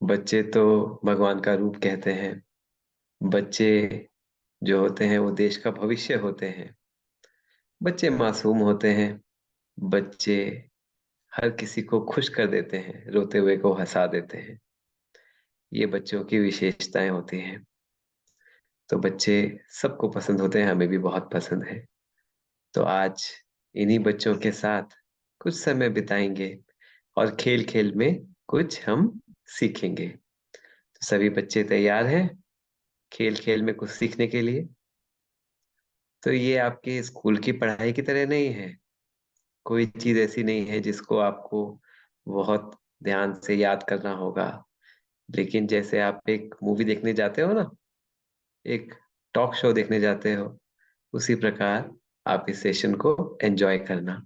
बच्चे तो भगवान का रूप कहते हैं। बच्चे जो होते हैं वो देश का भविष्य होते हैं। बच्चे मासूम होते हैं। बच्चे हर किसी को खुश कर देते हैं, रोते हुए को हंसा देते हैं। ये बच्चों की विशेषताएं होती हैं। तो बच्चे सबको पसंद होते हैं, हमें भी बहुत पसंद है। तो आज इन्हीं बच्चों के साथ कुछ समय बिताएंगे और खेल खेल में कुछ हम सीखेंगे। तो सभी बच्चे तैयार हैं खेल खेल में कुछ सीखने के लिए? तो ये आपके स्कूल की पढ़ाई की तरह नहीं है। कोई चीज ऐसी नहीं है जिसको आपको बहुत ध्यान से याद करना होगा। लेकिन जैसे आप एक मूवी देखने जाते हो ना, एक टॉक शो देखने जाते हो, उसी प्रकार आप इस सेशन को एंजॉय करना।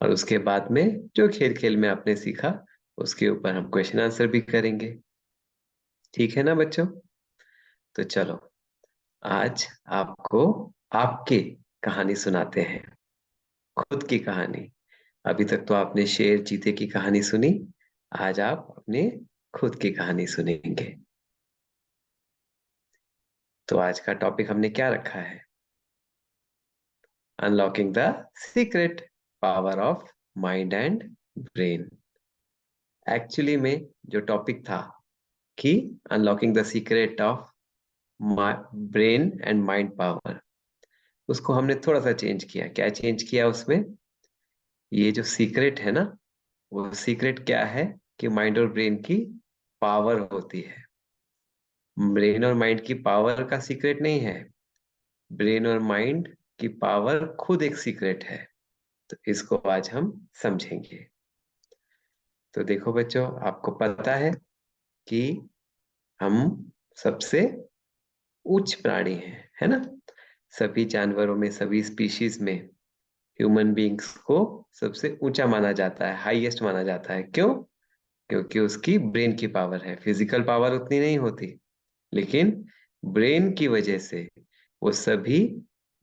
और उसके बाद में जो खेल खेल में आपने सीखा उसके ऊपर हम क्वेश्चन आंसर भी करेंगे। ठीक है ना बच्चों? तो चलो, आज आपको आपकी कहानी सुनाते हैं, खुद की कहानी। अभी तक तो आपने शेर चीते की कहानी सुनी, आज आप अपने खुद की कहानी सुनेंगे। तो आज का टॉपिक हमने क्या रखा है? Unlocking the secret power of mind and brain. Actually में जो टॉपिक था कि unlocking the secret of brain and mind power, उसको हमने थोड़ा सा चेंज किया। क्या चेंज किया उसमें? ये जो सीक्रेट है ना, वो सीक्रेट क्या है कि माइंड और ब्रेन की पावर होती है। ब्रेन और माइंड की पावर का सीक्रेट नहीं है, ब्रेन और माइंड की पावर खुद एक सीक्रेट है। तो इसको आज हम समझेंगे। तो देखो बच्चों, आपको पता है कि हम सबसे उच्च प्राणी हैं, है ना? सभी जानवरों में, सभी स्पीशीज में ह्यूमन बींग्स को सबसे ऊंचा माना जाता है, हाईएस्ट माना जाता है। क्यों? क्योंकि उसकी ब्रेन की पावर है। फिजिकल पावर उतनी नहीं होती, लेकिन ब्रेन की वजह से वो सभी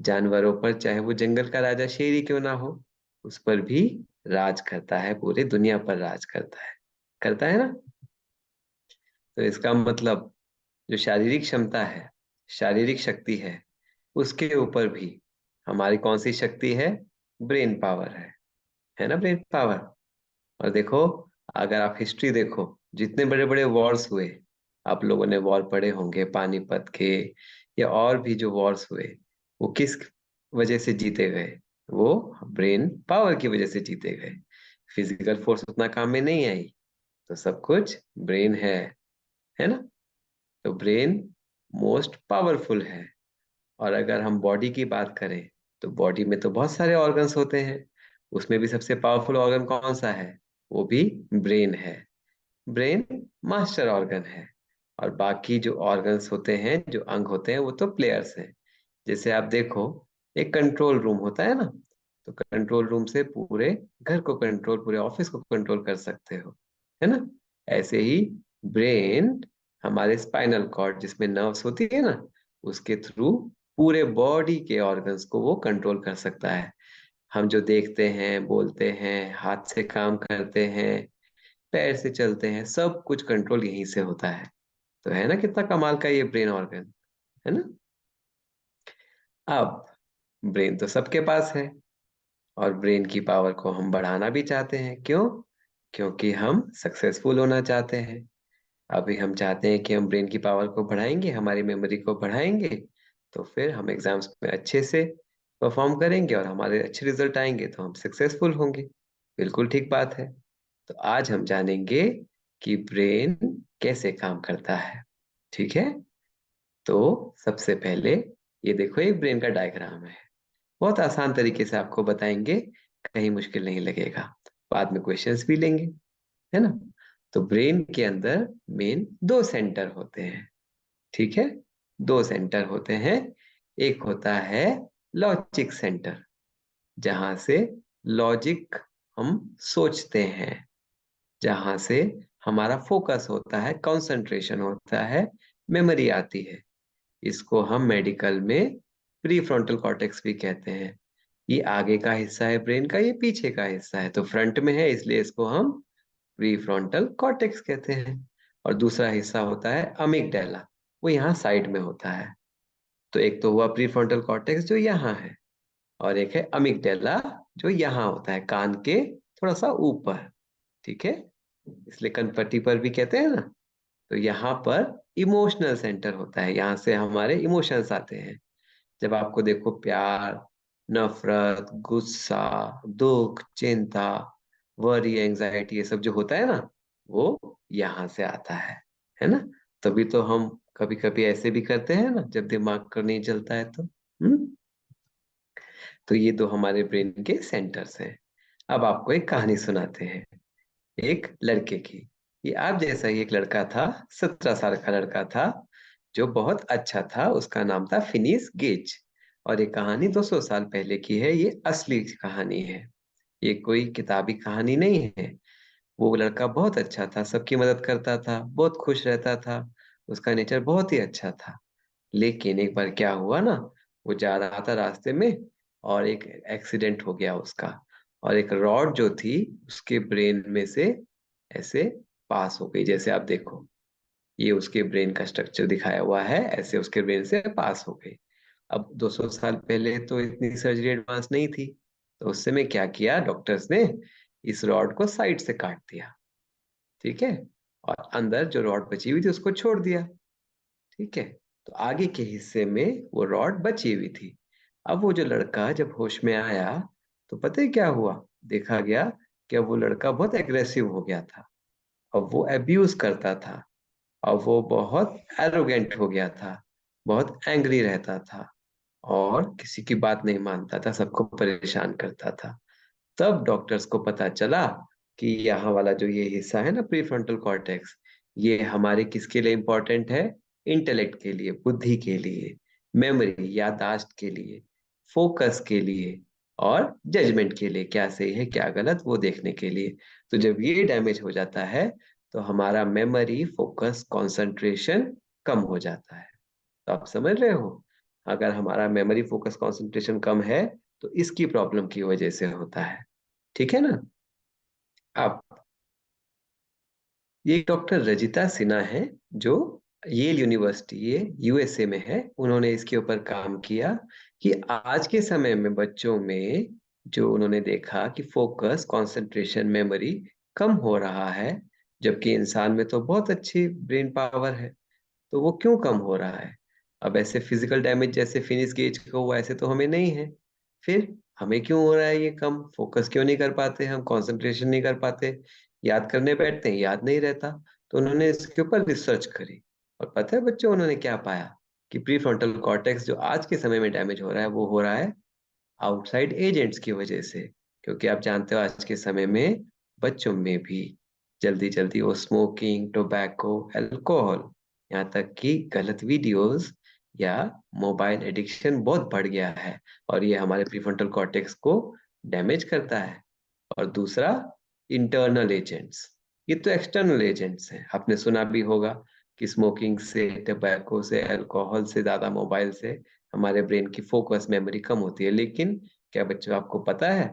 जानवरों पर, चाहे वो जंगल का राजा शेर ही क्यों ना हो, उस पर भी राज करता है, पूरे दुनिया पर राज करता है ना? तो इसका मतलब जो शारीरिक क्षमता है, शारीरिक शक्ति उसके ऊपर भी हमारी कौन सी शक्ति है? ब्रेन पावर है ना? Brain power. और देखो, अगर आप हिस्ट्री देखो, जितने बड़े बड़े वॉर्स हुए, आप लोगों ने वॉर पढ़े होंगे, पानीपत के या और भी जो वॉर्स हुए, वो किस वजह से जीते गए? वो ब्रेन पावर की वजह से जीते गए। फिजिकल फोर्स उतना काम में नहीं आई, तो सब कुछ ब्रेन है ना? तो ब्रेन मोस्ट पावरफुल है। और अगर हम बॉडी की बात करें, तो बॉडी में तो बहुत सारे ऑर्गन्स होते हैं। उसमें भी सबसे पावरफुल ऑर्गन कौन सा है? वो भी ब्रेन है। ब्रेन मास्टर ऑर्गन है। और बाकी जो ऑर्गन्स होते हैं, जो अंग होते हैं, वो तो प्लेयर्स हैं। जैसे आप देखो, एक कंट्रोल रूम होता है ना, तो कंट्रोल रूम से पूरे घर को कंट्रोल, पूरे ऑफिस को कंट्रोल कर सकते हो, है ना? ऐसे ही ब्रेन हमारे स्पाइनल कॉर्ड, जिसमें नर्व्स होती है ना, उसके थ्रू पूरे बॉडी के ऑर्गन्स को वो कंट्रोल कर सकता है। हम जो देखते हैं, बोलते हैं, हाथ से काम करते हैं, पैर से चलते हैं, सब कुछ कंट्रोल यहीं से होता है। तो है ना कितना कमाल का ये ब्रेन ऑर्गन, है ना? अब ब्रेन तो सबके पास है, और ब्रेन की पावर को हम बढ़ाना भी चाहते हैं। क्यों? क्योंकि हम सक्सेसफुल होना चाहते हैं। अभी हम चाहते हैं कि हम ब्रेन की पावर को बढ़ाएंगे, हमारी मेमोरी को बढ़ाएंगे, तो फिर हम एग्जाम्स में अच्छे से परफॉर्म करेंगे और हमारे अच्छे रिजल्ट आएंगे, तो हम सक्सेसफुल होंगे। बिल्कुल ठीक बात है। तो आज हम जानेंगे कि ब्रेन कैसे काम करता है। ठीक है? तो सबसे पहले ये देखो, एक ब्रेन का डायग्राम है। बहुत आसान तरीके से आपको बताएंगे, कहीं मुश्किल नहीं लगेगा। बाद में क्वेश्चंस भी लेंगे, है ना? तो ब्रेन के अंदर मेन दो सेंटर होते हैं। ठीक है? दो सेंटर होते हैं। एक होता है लॉजिक सेंटर, जहां से लॉजिक हम सोचते हैं, जहां से हमारा फोकस होता है, कंसंट्रेशन होता है, मेमोरी आती है। इसको हम मेडिकल में प्री फ्रंटल कॉर्टेक्स भी कहते हैं। ये आगे का हिस्सा है ब्रेन का, ये पीछे का हिस्सा है, तो फ्रंट में है, इसलिए इसको हम प्री फ्रंटल कॉर्टेक्स कहते हैं। और दूसरा हिस्सा होता है अमिगडाला, वो यहाँ साइड में होता है। तो एक तो हुआ प्रीफ्रंटल कॉर्टेक्स जो यहाँ है, और एक है अमिगडाला जो यहाँ होता है कान के थोड़ा सा ऊपर। ठीक है, इसलिए कनपट्टी पर भी कहते हैं ना। तो यहाँ पर इमोशनल सेंटर होता है, यहाँ से हमारे इमोशंस आते हैं। जब आपको देखो प्यार, नफरत, गुस्सा, दुख, चिंता, वरी, एंजाइटी, ये सब जो होता है ना, वो यहाँ से आता है ना। तभी तो हम कभी कभी ऐसे भी करते हैं ना जब दिमाग का नहीं चलता है तो। तो ये दो हमारे ब्रेन के सेंटर्स हैं। अब आपको एक कहानी सुनाते हैं, एक लड़के की। ये आप जैसा ही एक लड़का था, 17 साल का लड़का था, जो बहुत अच्छा था। उसका नाम था फिनिस गेज। और ये कहानी 200 साल पहले की है, ये असली कहानी है, ये कोई किताबी कहानी नहीं है। वो लड़का बहुत अच्छा था, सबकी मदद करता था, बहुत खुश रहता था, उसका नेचर बहुत ही अच्छा था। लेकिन एक बार क्या हुआ ना, वो जा रहा था रास्ते में और एक एक्सीडेंट हो गया उसका। और एक रॉड जो थी उसके ब्रेन में से ऐसे पास हो गई। जैसे आप देखो, ये उसके ब्रेन का स्ट्रक्चर दिखाया हुआ है, ऐसे उसके ब्रेन से पास हो गई। अब 200 साल पहले तो इतनी सर्जरी एडवांस नहीं थी, तो उस समय क्या किया डॉक्टर्स ने, इस रॉड को साइड से काट दिया। ठीक है, और अंदर जो रॉड बची हुई थी उसको छोड़ दिया। ठीक है, तो आगे के हिस्से में वो रॉड बची हुई थी। अब वो जो लड़का जब होश में आया, तो पता है क्या हुआ, देखा गया कि अब वो लड़का बहुत एग्रेसिव हो गया था। अब वो अब्यूज करता था, अब वो बहुत एरोगेंट हो गया था, बहुत एंग्री रहता था, और किसी की बात नहीं मानता था, सबको परेशान करता था। तब डॉक्टर्स को पता चला कि यहाँ वाला जो ये हिस्सा है ना, प्रीफ्रंटल कॉर्टेक्स, ये हमारे किसके लिए इम्पोर्टेंट है, इंटेलेक्ट के लिए, बुद्धि के लिए, मेमोरी याददाश्त के लिए, फोकस के लिए, और जजमेंट के लिए, क्या सही है क्या गलत वो देखने के लिए। तो जब ये डैमेज हो जाता है तो हमारा मेमोरी, फोकस, कंसंट्रेशन कम हो जाता है। तो आप समझ रहे हो, अगर हमारा मेमोरी, फोकस, कंसंट्रेशन कम है तो इसकी प्रॉब्लम की वजह से होता है। ठीक है ना। अब ये डॉक्टर रजिता सिन्हा है, जो येल यूनिवर्सिटी, ये यूएसए में है, उन्होंने इसके ऊपर काम किया कि आज के समय में बच्चों में जो उन्होंने देखा कि फोकस, कंसंट्रेशन, मेमोरी कम हो रहा है, जबकि इंसान में तो बहुत अच्छी ब्रेन पावर है, तो वो क्यों कम हो रहा है। अब ऐसे फिजिकल डैमेज जैसे फिनिश गेज को हुआ, ऐसे तो हमें नहीं है, फिर हमें क्यों हो रहा है ये कम, फोकस क्यों नहीं कर पाते हम, कंसंट्रेशन नहीं कर पाते, याद करने बैठते हैं याद नहीं रहता। तो उन्होंने इसके ऊपर रिसर्च करी, और पता है बच्चों उन्होंने क्या पाया, कि प्रीफ्रंटल कॉर्टेक्स जो आज के समय में डैमेज हो रहा है, वो हो रहा है आउटसाइड एजेंट्स की वजह से। क्योंकि आप जानते हो आज के समय में बच्चों में भी जल्दी जल्दी वो स्मोकिंग, टोबैको, अल्कोहल, यहाँ तक कि गलत वीडियोस या मोबाइल एडिक्शन बहुत बढ़ गया है, और ये हमारे प्रीफ्रंटल कॉर्टेक्स को डैमेज करता है। और दूसरा, इंटरनल एजेंट्स, ये तो एक्सटर्नल एजेंट्स हैं, आपने सुना भी होगा कि स्मोकिंग से, टबैको से, अल्कोहल से, ज्यादा मोबाइल से हमारे ब्रेन की फोकस, मेमोरी कम होती है। लेकिन क्या बच्चों आपको पता है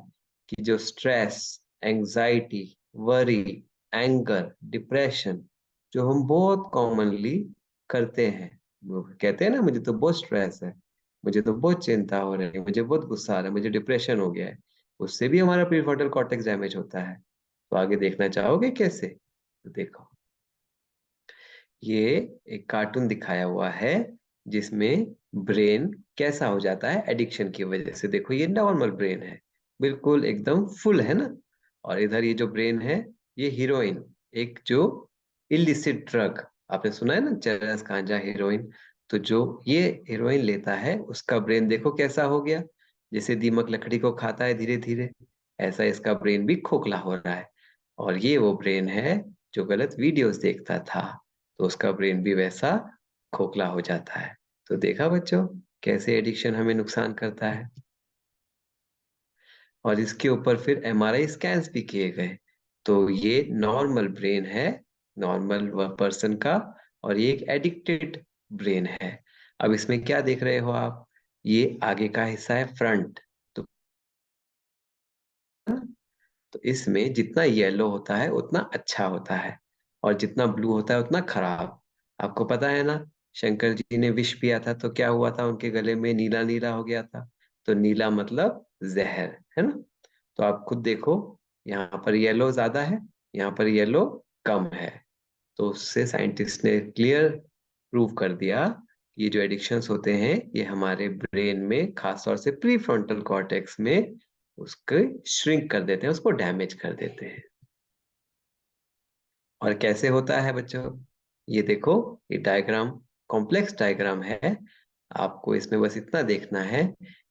कि जो stress, anxiety, worry, anger, depression, जो हम बहुत कॉमनली करते हैं, वो कहते हैं ना मुझे तो बहुत स्ट्रेस है, मुझे तो बहुत चिंता हो रही है, मुझे बहुत गुस्सा आ रहा है, मुझे डिप्रेशन हो गया है, उससे भी हमारा प्रीफ्रंटल कॉर्टेक्स डैमेज होता है। तो आगे देखना चाहोगे कैसे, तो देखो, ये एक कार्टून दिखाया हुआ है जिसमें ब्रेन कैसा हो जाता है एडिक्शन की वजह से। देखो ये नॉर्मल ब्रेन है, बिल्कुल एकदम फुल है ना। और इधर ये जो ब्रेन है, ये हीरोइन, एक जो इलिसिट ड्रग, आपने सुना है ना, चरस, गांजा, हीरोइन। तो जो ये हीरोइन लेता है उसका ब्रेन देखो कैसा हो गया, जैसे दीमक लकड़ी को खाता है धीरे धीरे, ऐसा इसका ब्रेन भी खोखला हो रहा है। और ये वो ब्रेन है जो गलत वीडियोस देखता था, तो उसका ब्रेन भी वैसा खोखला हो जाता है। तो देखा बच्चों कैसे एडिक्शन हमें नुकसान करता है। और इसके ऊपर फिर एमआरआई स्कैन्स भी किए गए, तो ये नॉर्मल ब्रेन है, नॉर्मल पर्सन का, और ये एक एडिक्टेड ब्रेन है। अब इसमें क्या देख रहे हो आप, ये आगे का हिस्सा है फ्रंट। तो तो इसमें जितना येलो होता है उतना अच्छा होता है, और जितना ब्लू होता है उतना खराब। आपको पता है ना, शंकर जी ने विष पिया था तो क्या हुआ था, उनके गले में नीला नीला हो गया था। तो नीला मतलब जहर, है ना। तो आप खुद देखो, यहाँ पर येलो ज्यादा है, यहाँ पर येलो कम है। तो उससे साइंटिस्ट ने क्लियर प्रूव कर दिया कि ये जो एडिक्शंस होते हैं ये हमारे ब्रेन में, खासतौर से प्री फ्रंटल कॉर्टेक्स में, उसको श्रिंक कर देते हैं, उसको डैमेज कर देते हैं। और कैसे होता है बच्चों, ये देखो, ये डायग्राम कॉम्प्लेक्स डायग्राम है। आपको इसमें बस इतना देखना है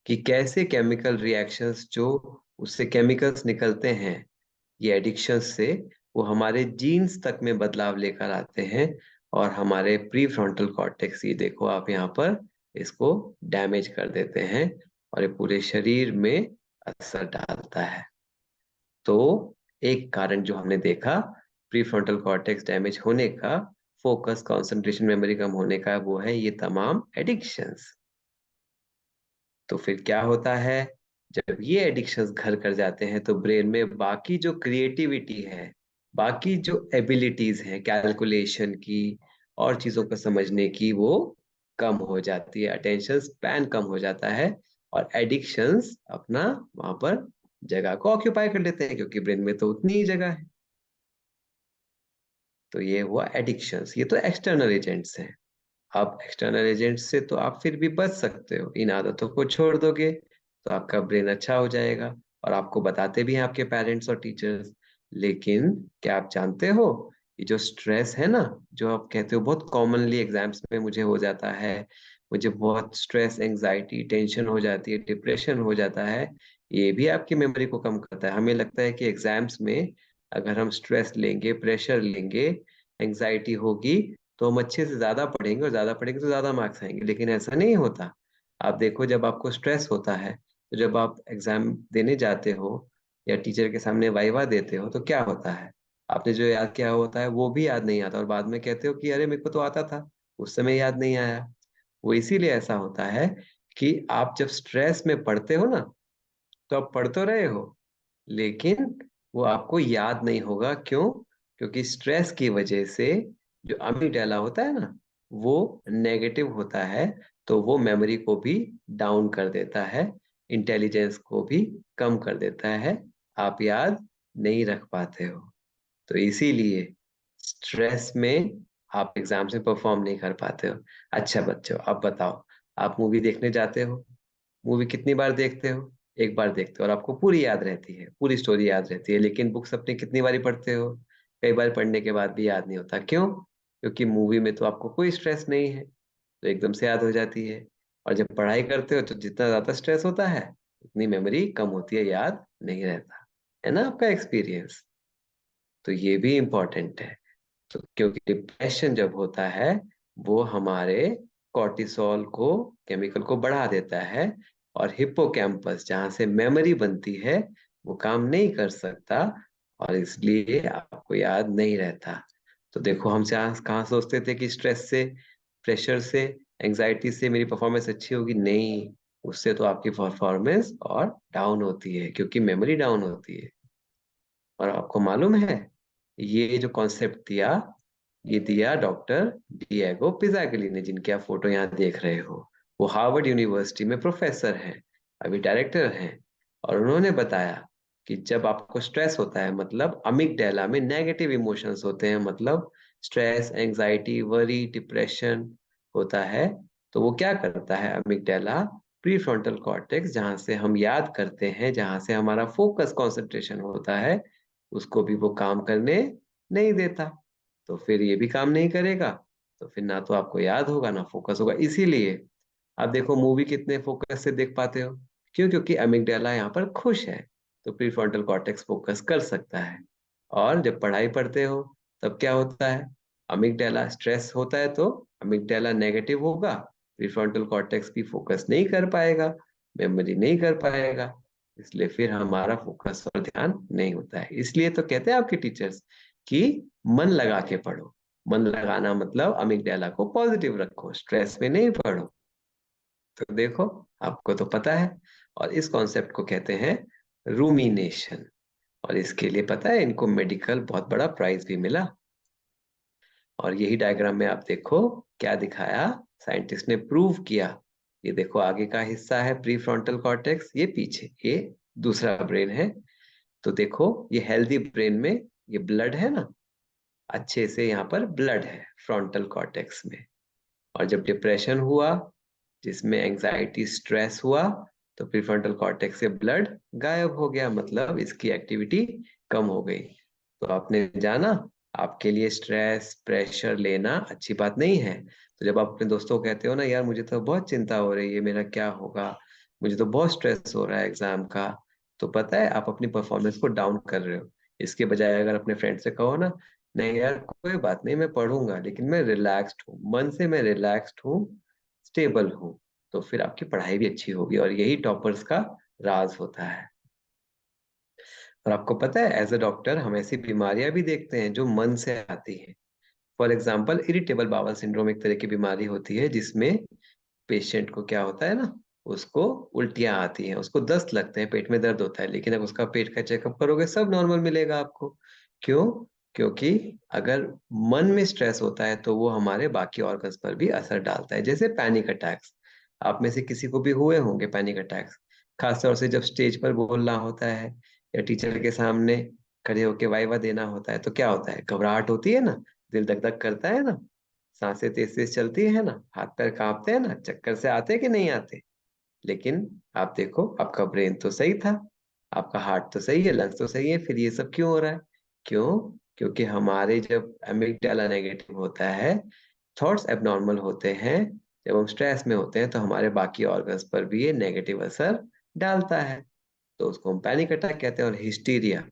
कि कैसे केमिकल रिएक्शंस, जो उससे केमिकल्स निकलते हैं ये एडिक्शन से, वो हमारे जीन्स तक में बदलाव लेकर आते हैं और हमारे प्री फ्रंटल कॉर्टेक्स, ये देखो आप यहाँ पर, इसको डैमेज कर देते हैं और ये पूरे शरीर में असर डालता है। तो एक कारण जो हमने देखा प्री फ्रंटल कॉर्टेक्स डैमेज होने का, फोकस, कंसंट्रेशन, मेमोरी कम होने का, वो है ये तमाम एडिक्शंस। तो फिर क्या होता है, जब ये एडिक्शंस घर कर जाते हैं तो ब्रेन में बाकी जो क्रिएटिविटी है, बाकी जो एबिलिटीज हैं कैलकुलेशन की और चीजों को समझने की, वो कम हो जाती है, अटेंशन स्पैन कम हो जाता है और एडिक्शंस अपना वहां पर जगह को ऑक्यूपाई कर लेते हैं, क्योंकि ब्रेन में तो उतनी ही जगह है। तो ये हुआ एडिक्शंस, ये तो एक्सटर्नल एजेंट्स हैं। आप एक्सटर्नल एजेंट से तो आप फिर भी बच सकते हो, इन आदतों को छोड़ दोगे तो आपका ब्रेन अच्छा हो जाएगा। और आपको बताते भी हैं आपके पेरेंट्स और टीचर्स। लेकिन क्या आप जानते हो, ये जो स्ट्रेस है ना, जो आप कहते हो बहुत कॉमनली एग्जाम्स में मुझे हो जाता है, मुझे बहुत स्ट्रेस, एंजाइटी, टेंशन हो जाती है, डिप्रेशन हो जाता है, ये भी आपकी मेमोरी को कम करता है। हमें लगता है कि एग्जाम्स में अगर हम स्ट्रेस लेंगे, प्रेशर लेंगे, एंजाइटी होगी, तो हम अच्छे से ज्यादा पढ़ेंगे और ज्यादा पढ़ेंगे तो ज्यादा मार्क्स आएंगे, लेकिन ऐसा नहीं होता। आप देखो, जब आपको स्ट्रेस होता है तो जब आप एग्जाम देने जाते हो या टीचर के सामने वाइवा देते हो तो क्या होता है, आपने जो याद किया होता है वो भी याद नहीं आता और बाद में कहते हो कि अरे मेरे को तो आता था, उस समय याद नहीं आया। वो इसीलिए ऐसा होता है कि आप जब स्ट्रेस में पढ़ते हो ना, तो आप पढ़ तो रहे हो लेकिन वो आपको याद नहीं होगा। क्यों? क्योंकि स्ट्रेस की वजह से जो अमीगडाला होता है ना, वो नेगेटिव होता है, तो वो मेमोरी को भी डाउन कर देता है, इंटेलिजेंस को भी कम कर देता है, आप याद नहीं रख पाते हो। तो इसीलिए स्ट्रेस में आप एग्जाम में परफॉर्म नहीं कर पाते हो। अच्छा बच्चों, अब बताओ, आप मूवी देखने जाते हो, मूवी कितनी बार देखते हो? एक बार देखते हो और आपको पूरी याद रहती है, पूरी स्टोरी याद रहती है, लेकिन बुक्स अपनी कितनी बारी पढ़ते हो? कई बार पढ़ने के बाद भी याद नहीं होता। क्यों? क्योंकि मूवी में तो आपको कोई स्ट्रेस नहीं है, तो एकदम से याद हो जाती है। और जब पढ़ाई करते हो तो जितना ज्यादा स्ट्रेस होता है उतनी मेमोरी कम होती है, याद नहीं रहता। है ना आपका एक्सपीरियंस? तो ये भी इम्पोर्टेंट है। तो क्योंकि डिप्रेशन जब होता है, वो हमारे कॉर्टिसोल को, केमिकल को बढ़ा देता है और हिप्पोकैम्पस जहाँ से मेमोरी बनती है वो काम नहीं कर सकता और इसलिए आपको याद नहीं रहता। तो देखो, हम कहाँ सोचते थे कि स्ट्रेस से, प्रेशर से, एंजाइटी से मेरी परफॉर्मेंस अच्छी होगी, नहीं, उससे तो आपकी परफॉर्मेंस और डाउन होती है, क्योंकि मेमोरी डाउन होती है। और आपको मालूम है, ये जो कॉन्सेप्ट दिया, ये दिया डॉक्टर डिएगो पिज़ागली ने, जिनकी आप फोटो यहाँ देख रहे हो। वो हार्वर्ड यूनिवर्सिटी में प्रोफेसर हैं, अभी डायरेक्टर हैं। और उन्होंने बताया कि जब आपको स्ट्रेस होता है, मतलब अमिगडाला में नेगेटिव इमोशंस होते हैं, मतलब स्ट्रेस, एंजाइटी, वरी, डिप्रेशन होता है, तो वो क्या करता है अमिगडाला, प्री फ्रंटल कॉर्टेक्स, जहाँ से हम याद करते हैं, जहाँ से हमारा फोकस, कंसंट्रेशन होता है, उसको भी वो काम करने नहीं देता। तो फिर ये भी काम नहीं करेगा, तो फिर ना तो आपको याद होगा ना फोकस होगा। इसीलिए आप देखो, मूवी कितने फोकस से देख पाते हो। क्यों? क्योंकि अमिगडाला यहाँ पर खुश है, तो प्रीफ्रंटल कॉर्टेक्स फोकस कर सकता है। और जब पढ़ाई पढ़ते हो तब क्या होता है, अमिगडाला स्ट्रेस होता है तो अमिगडाला नेगेटिव होगा, प्रीफ्रंटल कॉर्टेक्स भी फोकस नहीं कर पाएगा, मेमोरी नहीं कर पाएगा, इसलिए फिर हमारा फोकस और ध्यान नहीं होता है। इसलिए तो कहते हैं आपके टीचर्स कि मन लगा के पढ़ो। मन लगाना मतलब अमिगडाला को पॉजिटिव रखो, स्ट्रेस में नहीं पढ़ो। तो देखो, आपको तो पता है। और इस कॉन्सेप्ट को कहते हैं रूमिनेशन। और इसके लिए पता है, इनको मेडिकल बहुत बड़ा प्राइज भी मिला। और यही डायग्राम में आप देखो क्या दिखाया, साइंटिस्ट ने प्रूव किया। ये देखो आगे का हिस्सा है प्री फ्रंटल कॉर्टेक्स, ये पीछे ये दूसरा ब्रेन है। तो देखो ये हेल्दी ब्रेन में ये ब्लड है ना, अच्छे से यहाँ पर ब्लड है फ्रंटल कॉर्टेक्स में। और जब डिप्रेशन हुआ, जिसमें एंजाइटी स्ट्रेस हुआ, तो प्रीफ्रंटल कॉर्टेक्स से ब्लड गायब हो गया, मतलब इसकी एक्टिविटी कम हो गई। तो आपने जाना, आपके लिए स्ट्रेस प्रेशर लेना अच्छी बात नहीं है। तो जब आप अपने दोस्तों को कहते हो ना, यार मुझे तो बहुत चिंता हो रही है, मेरा क्या होगा, मुझे तो बहुत स्ट्रेस हो रहा है एग्जाम का, तो पता है आप अपनी परफॉर्मेंस को डाउन कर रहे हो। इसके बजाय अगर अपने फ्रेंड से कहो ना, नहीं यार कोई बात नहीं, मैं पढ़ूंगा लेकिन मैं रिलैक्स्ड हूँ, मन से मैं रिलैक्स्ड हूँ, स्टेबल हूँ, तो फिर आपकी पढ़ाई भी अच्छी होगी। और यही टॉपर्स का राज होता है। और आपको पता है एज अ डॉक्टर हम ऐसी बीमारियां भी देखते हैं जो मन से आती हैं। For example irritable bowel syndrome एक तरह की बीमारी होती है, जिसमें पेशेंट को क्या होता है ना, उसको उल्टियां आती हैं, उसको दस्त लगते हैं, पेट में दर्द होता है, लेकिन अब उसका पेट का चेकअप करोगे सब नॉर्मल मिलेगा आपको। क्यों? क्योंकि अगर मन में स्ट्रेस होता है तो वो हमारे बाकी ऑर्गन्स पर भी असर डालता है, जैसे पैनिक अटैक्स। आप में से किसी को भी हुए होंगे पैनिक अटैक्स, खासतौर से जब स्टेज पर बोलना होता है या टीचर के सामने खड़े होके वाइवा देना होता है, तो क्या होता है, घबराहट होती है ना, दिल धक धक करता है ना, सांसें तेज तेज चलती है ना, हाथ पैर कांपते हैं ना, चक्कर से आते कि नहीं आते। लेकिन आप देखो आपका ब्रेन तो सही था, आपका हार्ट तो सही है, लंग्स तो सही है, फिर ये सब क्यों हो रहा है? क्यों? क्योंकि हमारे जब एमिग्डाला नेगेटिव होता है, थॉट्स एबनॉर्मल होते हैं, जब हम स्ट्रेस में होते हैं तो हमारे बाकी ऑर्गन्स पर भी ये नेगेटिव असर डालता है। तो उसको हम पैनिक अटैक कहते हैं। और हिस्टीरिया,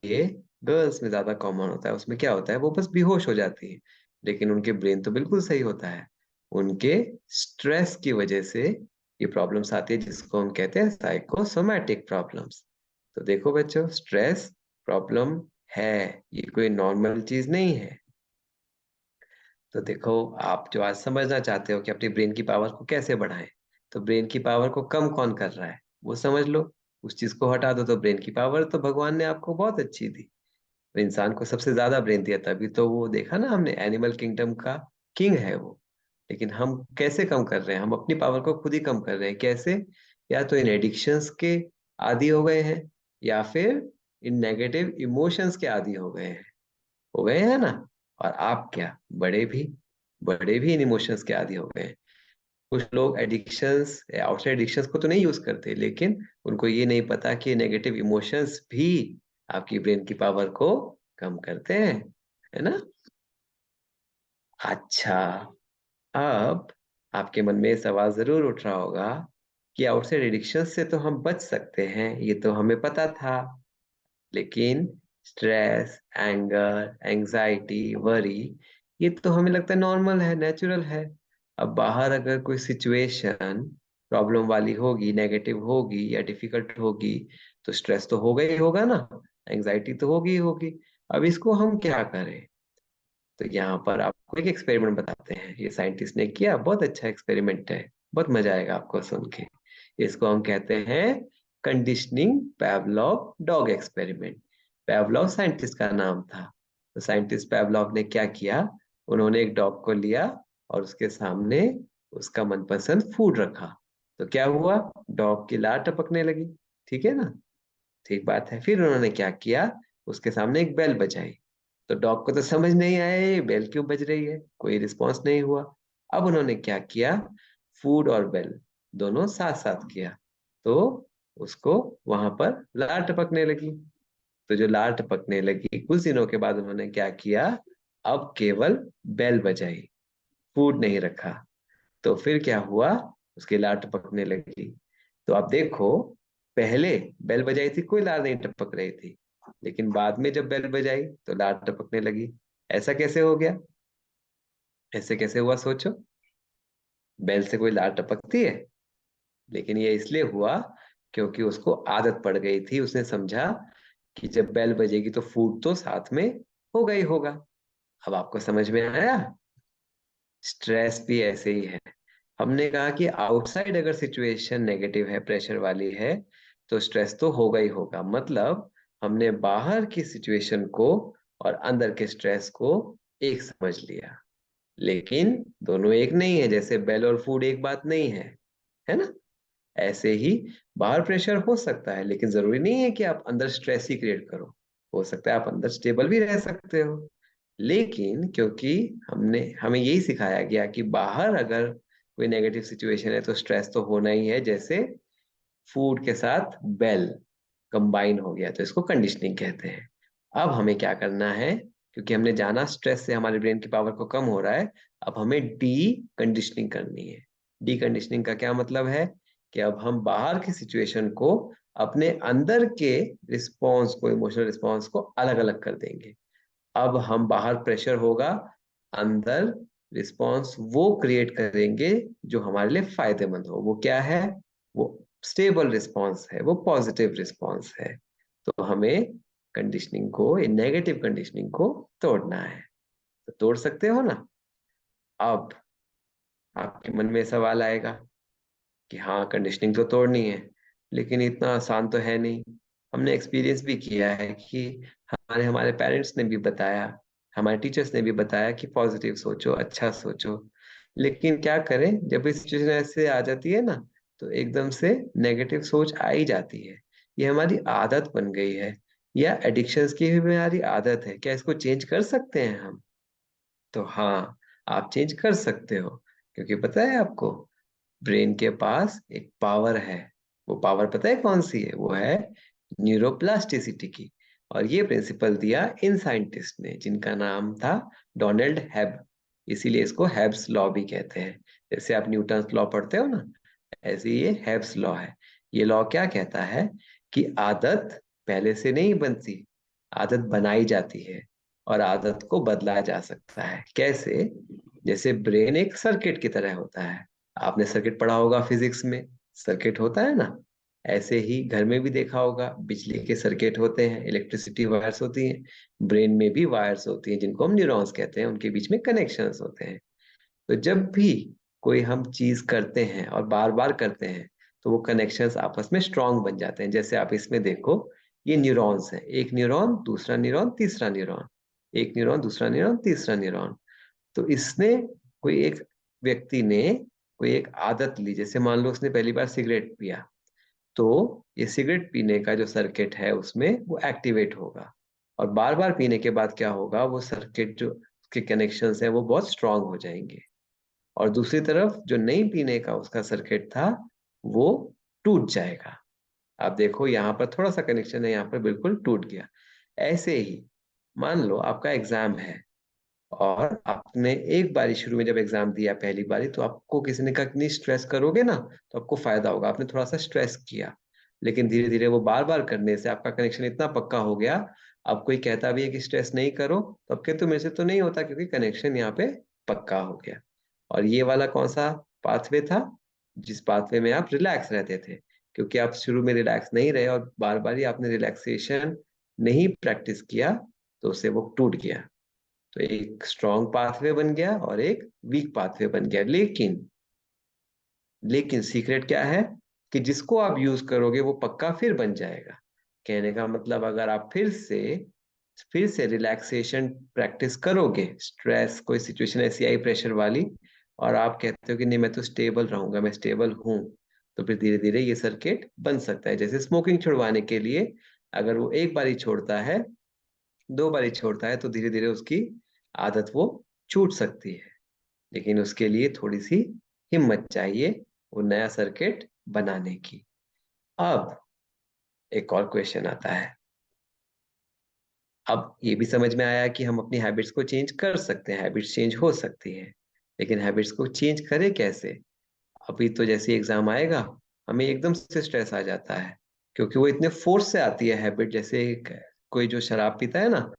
ये गर्ल्स में ज्यादा कॉमन होता है। उसमें क्या होता है, वो बस बेहोश हो जाती है, लेकिन उनके ब्रेन तो बिल्कुल सही होता है। उनके स्ट्रेस की वजह से ये प्रॉब्लम्स आती है, जिसको हम कहते हैं साइकोसोमैटिक प्रॉब्लम्स। तो देखो बच्चों, स्ट्रेस प्रॉब्लम है, ये कोई नॉर्मल चीज नहीं है। तो देखो, आप जो आज समझना चाहते हो कि अपनी ब्रेन की पावर को कैसे बढ़ाएं, तो ब्रेन की पावर को कम कौन कर रहा है वो समझ लो, उस चीज को हटा दो। तो ब्रेन की पावर तो भगवान ने आपको बहुत अच्छी दी, तो इंसान को सबसे ज्यादा ब्रेन दिया, तभी तो वो देखा ना हमने, एनिमल किंगडम का किंग है वो। लेकिन हम कैसे कम कर रहे हैं, हम अपनी पावर को खुद ही कम कर रहे हैं। कैसे? या तो इन एडिक्शंस के आदी हो गए हैं, या फिर इन नेगेटिव इमोशंस के आदी हो गए हैं ना। और आप क्या, बड़े भी बड़े भी इन इमोशंस के आदी हो गए हैं। कुछ लोग एडिक्शंस, आउटसाइड एडिक्शंस को तो नहीं यूज करते, लेकिन उनको ये नहीं पता कि नेगेटिव इमोशंस भी आपकी ब्रेन की पावर को कम करते हैं, है ना। अच्छा, अब आपके मन में ये सवाल जरूर उठ रहा होगा कि आउटसाइड एडिक्शन से तो हम बच सकते हैं, ये तो हमें पता था, लेकिन स्ट्रेस एंगर एंजाइटी वरी, ये तो हमें लगता है नॉर्मल है, नेचुरल है। अब बाहर अगर कोई सिचुएशन प्रॉब्लम वाली होगी, नेगेटिव होगी या डिफिकल्ट होगी, तो स्ट्रेस तो होगा ही होगा ना, एंजाइटी तो होगी ही होगी। अब इसको हम क्या करें? तो यहाँ पर आपको एक एक्सपेरिमेंट बताते हैं, ये साइंटिस्ट ने किया, बहुत अच्छा एक्सपेरिमेंट है, बहुत मजा आएगा आपको सुन के। इसको हम कहते हैं कंडीशनिंग पेवलॉव डॉग एक्सपेरिमेंट। पेवलॉव साइंटिस्ट का नाम था। तो साइंटिस्ट पेवलॉव ने क्या किया, उन्होंने एक डॉग को लिया और उसके सामने उसका मनपसंद फूड रखा। तो क्या हुआ, डॉग की लार टपकने लगी, ठीक है ना, ठीक बात है। फिर उन्होंने क्या किया, उसके सामने एक बेल बजाई। तो डॉग को तो समझ नहीं आया ये बेल क्यों बज रही है, कोई रिस्पॉन्स नहीं हुआ। अब उन्होंने क्या किया, फूड और बेल दोनों साथ साथ किया, तो उसको वहां पर लार टपकने लगी। तो जो लार टपकने लगी, कुछ दिनों के बाद उन्होंने क्या किया, अब केवल बेल बजाई, फूड नहीं रखा। तो फिर क्या हुआ, उसकी लार टपकने लगी। तो आप देखो, पहले बेल बजाई थी कोई लार नहीं टपक रही थी, लेकिन बाद में जब बेल बजाई तो लार टपकने लगी। ऐसा कैसे हो गया, ऐसे कैसे हुआ सोचो, बेल से कोई लार टपकती है? लेकिन ये इसलिए हुआ क्योंकि उसको आदत पड़ गई थी, उसने समझा कि जब बेल बजेगी तो फूड तो साथ में होगा ही होगा। अब आपको समझ में आया, स्ट्रेस भी ऐसे ही है। हमने कहा कि आउटसाइड अगर सिचुएशन नेगेटिव है, प्रेशर वाली है, तो स्ट्रेस तो होगा ही होगा। मतलब हमने बाहर की सिचुएशन को और अंदर के स्ट्रेस को एक समझ लिया, लेकिन दोनों एक नहीं है। जैसे बेल और फूड एक बात नहीं है ना? ऐसे ही बाहर प्रेशर हो सकता है, लेकिन जरूरी नहीं है कि आप अंदर स्ट्रेस ही क्रिएट करो। हो सकता है आप अंदर स्टेबल भी रह सकते हो। लेकिन क्योंकि हमने हमें यही सिखाया गया कि बाहर अगर कोई नेगेटिव सिचुएशन है तो स्ट्रेस तो होना ही है, जैसे फूड के साथ बेल कंबाइन हो गया, तो इसको कंडीशनिंग कहते हैं। अब हमें क्या करना है, क्योंकि हमने जाना स्ट्रेस से हमारे ब्रेन की पावर को कम हो रहा है, अब हमें डी कंडीशनिंग करनी है। डी कंडीशनिंग का क्या मतलब है कि अब हम बाहर की सिचुएशन को अपने अंदर के रिस्पॉन्स को, इमोशनल रिस्पॉन्स को अलग अलग कर देंगे। अब हम बाहर प्रेशर होगा, अंदर रिस्पॉन्स वो क्रिएट करेंगे जो हमारे लिए फायदेमंद हो। वो क्या है? वो स्टेबल रिस्पॉन्स है, वो पॉजिटिव रिस्पॉन्स है। तो हमें कंडीशनिंग को, नेगेटिव कंडीशनिंग को तोड़ना है। तो तोड़ सकते हो ना? अब आपके मन में सवाल आएगा कि हाँ, कंडीशनिंग तो तोड़नी है, लेकिन इतना आसान तो है नहीं। हमने एक्सपीरियंस भी किया है कि हमारे हमारे पेरेंट्स ने भी बताया, हमारे टीचर्स ने भी बताया कि पॉजिटिव सोचो, अच्छा सोचो। लेकिन क्या करें, जब इस सिचुएशन ऐसे आ जाती है ना, तो एकदम से नेगेटिव सोच आ ही जाती है। ये हमारी आदत बन गई है, या एडिक्शंस की भी हमारी आदत है। क्या इसको चेंज कर सकते हैं हम? तो हाँ, आप चेंज कर सकते हो। क्योंकि पता है आपको, ब्रेन के पास एक पावर है। वो पावर पता है कौन सी है? वो है न्यूरोप्लास्टिसिटी की। और ये प्रिंसिपल दिया इन साइंटिस्ट ने, जिनका नाम था डोनाल्ड हेब। इसीलिए इसको हेब्स लॉ भी कहते हैं। जैसे आप न्यूटन लॉ पढ़ते हो ना, ऐसे ये हेब्स लॉ है। ये लॉ क्या कहता है कि आदत पहले से नहीं बनती, आदत बनाई जाती है। और आदत को बदला जा सकता है। कैसे? जैसे ब्रेन एक सर्किट की तरह होता है। आपने सर्किट पढ़ा होगा फिजिक्स में, सर्किट होता है ना? ऐसे ही घर में भी देखा होगा, बिजली के सर्किट होते हैं, इलेक्ट्रिसिटी वायर्स होती हैं। ब्रेन में भी वायर्स होती हैं, जिनको हम न्यूरॉन्स कहते हैं। उनके बीच में कनेक्शंस होते हैं। तो जब भी कोई हम चीज करते हैं और बार बार करते हैं, तो वो कनेक्शंस आपस में स्ट्रांग बन जाते हैं। जैसे आप इसमें देखो, ये न्यूरॉन्स हैं, एक न्यूरॉन, दूसरा न्यूरॉन, तीसरा न्यूरॉन, एक न्यूरॉन, दूसरा न्यूरॉन, तीसरा न्यूरॉन। तो इसने, कोई एक व्यक्ति ने कोई एक आदत ली, जैसे मान लो उसने पहली बार सिगरेट पिया, तो ये सिगरेट पीने का जो सर्किट है उसमें वो एक्टिवेट होगा। और बार बार पीने के बाद क्या होगा, वो सर्किट जो के कनेक्शंस हैं वो बहुत स्ट्रांग हो जाएंगे। और दूसरी तरफ जो नहीं पीने का उसका सर्किट था, वो टूट जाएगा। आप देखो यहाँ पर थोड़ा सा कनेक्शन है, यहाँ पर बिल्कुल टूट गया। ऐसे ही मान लो आपका एग्जाम है, और आपने एक बारी शुरू में जब एग्जाम दिया पहली बारी, तो आपको किसी ने कहा कि नहीं स्ट्रेस करोगे ना, तो आपको फायदा होगा। आपने थोड़ा सा स्ट्रेस किया, लेकिन धीरे धीरे वो बार बार करने से आपका कनेक्शन इतना पक्का हो गया। अब कोई कहता भी है कि स्ट्रेस नहीं करो, तो अब कहते हो मेरे से तो नहीं होता, क्योंकि कनेक्शन यहाँ पे पक्का हो गया। और ये वाला कौन सा पाथवे था? जिस पाथवे में आप रिलैक्स रहते थे। क्योंकि आप शुरू में रिलैक्स नहीं रहे और बार बार ही आपने रिलैक्सेशन नहीं प्रैक्टिस किया, तो उससे वो टूट गया। तो एक स्ट्रॉन्ग पाथवे बन गया और एक वीक पाथवे बन गया। लेकिन सीक्रेट क्या है कि जिसको आप यूज करोगे वो पक्का फिर बन जाएगा। कहने का मतलब, अगर आप फिर से रिलैक्सेशन प्रैक्टिस करोगे, स्ट्रेस कोई सिचुएशन ऐसी आई प्रेशर वाली, और आप कहते हो कि नहीं मैं तो स्टेबल रहूंगा, मैं स्टेबल हूं, तो फिर धीरे धीरे ये सर्किट बन सकता है। जैसे स्मोकिंग छुड़वाने के लिए, अगर वो एक बारी छोड़ता है, दो बारी छोड़ता है, तो धीरे धीरे उसकी आदत वो छूट सकती है। लेकिन उसके लिए थोड़ी सी हिम्मत चाहिए, वो नया सर्किट बनाने की। अब एक और क्वेश्चन आता है। अब ये भी समझ में आया कि हम अपनी हैबिट्स को चेंज कर सकते हैं, हैबिट्स चेंज हो सकती है। लेकिन हैबिट्स को चेंज करें कैसे? अभी तो जैसे एग्जाम आएगा, हमें एकदम से स्ट्रेस आ जाता है, क्योंकि वो इतने फोर्स से आती है हैबिट। जैसे कोई जो शराब पीता है ना,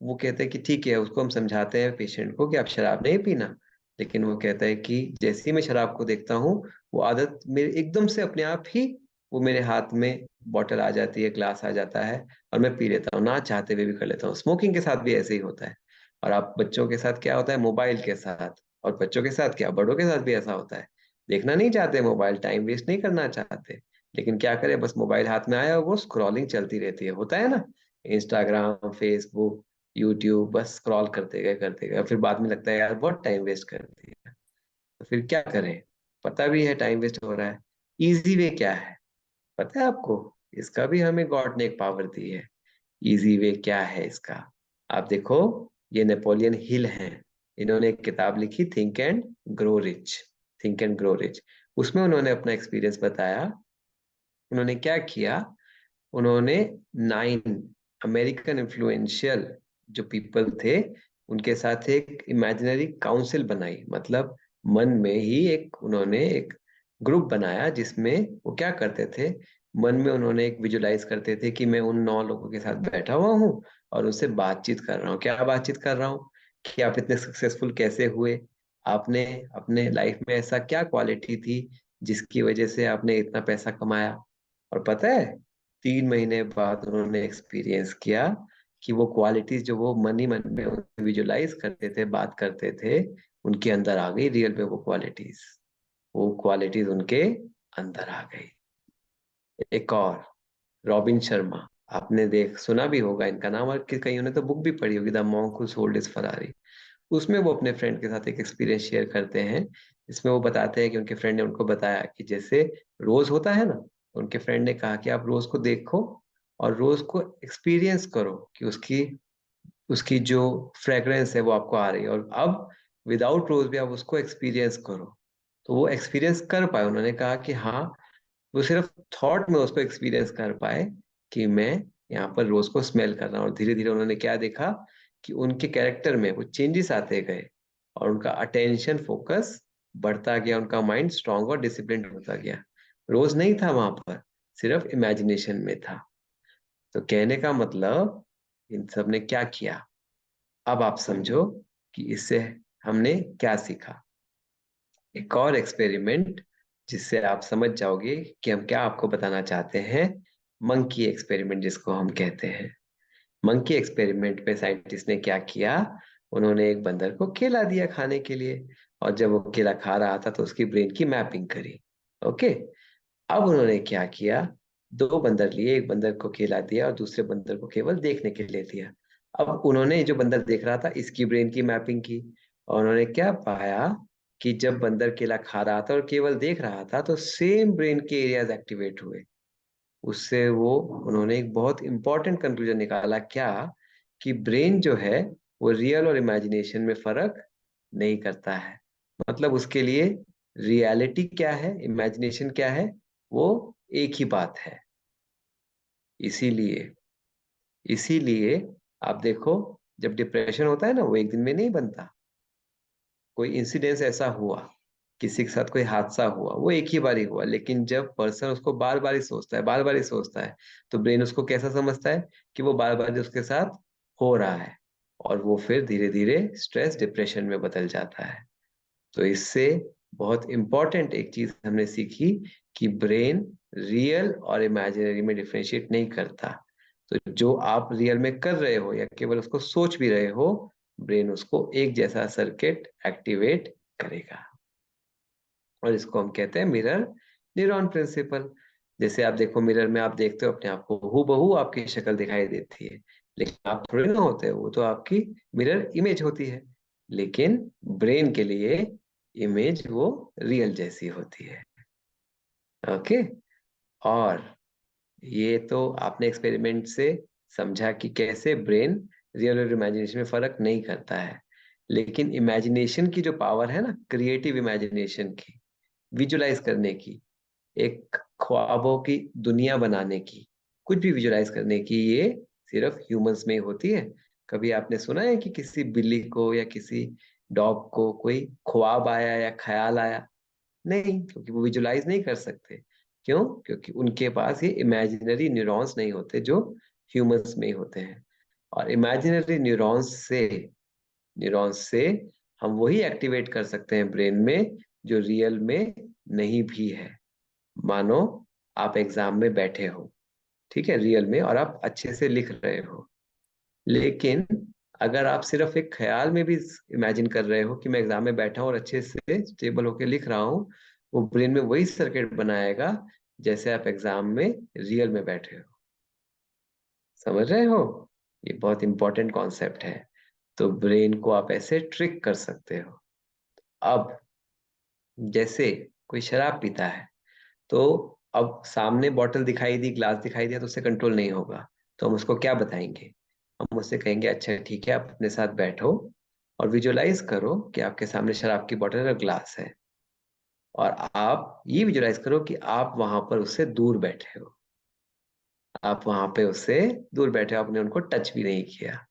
वो कहते हैं कि ठीक है, उसको हम समझाते हैं पेशेंट को कि आप शराब नहीं पीना, लेकिन वो कहता है कि जैसे ही मैं शराब को देखता हूँ, वो आदत मेरे एकदम से अपने आप ही, वो मेरे हाथ में बॉटल आ जाती है, ग्लास आ जाता है, और मैं पी लेता हूँ, ना चाहते हुए भी कर लेता हूँ। स्मोकिंग के साथ भी ऐसे ही होता है। और आप बच्चों के साथ क्या होता है, मोबाइल के साथ, और बच्चों के साथ क्या, बड़ों के साथ भी ऐसा होता है। देखना नहीं चाहते मोबाइल, टाइम वेस्ट नहीं करना चाहते, लेकिन क्या करें, बस मोबाइल हाथ में आया, वो स्क्रॉलिंग चलती रहती है, होता है ना? इंस्टाग्राम, फेसबुक, यूट्यूब बस स्क्रॉल करते गए, फिर बाद में लगता है यार बहुत टाइम वेस्ट कर दिया, तो फिर क्या करें? पता भी है टाइम वेस्ट हो रहा है, इजी वे क्या है पता है आपको? इसका भी हमें गॉड ने एक पावर दी है। इजी वे क्या है इसका? आप देखो, ये नेपोलियन हिल हैं, इन्होंने एक किताब लिखी, think and grow rich. Think and grow rich, उसमें उन्होंने अपना एक्सपीरियंस बताया। उन्होंने क्या किया, उन्होंने 9 अमेरिकन इन्फ्लुएंशियल जो पीपल थे उनके साथ एक इमेजिनरी काउंसिल बनाई, मतलब मन में ही एक उन्होंने एक ग्रुप बनाया जिसमें वो क्या करते थे, मन में उन्होंने एक विजुलाइज करते थे कि मैं उन 9 लोगों के साथ बैठा हुआ हूँ और उनसे बातचीत कर रहा हूँ। क्या बातचीत कर रहा हूँ कि आप इतने सक्सेसफुल कैसे हुए, आपने अपने लाइफ में ऐसा क्या क्वालिटी थी जिसकी वजह से आपने इतना पैसा कमाया। और पता है, 3 महीने बाद उन्होंने एक्सपीरियंस किया कि वो क्वालिटीज जो वो मन ही मन में विजुलाइज करते थे, बात करते थे, उनके अंदर आ गई रियल में वो क्वालिटीज उनके अंदर आ गई। एक और, रॉबिन शर्मा, आपने देख सुना भी होगा इनका नाम, और कईयों ने तो बुक भी पढ़ी होगी, the monk who sold his Ferrari. उसमें वो अपने फ्रेंड के साथ एक एक्सपीरियंस शेयर करते हैं। इसमें वो बताते हैं कि उनके फ्रेंड ने उनको बताया कि जैसे रोज होता है ना, तो उनके फ्रेंड ने कहा कि आप रोज को देखो और रोज को एक्सपीरियंस करो कि उसकी उसकी जो फ्रेग्रेंस है वो आपको आ रही है, और अब विदाउट रोज भी आप उसको एक्सपीरियंस करो। तो वो एक्सपीरियंस कर पाए, उन्होंने कहा कि हाँ, वो सिर्फ थॉट में उसको एक्सपीरियंस कर पाए कि मैं यहाँ पर रोज को स्मेल कर रहा हूँ। और धीरे धीरे उन्होंने क्या देखा कि उनके कैरेक्टर में वो चेंजेस आते गए और उनका अटेंशन फोकस बढ़ता गया, उनका माइंड स्ट्रांग और डिसिप्लिन होता गया। रोज नहीं था वहां पर, सिर्फ इमेजिनेशन में था। तो कहने का मतलब, इन सब ने क्या किया, अब आप समझो कि इससे हमने क्या सीखा। एक और एक्सपेरिमेंट जिससे आप समझ जाओगे कि हम क्या आपको बताना चाहते हैं, मंकी एक्सपेरिमेंट जिसको हम कहते हैं। मंकी एक्सपेरिमेंट में साइंटिस्ट ने क्या किया, उन्होंने एक बंदर को केला दिया खाने के लिए, और जब वो केला खा रहा था तो उसकी ब्रेन की मैपिंग करी। ओके, अब उन्होंने क्या किया, 2 बंदर लिए, एक बंदर को केला दिया और दूसरे बंदर को केवल देखने के लिए दिया। अब उन्होंने जो बंदर देख रहा था इसकी ब्रेन की मैपिंग की, और उन्होंने क्या पाया कि जब बंदर केला खा रहा था और केवल देख रहा था तो सेम ब्रेन के एरियाज एक्टिवेट हुए। उससे वो उन्होंने एक बहुत इंपॉर्टेंट कंक्लूजन निकाला, क्या कि ब्रेन जो है वो रियल और इमेजिनेशन में फर्क नहीं करता है। मतलब उसके लिए रियलिटी क्या है, इमेजिनेशन क्या है, वो एक ही बात है। इसीलिए इसीलिए आप देखो, जब डिप्रेशन होता है ना, वो एक दिन में नहीं बनता। कोई इंसिडेंस ऐसा हुआ, किसी के साथ कोई हादसा हुआ, वो एक ही बार ही हुआ, लेकिन जब पर्सन उसको बार बार ही सोचता है, बार बार ही सोचता है, तो ब्रेन उसको कैसा समझता है कि वो बार बार उसके साथ हो रहा है, और वो फिर धीरे धीरे स्ट्रेस डिप्रेशन में बदल जाता है। तो इससे बहुत इंपॉर्टेंट एक चीज हमने सीखी कि ब्रेन रियल और इमेजिनरी में डिफरेंशिएट नहीं करता। तो जो आप रियल में कर रहे हो या केवल उसको सोच भी रहे हो, ब्रेन उसको एक जैसा सर्किट एक्टिवेट करेगा। और इसको हम कहते हैं मिरर न्यूरॉन प्रिंसिपल। जैसे आप देखो, मिरर में आप देखते हो अपने आप को, हूबहू आपकी शक्ल दिखाई देती है, लेकिन आप थोड़े ना होते हो, वो तो आपकी मिरर इमेज होती है। लेकिन ब्रेन के लिए इमेज वो रियल जैसी होती है। ओके, और ये तो आपने एक्सपेरिमेंट से समझा कि कैसे ब्रेन रियल और इमेजिनेशन में फर्क नहीं करता है। लेकिन इमेजिनेशन की जो पावर है ना, क्रिएटिव इमेजिनेशन की, विजुलाइज करने की, एक ख्वाबों की दुनिया बनाने की, कुछ भी विजुलाइज करने की, ये सिर्फ ह्यूमंस में ही होती है। कभी आपने सुना है कि किसी बिल्ली को या किसी डॉग को कोई ख्वाब आया या ख्याल आया? नहीं, क्योंकि वो विजुलाइज नहीं कर सकते। क्यों? क्योंकि उनके पास ये इमेजिनरी न्यूरॉन्स नहीं होते जो ह्यूमंस में ही होते हैं। और इमेजिनरी न्यूरॉन्स से हम वही एक्टिवेट कर सकते हैं ब्रेन में जो रियल में नहीं भी है। मानो आप एग्जाम में बैठे हो, ठीक है, रियल में, और आप अच्छे से लिख रहे हो, लेकिन अगर आप सिर्फ एक ख्याल में भी इमेजिन कर रहे हो कि मैं एग्जाम में बैठा हूँ और अच्छे से स्टेबल होकर लिख रहा हूँ, वो ब्रेन में वही सर्किट बनाएगा जैसे आप एग्जाम में रियल में बैठे हो। समझ रहे हो? ये बहुत इंपॉर्टेंट कॉन्सेप्ट है। तो ब्रेन को आप ऐसे ट्रिक कर सकते हो। अब जैसे कोई शराब पीता है, तो अब सामने बॉटल दिखाई दी, ग्लास दिखाई दिया, तो उससे कंट्रोल नहीं होगा। तो हम उसको क्या बताएंगे? हम उससे कहेंगे अच्छा ठीक है, आप अपने साथ बैठो और विजुलाइज करो कि आपके सामने शराब की बोतल और ग्लास है, और आप ये विजुलाइज करो कि आप वहां पर उससे दूर बैठे हो। आप वहां पे उससे दूर बैठे हो, आपने उनको टच भी नहीं किया।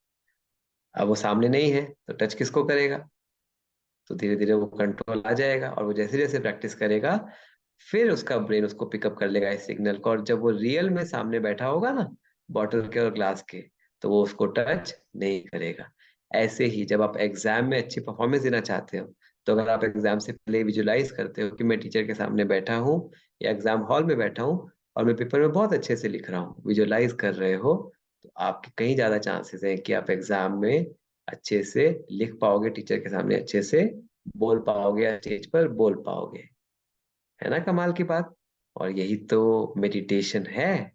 अब वो सामने नहीं है तो टच किसको करेगा? तो धीरे धीरे वो कंट्रोल आ जाएगा, और वो जैसे जैसे प्रैक्टिस करेगा फिर उसका ब्रेन उसको पिकअप कर लेगा इस सिग्नल को, और जब वो रियल में सामने बैठा होगा ना, बॉटल के और ग्लास के, तो वो उसको टच नहीं करेगा। ऐसे ही जब आप एग्जाम में अच्छी परफॉर्मेंस देना चाहते हो, तो अगर आप एग्जाम से पहले विजुलाइज करते हो कि मैं टीचर के सामने बैठा हूँ या एग्जाम हॉल में बैठा हूँ और मैं पेपर में बहुत अच्छे से लिख रहा हूँ, विजुलाइज कर रहे हो, तो आपके कहीं ज्यादा चांसेस हैं कि आप एग्जाम में अच्छे से लिख पाओगे, टीचर के सामने अच्छे से बोल पाओगे या स्टेज पर बोल पाओगे। है ना कमाल की बात? और यही तो मेडिटेशन है।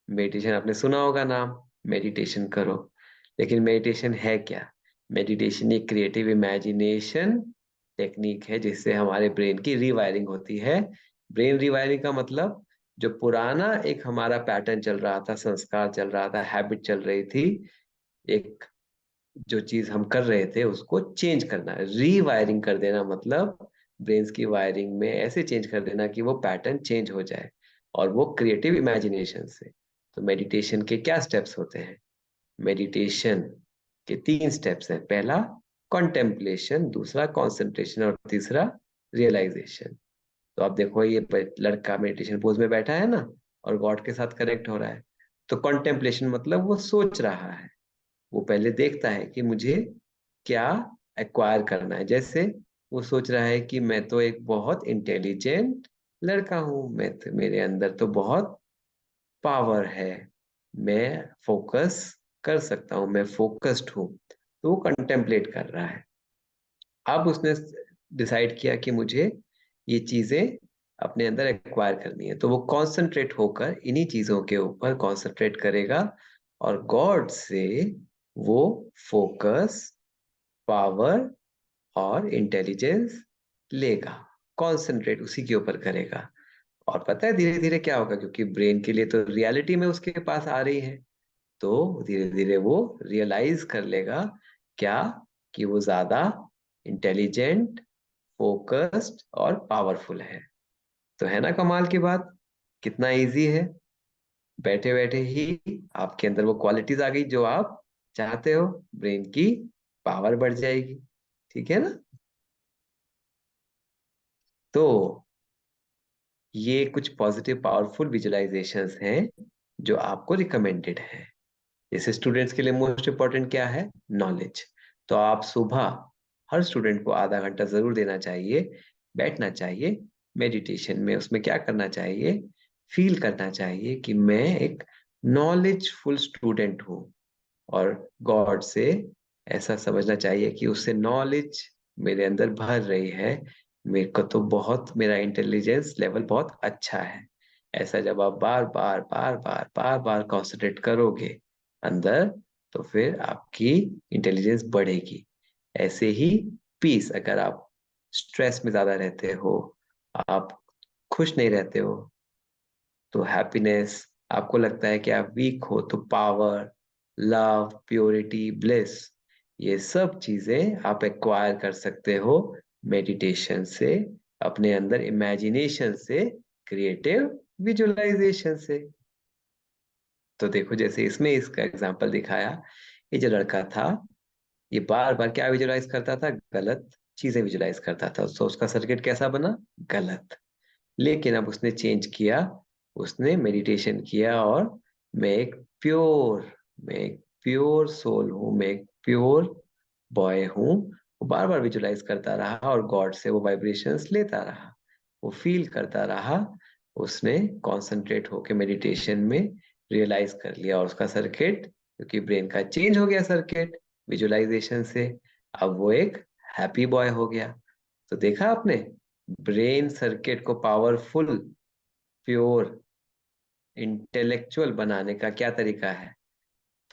मेडिटेशन आपने सुना होगा नाम, मेडिटेशन करो। लेकिन मेडिटेशन है क्या? मेडिटेशन एक क्रिएटिव इमेजिनेशन टेक्निक है जिससे हमारे ब्रेन की रीवायरिंग होती है। ब्रेन रीवायरिंग का मतलब, जो पुराना एक हमारा पैटर्न चल रहा था, संस्कार चल रहा था, हैबिट चल रही थी, एक जो चीज हम कर रहे थे उसको चेंज करना, रीवायरिंग कर देना, मतलब ब्रेन्स की वायरिंग में ऐसे चेंज कर देना कि वो पैटर्न चेंज हो जाए, और वो क्रिएटिव इमेजिनेशन से। तो मेडिटेशन के क्या स्टेप्स होते हैं? मेडिटेशन के 3 स्टेप्स हैं। पहला कॉन्टेम्पलेशन, दूसरा कॉन्सेंट्रेशन, और तीसरा रियलाइजेशन। तो आप देखो, ये लड़का मेडिटेशन पोज में बैठा है ना, और गॉड के साथ कनेक्ट हो रहा है। तो कॉन्टेम्पलेशन मतलब वो सोच रहा है, वो पहले देखता है कि मुझे क्या एक्वायर करना है। जैसे वो सोच रहा है कि मैं तो एक बहुत इंटेलिजेंट लड़का हूँ, मैं तो, मेरे अंदर तो बहुत पावर है, मैं फोकस कर सकता हूँ, मैं फोकस्ड हूँ। तो वो कंटेम्पलेट कर रहा है। अब उसने डिसाइड किया कि मुझे ये चीजें अपने अंदर एक्वायर करनी है, तो वो कॉन्सेंट्रेट होकर इन्हीं चीजों के ऊपर कॉन्सेंट्रेट करेगा, और गॉड से वो फोकस, पावर और इंटेलिजेंस लेगा, कॉन्सेंट्रेट उसी के ऊपर करेगा। और पता है धीरे धीरे क्या होगा, क्योंकि ब्रेन के लिए तो रियलिटी में उसके पास आ रही है, तो धीरे धीरे वो रियलाइज कर लेगा क्या, कि वो ज्यादा इंटेलिजेंट, फोकस्ड और पावरफुल है। तो है ना कमाल की बात? कितना इजी है। बैठे बैठे ही आपके अंदर वो क्वालिटीज आ गई जो आप चाहते हो, ब्रेन की पावर बढ़ जाएगी। ठीक है ना? तो ये कुछ पॉजिटिव पावरफुल विजुअलाइजेशंस हैं जो आपको रिकमेंडेड है। जैसे स्टूडेंट्स के लिए मोस्ट इम्पोर्टेंट क्या है? नॉलेज। तो आप सुबह हर स्टूडेंट को आधा घंटा जरूर देना चाहिए, बैठना चाहिए मेडिटेशन में। उसमें क्या करना चाहिए? फील करना चाहिए कि मैं एक नॉलेजफुल स्टूडेंट हूँ, और गॉड से ऐसा समझना चाहिए कि उससे नॉलेज मेरे अंदर भर रही है, मेरे को तो बहुत, मेरा इंटेलिजेंस लेवल बहुत अच्छा है। ऐसा जब आप बार बार बार बार बार बार कॉन्सेंट्रेट करोगे अंदर, तो फिर आपकी इंटेलिजेंस बढ़ेगी। ऐसे ही पीस, अगर आप स्ट्रेस में ज्यादा रहते हो, आप खुश नहीं रहते हो, तो हैप्पीनेस, आपको लगता है कि आप वीक हो, तो पावर, लव, प्योरिटी, ब्लिस, ये सब चीजें आप एक्वायर कर सकते हो मेडिटेशन से, अपने अंदर इमेजिनेशन से, क्रिएटिव विजुअलाइजेशन से। तो देखो, जैसे इसमें इसका एग्जांपल दिखाया, ये जो लड़का था, ये बार बार क्या विजुअलाइज करता था? गलत चीजें विजुअलाइज करता था, तो उसका सर्किट कैसा बना? गलत। लेकिन अब उसने चेंज किया, उसने मेडिटेशन किया, और मैं एक प्योर मैं एक प्योर सोल हूँ, मैं एक प्योर बॉय हूँ। वो बार बार विजुलाइज करता रहा, और गॉड से वो वाइब्रेशंस लेता रहा, वो फील करता रहा। उसने कॉन्सेंट्रेट होके मेडिटेशन में रियलाइज कर लिया, और उसका सर्किट, क्योंकि ब्रेन का चेंज हो गया सर्किट विजुलाइजेशन से, अब वो एक हैप्पी बॉय हो गया। तो देखा आपने, ब्रेन सर्किट को पावरफुल, प्योर, इंटेलेक्चुअल बनाने का क्या तरीका है?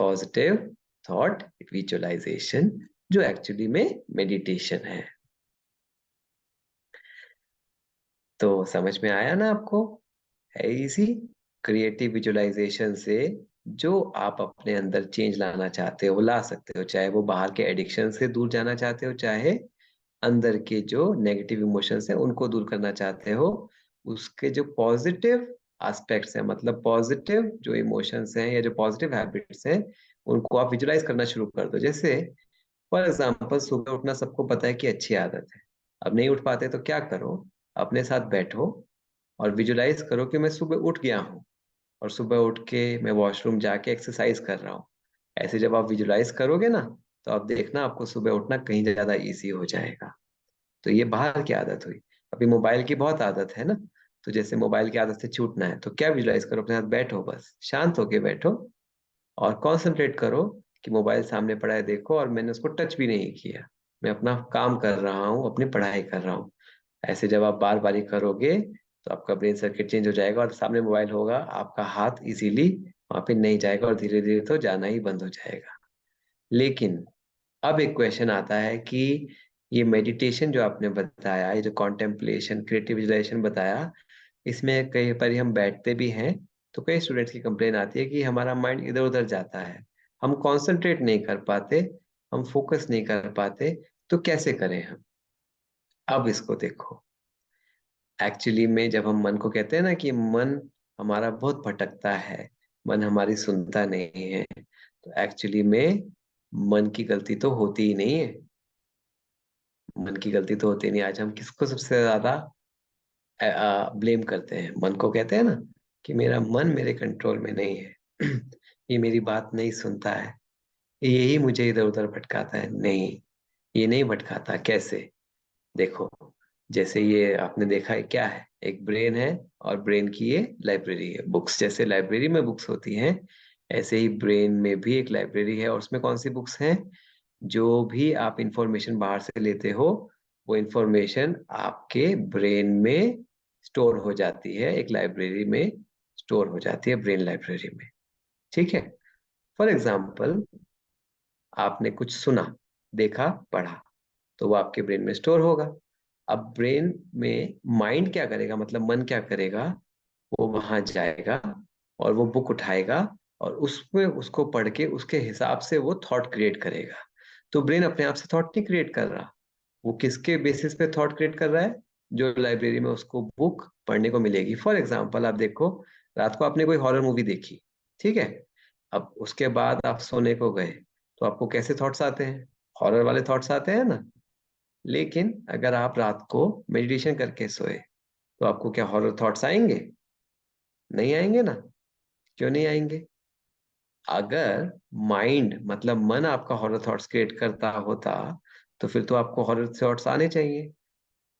पॉजिटिव थॉट विजुअलाइजेशन, जो एक्चुअली में मेडिटेशन है। तो समझ में आया ना आपको? है इसी क्रिएटिव विजुअलाइजेशन से जो आप अपने अंदर चेंज लाना चाहते हो वो ला सकते हो, चाहे वो बाहर के एडिक्शन से दूर जाना चाहते हो, चाहे अंदर के जो नेगेटिव इमोशंस है उनको दूर करना चाहते हो। उसके जो पॉजिटिव एस्पेक्ट्स हैं, मतलब पॉजिटिव जो इमोशंस हैं या जो पॉजिटिव हैबिट्स हैं, उनको आप विजुअलाइज करना शुरू कर दो। जैसे फॉर एग्जाम्पल, सुबह उठना सबको पता है कि अच्छी आदत है। अब नहीं उठ पाते तो क्या करो, अपने साथ बैठो और विजुलाइज करो कि मैं सुबह उठ गया हूँ और सुबह उठ के मैं वॉशरूम जाके एक्सरसाइज कर रहा हूँ। ऐसे जब आप विजुलाइज करोगे ना, तो आप देखना आपको सुबह उठना कहीं ज्यादा इजी हो जाएगा। तो ये बाहर की आदत हुई। अभी मोबाइल की बहुत आदत है ना, तो जैसे मोबाइल की आदत से छूटना है तो क्या विजुलाइज करो, अपने साथ बैठो, बस शांत होके बैठो और कंसंट्रेट करो कि मोबाइल सामने पड़ा है देखो, और मैंने उसको टच भी नहीं किया, मैं अपना काम कर रहा हूँ, अपनी पढ़ाई कर रहा हूँ। ऐसे जब आप बार बार करोगे तो आपका ब्रेन सर्किट चेंज हो जाएगा और सामने मोबाइल होगा, आपका हाथ इजीली वहां पे नहीं जाएगा और धीरे धीरे तो जाना ही बंद हो जाएगा। लेकिन अब एक क्वेश्चन आता है कि ये मेडिटेशन जो आपने बताया, ये जो कॉन्टेम्पलेशन क्रिएटिव विजुअलाइजेशन बताया, इसमें कई बार हम बैठते भी हैं तो कई स्टूडेंट्स की कंप्लेन आती है कि हमारा माइंड इधर उधर जाता है, हम कंसंट्रेट नहीं कर पाते, हम फोकस नहीं कर पाते, तो कैसे करें हम? अब इसको देखो, एक्चुअली में जब हम मन को कहते हैं ना कि मन हमारा बहुत भटकता है, मन हमारी सुनता नहीं है, तो एक्चुअली में मन की गलती तो होती ही नहीं है। मन की गलती तो होती नहीं। आज हम किसको सबसे ज्यादा ब्लेम करते हैं? मन को कहते हैं ना कि मेरा मन मेरे कंट्रोल में नहीं है, ये मेरी बात नहीं सुनता है, यही मुझे इधर उधर भटकाता है। नहीं, ये नहीं भटकाता। कैसे? देखो, जैसे ये आपने देखा है क्या है, एक ब्रेन है और ब्रेन की ये लाइब्रेरी है, बुक्स। जैसे लाइब्रेरी में बुक्स होती हैं, ऐसे ही ब्रेन में भी एक लाइब्रेरी है, और उसमें कौन सी बुक्स हैं? जो भी आप इंफॉर्मेशन बाहर से लेते हो, वो इंफॉर्मेशन आपके ब्रेन में स्टोर हो जाती है, एक लाइब्रेरी में स्टोर हो जाती है, ब्रेन लाइब्रेरी में। ठीक है? फॉर एग्जाम्पल, आपने कुछ सुना, देखा, पढ़ा, तो वो आपके ब्रेन में स्टोर होगा। अब ब्रेन में माइंड क्या करेगा, मतलब मन क्या करेगा? वो वहां जाएगा और वो बुक उठाएगा और उसमें उसको पढ़ के उसके हिसाब से वो थॉट क्रिएट करेगा। तो ब्रेन अपने आप से थॉट नहीं क्रिएट कर रहा, वो किसके बेसिस पे थॉट क्रिएट कर रहा है? जो लाइब्रेरी में उसको बुक पढ़ने को मिलेगी। फॉर एग्जाम्पल, आप देखो, रात को आपने कोई हॉरर मूवी देखी, ठीक है? अब उसके बाद आप सोने को गए, तो आपको कैसे थॉट्स आते हैं? हॉरर वाले थॉट्स आते हैं ना। लेकिन अगर आप रात को मेडिटेशन करके सोए, तो आपको क्या हॉरर थॉट्स आएंगे? नहीं आएंगे ना। क्यों नहीं आएंगे? अगर माइंड मतलब मन आपका हॉरर थॉट्स क्रिएट करता होता, तो फिर तो आपको हॉरर थॉट्स आने चाहिए।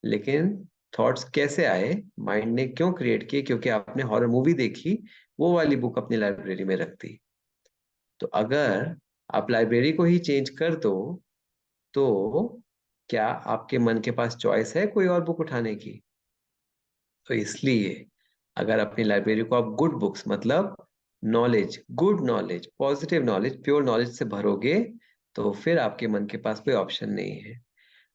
लेकिन थॉट्स कैसे आए? माइंड ने क्यों क्रिएट किए? क्योंकि आपने हॉरर मूवी देखी, वो वाली बुक अपनी लाइब्रेरी में रख दी। तो अगर आप लाइब्रेरी को ही चेंज कर दो, तो क्या आपके मन के पास चॉइस है कोई और बुक उठाने की? तो इसलिए अगर अपनी लाइब्रेरी को आप गुड बुक्स मतलब knowledge, good knowledge, positive knowledge, pure knowledge से भरोगे, तो फिर आपके मन के पास कोई ऑप्शन नहीं है।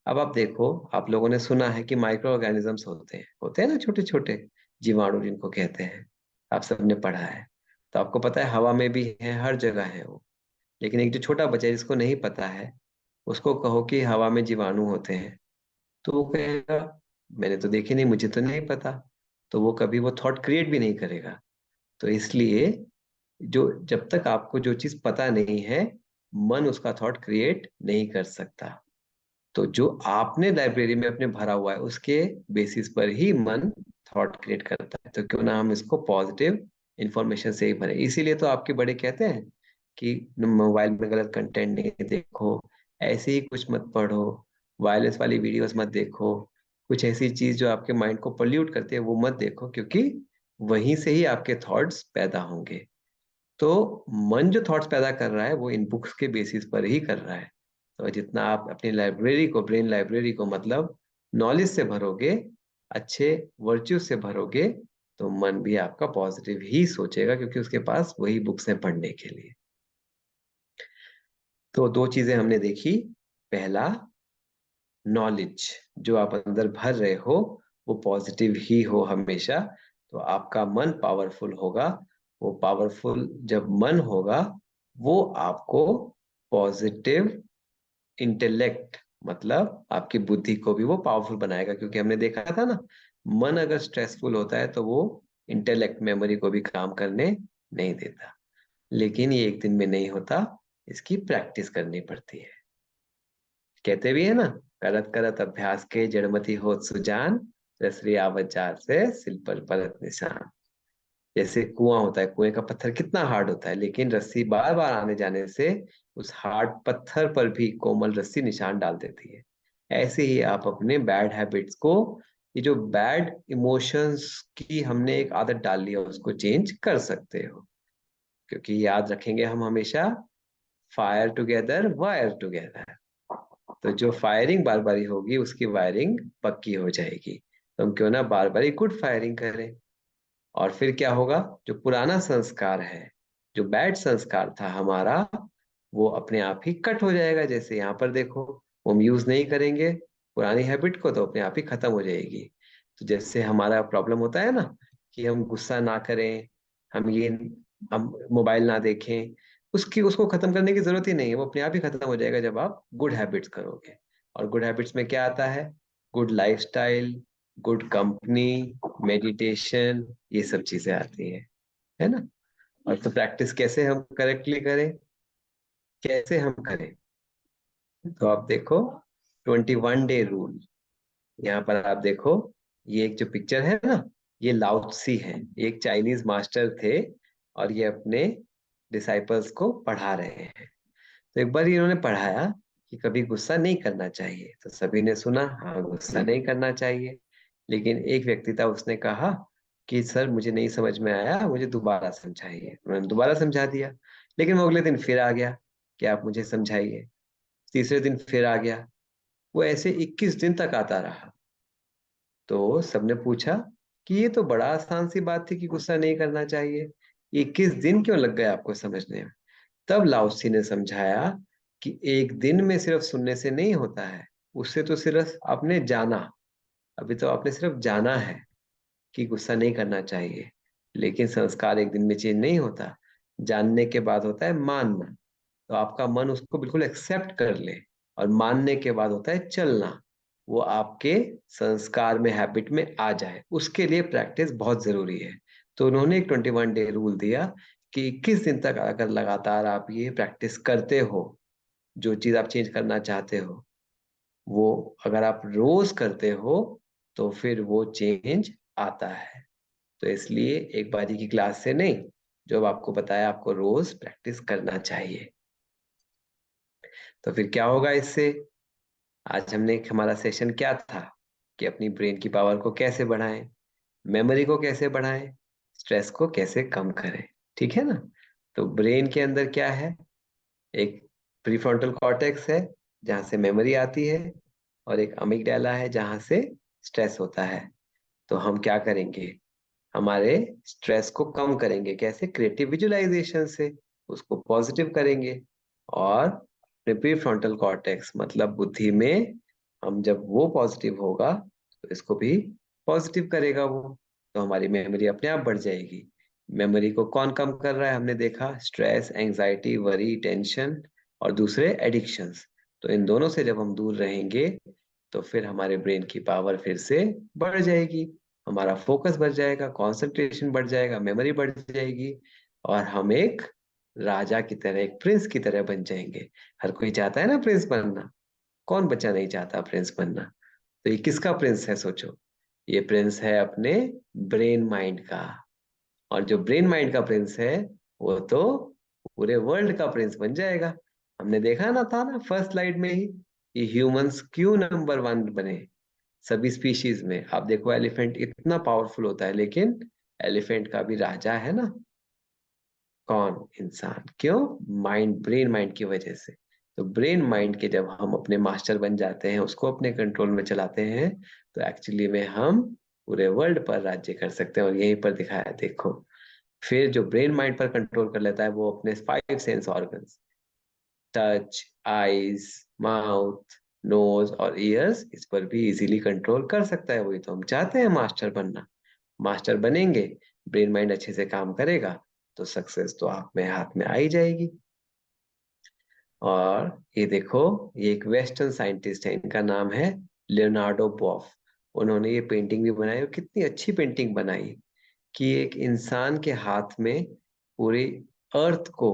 अब आप देखो, आप लोगों ने सुना है कि माइक्रो ऑर्गेनिजम्स होते हैं ना, छोटे छोटे जीवाणु जिनको कहते हैं, आप सबने पढ़ा है। तो आपको पता है हवा में भी है, हर जगह है वो। लेकिन एक जो छोटा बच्चा है जिसको नहीं पता है, उसको कहो कि हवा में जीवाणु होते हैं, तो वो कहेगा मैंने तो देखे नहीं, मुझे तो नहीं पता। तो वो कभी वो थॉट क्रिएट भी नहीं करेगा। तो इसलिए जो जब तक आपको जो चीज पता नहीं है, मन उसका थॉट क्रिएट नहीं कर सकता। तो जो आपने लाइब्रेरी में अपने भरा हुआ है उसके बेसिस पर ही मन थॉट क्रिएट करता है। तो क्यों ना हम इसको पॉजिटिव इंफॉर्मेशन से ही भरे। इसीलिए तो आपके बड़े कहते हैं कि मोबाइल में गलत कंटेंट नहीं देखो, ऐसे ही कुछ मत पढ़ो, वायलेंस वाली वीडियोस मत देखो, कुछ ऐसी चीज जो आपके माइंड को पोल्यूट करती है वो मत देखो, क्योंकि वहीं से ही आपके थॉट्स पैदा होंगे। तो मन जो थॉट्स पैदा कर रहा है वो इन बुक्स के बेसिस पर ही कर रहा है। तो जितना आप अपनी लाइब्रेरी को, ब्रेन लाइब्रेरी को मतलब नॉलेज से भरोगे, अच्छे वर्च्यू से भरोगे, तो मन भी आपका पॉजिटिव ही सोचेगा, क्योंकि उसके पास वही बुक्स हैं पढ़ने के लिए। तो दो चीजें हमने देखी। पहला, नॉलेज जो आप अंदर भर रहे हो वो पॉजिटिव ही हो हमेशा, तो आपका मन पावरफुल होगा। वो पावरफुल जब मन होगा वो आपको पॉजिटिव इंटेलेक्ट, मतलब आपकी बुद्धि को भी वो पावरफुल बनाएगा। क्योंकि हमने देखा था ना, मन अगर स्ट्रेसफुल होता है तो वो इंटेलेक्ट मेमोरी को भी काम करने नहीं देता। लेकिन ये एक दिन में नहीं होता, इसकी प्रैक्टिस करनी पड़ती है। कहते भी है ना, करत करत अभ्यास के जड़मति होत सुजान, रसरी आवत जार से सिल पर परत निशान। जैसे कुआं होता है, कुएं का पत्थर कितना हार्ड होता है, लेकिन रस्सी बार बार आने जाने से उस हार्ड पत्थर पर भी कोमल रस्सी निशान डाल देती है। ऐसे ही आप अपने बैड हैबिट्स को, ये जो बैड इमोशंस की हमने एक आदत डाल ली है, उसको चेंज कर सकते हो। क्योंकि याद रखेंगे हम हमेशा, फायर टुगेदर वायर टुगेदर। तो जो फायरिंग बार बारी होगी उसकी वायरिंग पक्की हो जाएगी। तो हम क्यों ना बार बारी गुड फायरिंग करें। और फिर क्या होगा, जो पुराना संस्कार है, जो बैड संस्कार था हमारा, वो अपने आप ही कट हो जाएगा। जैसे यहाँ पर देखो, वो हम यूज नहीं करेंगे पुरानी हैबिट को तो अपने आप ही खत्म हो जाएगी। तो जैसे हमारा प्रॉब्लम होता है ना कि हम गुस्सा ना करें, हम ये हम मोबाइल ना देखें, उसकी उसको खत्म करने की जरूरत ही नहीं है। वो अपने आप ही खत्म हो जाएगा जब आप गुड हैबिट्स करोगे। और गुड हैबिट्स में क्या आता है, good lifestyle, good company, meditation, ये सब चीजें आती है ना। और तो प्रैक्टिस कैसे हम करेक्टली करें, कैसे हम करें, तो आप देखो 21 डे रूल। यहाँ पर आप देखो, ये एक जो पिक्चर है ना, ये लाओ त्से है, ये एक चाइनीज मास्टर थे और ये अपने डिसाइपल्स को पढ़ा रहे हैं। तो एक बार इन्होंने पढ़ाया कि कभी गुस्सा नहीं करना चाहिए, तो सभी ने सुना, हाँ गुस्सा नहीं करना चाहिए। लेकिन एक व्यक्ति था, उसने कहा कि सर मुझे नहीं समझ में आया, मुझे दोबारा समझाइए। उन्होंने दोबारा समझा दिया, लेकिन वो अगले दिन फिर आ गया कि आप मुझे समझाइए। तीसरे दिन फिर आ गया। वो ऐसे 21 दिन तक आता रहा। तो सबने पूछा कि ये तो बड़ा आसान सी बात थी कि गुस्सा नहीं करना चाहिए, 21 दिन क्यों लग गए आपको समझने में। तब लाओसी ने समझाया कि एक दिन में सिर्फ सुनने से नहीं होता है, उससे तो सिर्फ आपने जाना, अभी तो आपने सिर्फ जाना है कि गुस्सा नहीं करना चाहिए। लेकिन संस्कार एक दिन में चेंज नहीं होता, जानने के बाद होता है मानना। तो आपका मन उसको बिल्कुल एक्सेप्ट कर ले, और मानने के बाद होता है चलना, वो आपके संस्कार में, हैबिट में आ जाए। उसके लिए प्रैक्टिस बहुत जरूरी है। तो उन्होंने एक 21 डे रूल दिया कि 21 दिन तक अगर लगातार आप ये प्रैक्टिस करते हो, जो चीज आप चेंज करना चाहते हो, वो अगर आप रोज करते हो तो फिर वो चेंज आता है। तो इसलिए एक बारी की क्लास से नहीं, जो अब आपको बताया, आपको रोज प्रैक्टिस करना चाहिए। तो फिर क्या होगा इससे, आज हमने हमारा सेशन क्या था कि अपनी ब्रेन की पावर को कैसे बढ़ाएं, मेमोरी को कैसे बढ़ाएं, स्ट्रेस को कैसे कम करें। ठीक है ना। तो ब्रेन के अंदर क्या है, एक प्रीफ्रंटल कॉर्टेक्स है जहाँ से मेमोरी आती है, और एक अमिगडाला है जहाँ से स्ट्रेस होता है। तो हम क्या करेंगे, हमारे स्ट्रेस को कम करेंगे कैसे, क्रिएटिव विजुअलाइजेशन से, उसको पॉजिटिव करेंगे। और अपने प्रीफ्रंटल कॉर्टेक्स मतलब बुद्धि में, हम जब वो पॉजिटिव होगा तो इसको भी पॉजिटिव करेगा वो। तो हमारी मेमोरी अपने आप बढ़ जाएगी। मेमोरी को कौन कम कर रहा है, हमने देखा स्ट्रेस, एंजाइटी, वरी, टेंशन, और दूसरे एडिक्शंस। तो इन दोनों से जब हम दूर रहेंगे तो फिर हमारे ब्रेन की पावर फिर से बढ़ जाएगी, हमारा फोकस बढ़ जाएगा, कंसंट्रेशन बढ़ जाएगा, मेमोरी बढ़ जाएगी, और हम एक राजा की तरह, एक प्रिंस की तरह बन जाएंगे। हर कोई चाहता है ना प्रिंस बनना, कौन बच्चा नहीं चाहता प्रिंस बनना। तो ये किसका प्रिंस है सोचो, ये प्रिंस है अपने ब्रेन माइंड का। और जो ब्रेन माइंड का प्रिंस है वो तो पूरे वर्ल्ड का प्रिंस बन जाएगा। हमने देखा ना था ना फर्स्ट स्लाइड में ही, ये ह्यूमंस क्यों नंबर 1 बने सभी स्पीशीज में। आप देखो एलिफेंट इतना पावरफुल होता है, लेकिन एलिफेंट का भी राजा है ना कौन, इंसान। क्यों, माइंड, ब्रेन माइंड की वजह से। तो ब्रेन माइंड के जब हम अपने मास्टर बन जाते हैं, उसको अपने कंट्रोल में चलाते हैं, तो एक्चुअली में हम पूरे वर्ल्ड पर राज्य कर सकते हैं। और यहीं पर दिखाया है, देखो। फिर जो ब्रेन माइंड पर कंट्रोल कर लेता है वो अपने 5 sense organs, touch, eyes, mouth, nose और ईयर्स, इस पर भी इजीली कंट्रोल कर सकता है। वही तो हम चाहते हैं, मास्टर बनना। मास्टर बनेंगे, ब्रेन माइंड अच्छे से काम करेगा, तो सक्सेस तो आप में हाथ में आ ही जाएगी। और ये देखो, ये एक वेस्टर्न साइंटिस्ट है, इनका नाम है लियोनार्डो बॉफ। उन्होंने ये पेंटिंग भी बनाई, और कितनी अच्छी पेंटिंग बनाई कि एक इंसान के हाथ में पूरी अर्थ को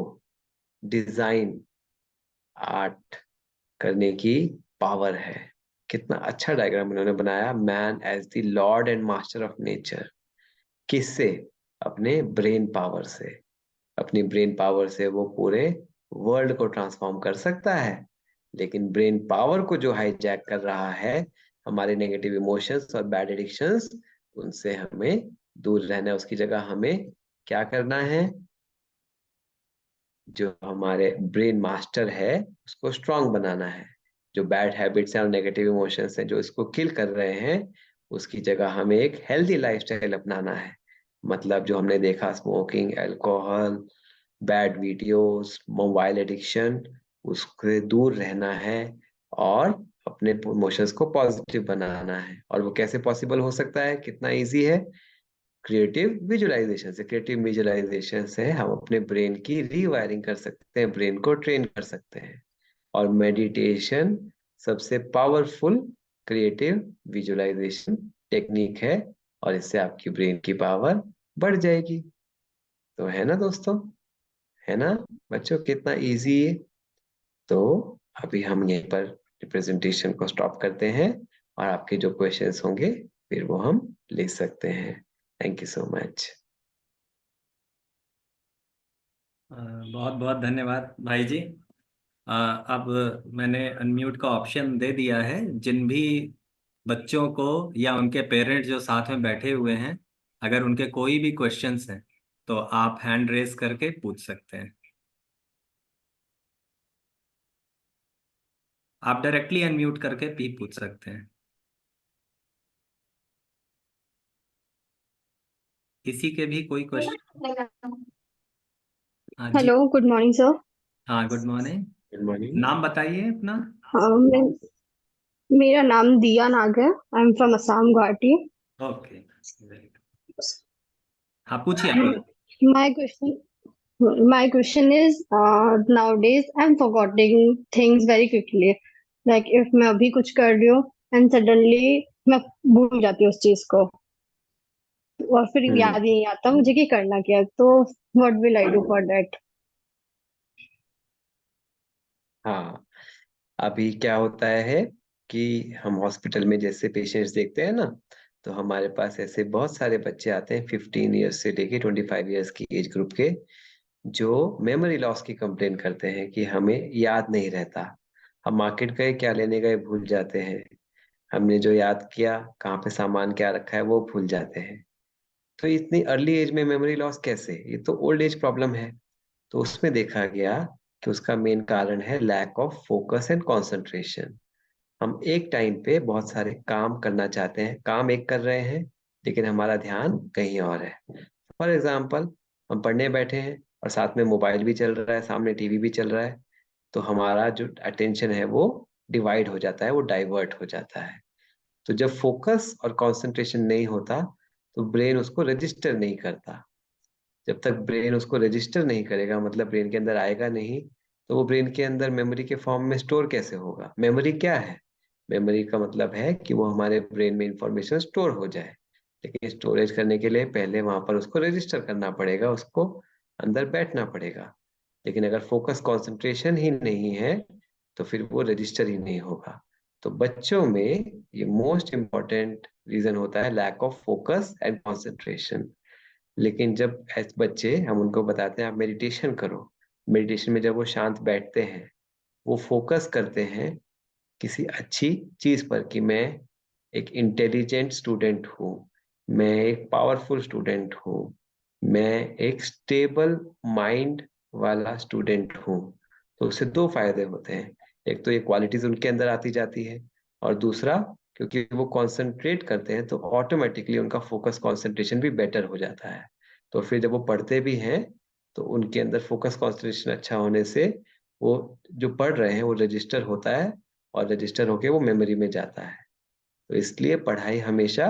डिजाइन आर्ट करने की पावर है। कितना अच्छा डायग्राम उन्होंने बनाया, man as the lord and master of nature. किससे? अपने ब्रेन पावर से। अपनी ब्रेन पावर से वो पूरे वर्ल्ड को ट्रांसफॉर्म कर सकता है। लेकिन ब्रेन पावर को जो हाईजैक कर रहा है, हमारे नेगेटिव इमोशंस और बैड एडिक्शंस, उनसे हमें दूर रहना है। उसकी जगह हमें क्या करना है? जो हमारे ब्रेन मास्टर है, उसको स्ट्रांग बनाना है। जो बैड हैबिट्स हैं और नेगेटिव इमोशंस हैं जो इसको किल कर रहे हैं, उसकी जगह हमें एक हेल्दी लाइफस्टाइल अपनाना है। मतलब जो हमने देखा, smoking, alcohol, bad videos, mobile addiction, उससे दूर रहना है और अपने इमोशंस को पॉजिटिव बनाना है। और वो कैसे पॉसिबल हो सकता है? कितना इजी है? क्रिएटिव विजुअलाइजेशन से। क्रिएटिव विजुअलाइजेशन से हम अपने ब्रेन की रीवायरिंग कर सकते हैं, ब्रेन को ट्रेन कर सकते हैं। और मेडिटेशन सबसे पावरफुल क्रिएटिव विजुअलाइजेशन टेक्निक है, और इससे आपकी ब्रेन की पावर बढ़ जाएगी। तो है ना दोस्तों? है ना बच्चों? कितना इजी है। तो अभी हम यहीं पर रिप्रेजेंटेशन को स्टॉप करते हैं, और आपके जो क्वेश्चंस होंगे फिर वो हम ले सकते हैं। Thank you so much. बहुत बहुत धन्यवाद भाई जी। अब मैंने अनम्यूट का ऑप्शन दे दिया है। जिन भी बच्चों को या उनके पेरेंट्स जो साथ में बैठे हुए हैं, अगर उनके कोई भी क्वेश्चंस हैं तो आप हैंड रेज करके पूछ सकते हैं। आप डायरेक्टली अनम्यूट करके भी पूछ सकते हैं। किसी के भी कोई क्वेश्चन? हाँ जी। Hello, good morning sir. हाँ, गुड मॉर्निंग। Good morning. नाम बताइए अपना। हाँ, मेरा नाम दिया नाग है। I am from Assam, Guwahati. Okay, very good. हाँ, पूछिए आप। My question my question is, nowadays I'm forgetting things very quickly. Like if मैं अभी कुछ कर रही हूँ एंड सडनली मैं भूल जाती हूँ उस चीज को, और फिर हम्म। याद ही नहीं आता मुझे कि करना क्या है। तो what will I do for that? हाँ, अभी क्या होता है कि हम हॉस्पिटल में जैसे पेशेंट्स देखते हैं ना, तो हमारे पास ऐसे बहुत सारे बच्चे आते हैं 15 ईयर्स से लेके 25 ईयर्स की एज ग्रुप के, जो मेमोरी लॉस की कंप्लेन करते हैं कि हमें याद नहीं रहता। हम मार्केट गए, क्या लेने गए, भूल जाते हैं। हमने जो याद किया, कहाँ पे सामान क्या रखा है, वो भूल जाते हैं। तो इतनी अर्ली एज में मेमोरी लॉस कैसे? ये तो ओल्ड एज प्रॉब्लम है। तो उसमें देखा गया कि उसका मेन कारण है lack of focus and concentration. हम एक टाइम पे बहुत सारे काम करना चाहते हैं, काम एक कर रहे हैं, लेकिन हमारा ध्यान कहीं और है। फॉर एग्जाम्पल, हम पढ़ने बैठे हैं और साथ में मोबाइल भी चल रहा है, सामने टीवी भी चल रहा है, तो हमारा जो अटेंशन है वो डिवाइड हो जाता है, वो डाइवर्ट हो जाता है। तो जब फोकस और कंसंट्रेशन नहीं होता, तो ब्रेन उसको रजिस्टर नहीं करता। जब तक ब्रेन उसको रजिस्टर नहीं करेगा, मतलब ब्रेन के अंदर आएगा नहीं, तो वो ब्रेन के अंदर मेमोरी के फॉर्म में स्टोर कैसे होगा? मेमोरी क्या है? मेमोरी का मतलब है कि वो हमारे ब्रेन में इंफॉर्मेशन स्टोर हो जाए। लेकिन स्टोरेज करने के लिए पहले वहां पर उसको रजिस्टर करना पड़ेगा, उसको अंदर बैठना पड़ेगा। लेकिन अगर फोकस कंसंट्रेशन ही नहीं है, तो फिर वो रजिस्टर ही नहीं होगा। तो बच्चों में ये मोस्ट इम्पॉर्टेंट रीजन होता है, lack of focus and concentration. लेकिन जब ऐसे बच्चे, हम उनको बताते हैं आप मेडिटेशन करो, मेडिटेशन में जब वो शांत बैठते हैं, वो फोकस करते हैं किसी अच्छी चीज पर कि मैं एक इंटेलिजेंट स्टूडेंट हूँ, मैं एक पावरफुल स्टूडेंट हूँ, मैं एक स्टेबल माइंड वाला स्टूडेंट हूँ। तो उससे दो फायदे होते हैं। एक तो ये क्वालिटीज उनके अंदर आती जाती है, और दूसरा, क्योंकि वो कंसंट्रेट करते हैं तो ऑटोमेटिकली उनका फोकस कंसंट्रेशन भी बेटर हो जाता है। तो फिर जब वो पढ़ते भी हैं, तो उनके अंदर फोकस कंसंट्रेशन अच्छा होने से वो जो पढ़ रहे हैं वो रजिस्टर होता है, और रजिस्टर होके वो मेमोरी में जाता है। तो इसलिए पढ़ाई हमेशा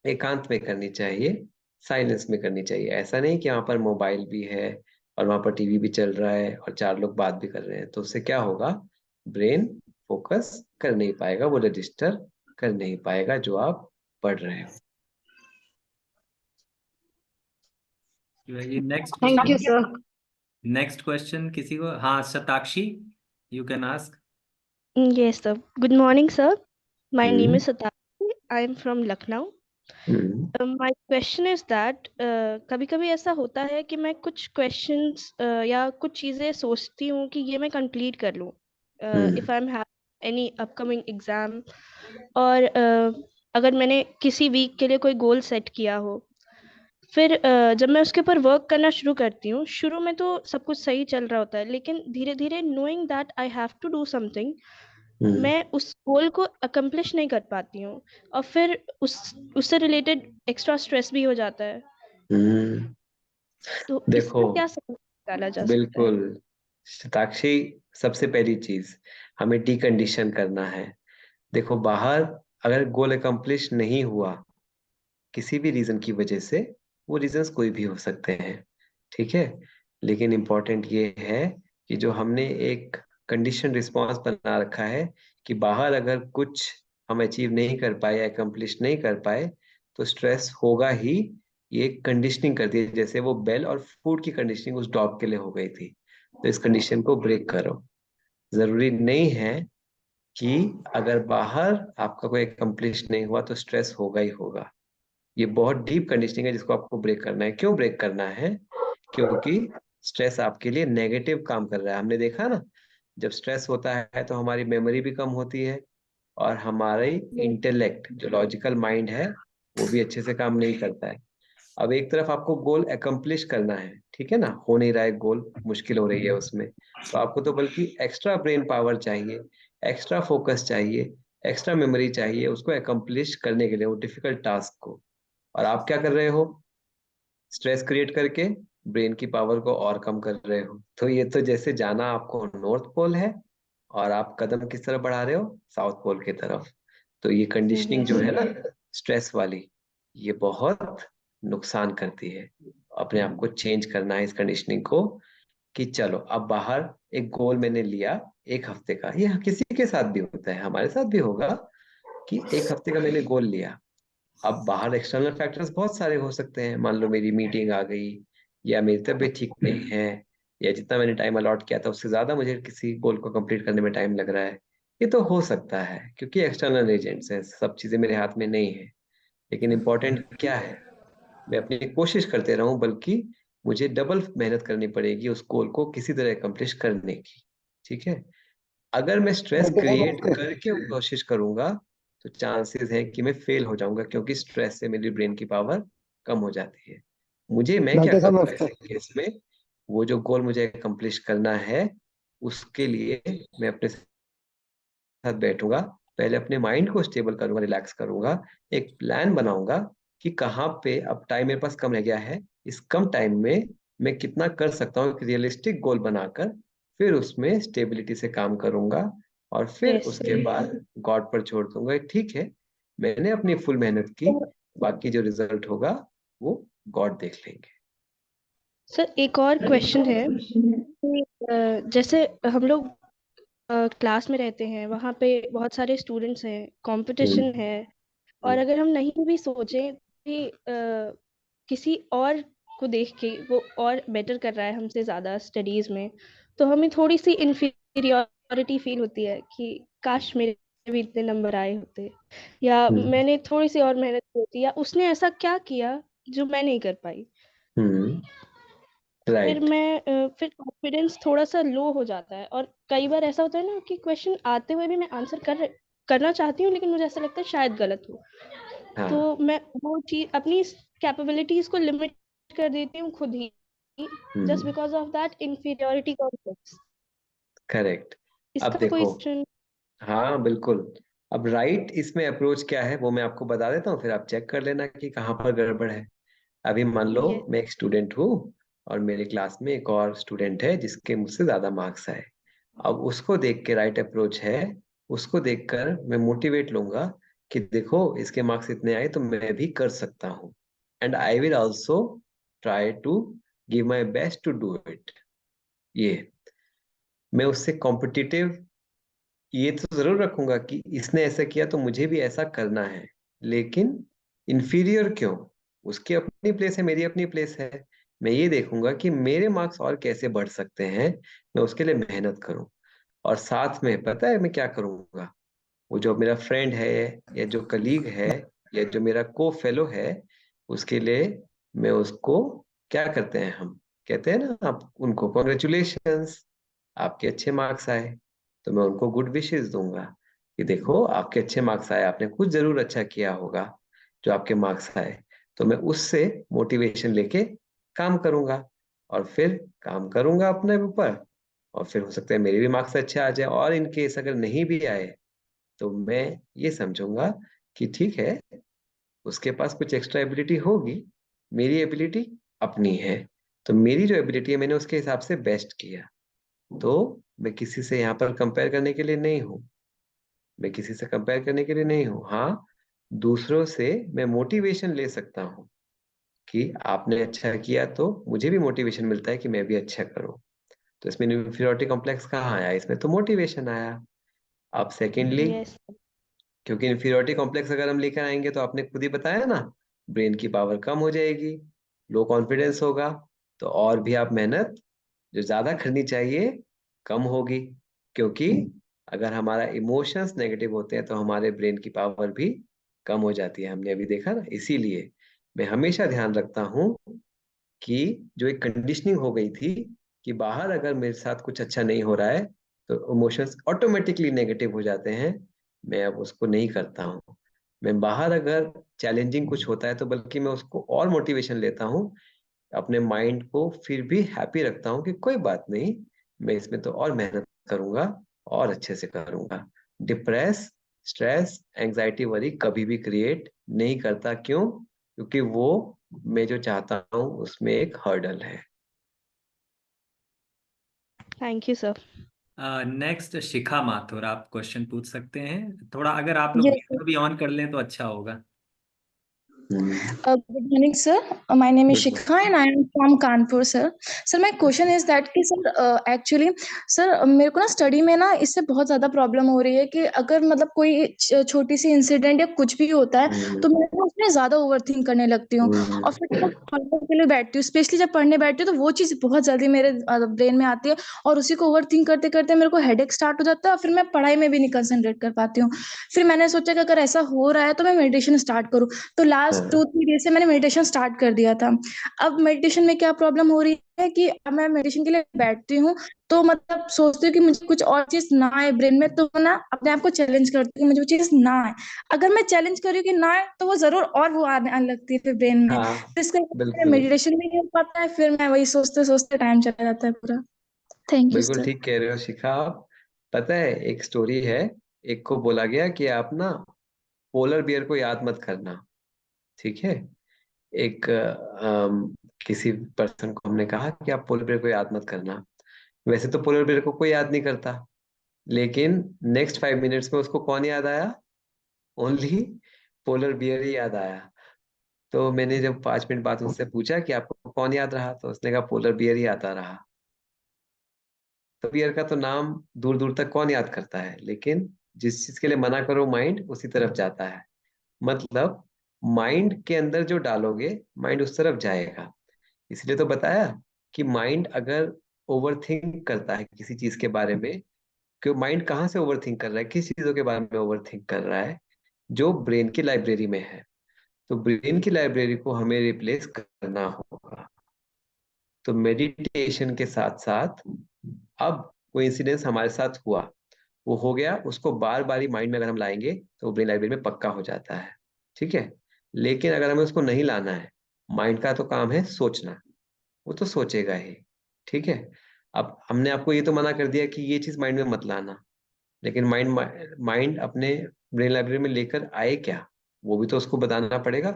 एकांत में करनी चाहिए, साइलेंस में करनी चाहिए। ऐसा नहीं कि वहाँ पर मोबाइल भी है और वहाँ पर टीवी भी चल रहा है और चार लोग बात भी कर रहे हैं, तो उससे क्या होगा, ब्रेन फोकस कर नहीं पाएगा, वो रजिस्टर कर नहीं पाएगा जो आप पढ़ रहे हो। ये next Thank you, question, sir. Next question किसी को? हाँ, Shatakshi, you can ask. Yes, sir. Good morning, sir. My name is hmm Satakshi. I am from Lucknow. Hmm My question is that कभी-कभी ऐसा होता है कि मैं कुछ questions या कुछ चीज़ें सोचती हूँ कि ये मैं complete कर लूँ if I'm having any upcoming exam, और अगर मैंने किसी वीक के लिए कोई गोल सेट किया हो, फिर जब मैं उसके ऊपर वर्क करना शुरू करती हूँ, शुरू में तो सब कुछ सही चल रहा होता है, लेकिन धीरे धीरे knowing that I have to do something, हम्म मैं उस गोल को अकम्प्लिश नहीं कर पाती हूँ, और फिर उससे रिलेटेड एक्स्ट्रा स्ट्रेस भी हो जाता है। हम्म। तो देखो, इसका क्या सही निकाला जा सकता है? बिल्कुल शताक्षी, सबसे पहली चीज हमें डीकंडीशन करना है। देखो, बाहर अगर गोल अकम्प्लिश नहीं हुआ किसी भी रीजन की वजह से, वो रीजंस कोई भी हो सकते हैं, ठीक है, लेकिन इम्पोर्टेंट ये है कि जो हमने एक कंडीशन रिस्पॉन्स बना रखा है कि बाहर अगर कुछ हम अचीव नहीं कर पाए या अकम्प्लिश नहीं कर पाए तो स्ट्रेस होगा ही। ये कंडीशनिंग कर दी है, जैसे वो बेल और फूड की कंडीशनिंग उस डॉग के लिए हो गई थी। तो इस कंडीशन को ब्रेक करो। जरूरी नहीं है कि अगर बाहर आपका कोई अकम्प्लिश नहीं हुआ तो स्ट्रेस होगा ही होगा। ये बहुत डीप कंडीशनिंग है जिसको आपको ब्रेक करना है। क्यों ब्रेक करना है? क्योंकि स्ट्रेस आपके लिए नेगेटिव काम कर रहा है। हमने देखा ना, जब स्ट्रेस होता है तो हमारी मेमोरी भी कम होती है और हमारी इंटेलेक्ट जो लॉजिकल माइंड है वो भी अच्छे से काम नहीं करता है। अब एक तरफ आपको गोल अकम्प्लिश करना है, ठीक है ना, हो नहीं रहा है गोल, मुश्किल हो रही है उसमें, तो आपको तो बल्कि एक्स्ट्रा ब्रेन पावर चाहिए, एक्स्ट्रा फोकस चाहिए, एक्स्ट्रा मेमोरी चाहिए उसको अकम्प्लिश करने के लिए, वो डिफिकल्ट टास्क को। और आप क्या कर रहे हो? स्ट्रेस क्रिएट करके ब्रेन की पावर को और कम कर रहे हो। तो ये तो जैसे जाना आपको नॉर्थ पोल है और आप कदम किस तरफ बढ़ा रहे हो, साउथ पोल की तरफ। तो ये कंडीशनिंग जो है ना, स्ट्रेस वाली, ये बहुत नुकसान करती है। अपने आप को चेंज करना है इस कंडीशनिंग को, कि चलो अब बाहर एक गोल मैंने लिया 1 हफ्ते का। ये किसी के साथ भी होता है, हमारे साथ भी होगा कि 1 हफ्ते का मैंने गोल लिया। अब बाहर एक्सटर्नल फैक्टर्स बहुत सारे हो सकते हैं, मान लो मेरी मीटिंग आ गई, या मेरी तबीयत ठीक नहीं है, या जितना मैंने टाइम अलॉट किया था उससे ज्यादा मुझे किसी गोल को कंप्लीट करने में टाइम लग रहा है। ये तो हो सकता है क्योंकि एक्सटर्नल एजेंट्स हैं, सब चीजें मेरे हाथ में नहीं है। लेकिन इम्पोर्टेंट क्या है, मैं अपनी कोशिश करते रहूं, बल्कि मुझे डबल मेहनत करनी पड़ेगी उस गोल को किसी तरह अकम्प्लिश करने की, ठीक है। अगर मैं स्ट्रेस क्रिएट करके कोशिश करूंगा तो चांसेस है कि मैं फेल हो जाऊंगा, क्योंकि स्ट्रेस से मेरी ब्रेन की पावर कम हो जाती है। मैं क्या करूंगा ऐसे केस में, वो जो गोल मुझे अकम्प्लिश करना है उसके लिए मैं अपने साथ बैठूंगा, पहले अपने माइंड को स्टेबल करूंगा, रिलैक्स करूंगा, एक प्लान बनाऊंगा कि कहाँ पे अब टाइम मेरे पास कम रह गया है, इस कम टाइम में मैं कितना कर सकता हूँ, एक रियलिस्टिक गोल बनाकर फिर उसमें स्टेबिलिटी से काम करूंगा, और फिर यस उसके बाद गॉड पर छोड़ दूंगा। ठीक है, मैंने अपनी फुल मेहनत की, बाकी जो रिजल्ट होगा वो गॉड देख लेंगे। सर, एक और क्वेश्चन है कि जैसे हम लोग क्लास में रहते हैं, वहाँ पे बहुत सारे स्टूडेंट्स हैं, कंपटीशन हम्म है, और हम्म अगर हम नहीं भी सोचें कि किसी और को देख के वो और बेटर कर रहा है हमसे ज़्यादा स्टडीज़ में, तो हमें थोड़ी सी इन्फीरियरिटी फील होती है कि काश मेरे भी इतने नंबर आए होते, या हम्म मैंने थोड़ी सी और मेहनत की होती, या उसने ऐसा क्या किया जो मैं नहीं कर पाई। हम्म। फिर राइट। फिर कॉन्फिडेंस थोड़ा सा लो हो जाता है, और कई बार ऐसा होता है ना कि क्वेश्चन आते हुए भी मैं आंसर करना चाहती हूँ, लेकिन मुझे ऐसा लगता है शायद गलत हो, हाँ। तो मैं वो चीज अपनी कैपेबिलिटीज को लिमिट कर देती हूँ खुद ही, just hmm. Because of that inferiority complex. Correct. अब इसका कोई देखो, solution? हाँ बिल्कुल। अब राइट इसमें अप्रोच क्या है वो मैं आपको बता देता हूँ, फिर आप चेक कर लेना कि कहाँ पर गड़बड़ है। अभी मान लो ये मैं एक स्टूडेंट हूँ और मेरे क्लास में एक और स्टूडेंट है जिसके मुझसे ज्यादा मार्क्स आए। अब उसको देख के राइट अप्रोच है, उसको देखकर मैं मोटिवेट लूंगा कि देखो इसके मार्क्स इतने आए तो मैं भी कर सकता हूँ, and I will also try to give my best to do it. ये मैं उससे कॉम्पिटिटिव ये तो जरूर रखूंगा कि इसने ऐसा किया तो मुझे भी ऐसा करना है, लेकिन इंफीरियर क्यों? उसकी अपनी प्लेस है, मेरी अपनी प्लेस है। मैं ये देखूंगा कि मेरे मार्क्स और कैसे बढ़ सकते हैं, मैं उसके लिए मेहनत करूं। और साथ में पता है मैं क्या करूंगा? वो जो मेरा फ्रेंड है या जो कलीग है या जो मेरा को फेलो है, उसके लिए मैं उसको क्या करते हैं, हम कहते हैं ना, आप उनको कॉन्ग्रेचुलेशंस, आपके अच्छे मार्क्स आए। तो मैं उनको गुड विशेस दूंगा कि देखो आपके अच्छे मार्क्स आए, आपने कुछ जरूर अच्छा किया होगा जो आपके मार्क्स आए। तो मैं उससे मोटिवेशन लेके काम करूंगा और फिर काम करूंगा अपने ऊपर, और फिर हो सकता है मेरे भी मार्क्स अच्छे आ जाए, और इन केस अगर नहीं भी आए तो मैं ये समझूंगा कि ठीक है, उसके पास कुछ एक्स्ट्रा एबिलिटी होगी, मेरी एबिलिटी अपनी है, तो मेरी जो एबिलिटी है मैंने उसके हिसाब से बेस्ट किया। तो मैं किसी से यहाँ पर कंपेयर करने के लिए नहीं हूँ, मैं किसी से कंपेयर करने के लिए नहीं हूँ। हाँ, दूसरों से मैं मोटिवेशन ले सकता हूँ कि आपने अच्छा किया तो मुझे भी मोटिवेशन मिलता है कि मैं भी अच्छा करूँ। तो इसमें इन्फीरियरिटी कॉम्प्लेक्स कहाँ आया? इसमें तो मोटिवेशन आया। अब सेकेंडली, यस। क्योंकि इन्फीरियरिटी कॉम्प्लेक्स अगर हम लेकर आएंगे तो आपने खुद ही बताया ना, ब्रेन की पावर कम हो जाएगी, लो कॉन्फिडेंस होगा, तो और भी आप मेहनत जो ज्यादा करनी चाहिए कम होगी। क्योंकि अगर हमारा इमोशंस नेगेटिव होते हैं तो हमारे ब्रेन की पावर भी कम हो जाती है, हमने अभी देखा ना। इसीलिए मैं हमेशा ध्यान रखता हूँ कि जो एक कंडीशनिंग हो गई थी कि बाहर अगर मेरे साथ कुछ अच्छा नहीं हो रहा है तो इमोशंस ऑटोमेटिकली नेगेटिव हो जाते हैं, मैं अब उसको नहीं करता हूँ। मैं बाहर अगर चैलेंजिंग कुछ होता है तो बल्कि मैं उसको और मोटिवेशन लेता हूँ, अपने माइंड को फिर भी हैप्पी रखता हूँ कि कोई बात नहीं, मैं इसमें तो और मेहनत करूंगा और अच्छे से करूंगा। डिप्रेस, स्ट्रेस, एंजाइटी, वरी कभी भी क्रिएट नहीं करता। क्यों? क्योंकि वो मैं जो चाहता हूँ उसमें एक हर्डल है। Thank you sir. नेक्स्ट शिखा माथुर, आप क्वेश्चन पूछ सकते हैं। थोड़ा अगर आप लोग Yes, वीडियो भी ऑन कर लें तो अच्छा होगा। Good morning, sir. My name is good Shikha and I am from Kanpur, sir. Sir, my question is that कि sir actually sir मेरे को ना स्टडी में ना इससे बहुत ज़्यादा प्रॉब्लम हो रही है कि अगर मतलब कोई छोटी सी इंसिडेंट या कुछ भी होता है तो मैं ना उसमें ज़्यादा ओवरथिंक करने लगती हूँ और फिर जब पढ़ने के लिए बैठती हूँ, स्पेशली जब पढ़ने बैठती हूँ तो वो चीज़ बहुत जल्दी मेरे ब्रेन में आती है और उसी को ओवरथिंक करते करते मेरे को हेडेक स्टार्ट हो जाता है और फिर मैं पढ़ाई में भी नहीं कंसंट्रेट कर पाती हूँ। फिर मैंने सोचा कि अगर ऐसा हो रहा है तो मैं मेडिटेशन स्टार्ट करूँ। तो लास्ट 2-3 डेज से मैंने मेडिटेशन स्टार्ट कर दिया था। अब मेडिटेशन में क्या प्रॉब्लम हो रही है कि अब मैं मेडिटेशन के लिए बैठती हूँ, तो मतलब सोचती हूँ कि मुझे कुछ और चीज़ ना आए ब्रेन में, तो ना अपने आप को चैलेंज करती हूँ कि मुझे वो चीज़ ना आए। अगर मैं चैलेंज कर रही हूँ कि ना आए, तो वो ज़रूर और वो आने लगती है फिर ब्रेन में। हाँ, तो इसका बिल्कुल मेडिटेशन भी नहीं हो पाता है, फिर मैं वही सोचते-सोचते टाइम चला जाता है पूरा। थैंक यू बिल्कुल सर। ठीक कह रहे हो शिखा आप। पता है एक स्टोरी है, एक को बोला गया कि आप ना पोलर बियर को याद मत करना, ठीक है? एक किसी पर्सन को हमने कहा कि आप पोलर बियर को याद मत करना। वैसे तो पोलर बियर को कोई याद नहीं करता, लेकिन नेक्स्ट 5 मिनट्स में उसको कौन याद आया? ओनली पोलर बियर ही याद आया। तो मैंने जब 5 मिनट बाद उससे पूछा कि आपको कौन याद रहा, तो उसने कहा पोलर बियर ही आता रहा। तो बियर का तो नाम दूर दूर तक कौन याद करता है, लेकिन जिस चीज के लिए मना करो माइंड उसी तरफ जाता है। मतलब माइंड के अंदर जो डालोगे माइंड उस तरफ जाएगा। इसलिए तो बताया कि माइंड अगर ओवरथिंक करता है किसी चीज के बारे में, कि माइंड कहाँ से ओवरथिंक कर रहा है, किस चीजों के बारे में ओवरथिंक कर रहा है? जो ब्रेन की लाइब्रेरी में है। तो ब्रेन की लाइब्रेरी को हमें रिप्लेस करना होगा। तो मेडिटेशन के साथ साथ अब कोई इंसिडेंस हमारे साथ हुआ, वो हो गया, उसको बार बार ही माइंड में अगर हम लाएंगे तो वो ब्रेन लाइब्रेरी में पक्का हो जाता है, ठीक है? लेकिन अगर हमें उसको नहीं लाना है, माइंड का तो काम है सोचना, वो तो सोचेगा ही, ठीक है? अब हमने आपको ये तो मना कर दिया कि ये चीज माइंड में मत लाना, लेकिन माइंड अपने ब्रेन लाइब्रेरी में लेकर आए क्या, वो भी तो उसको बताना पड़ेगा।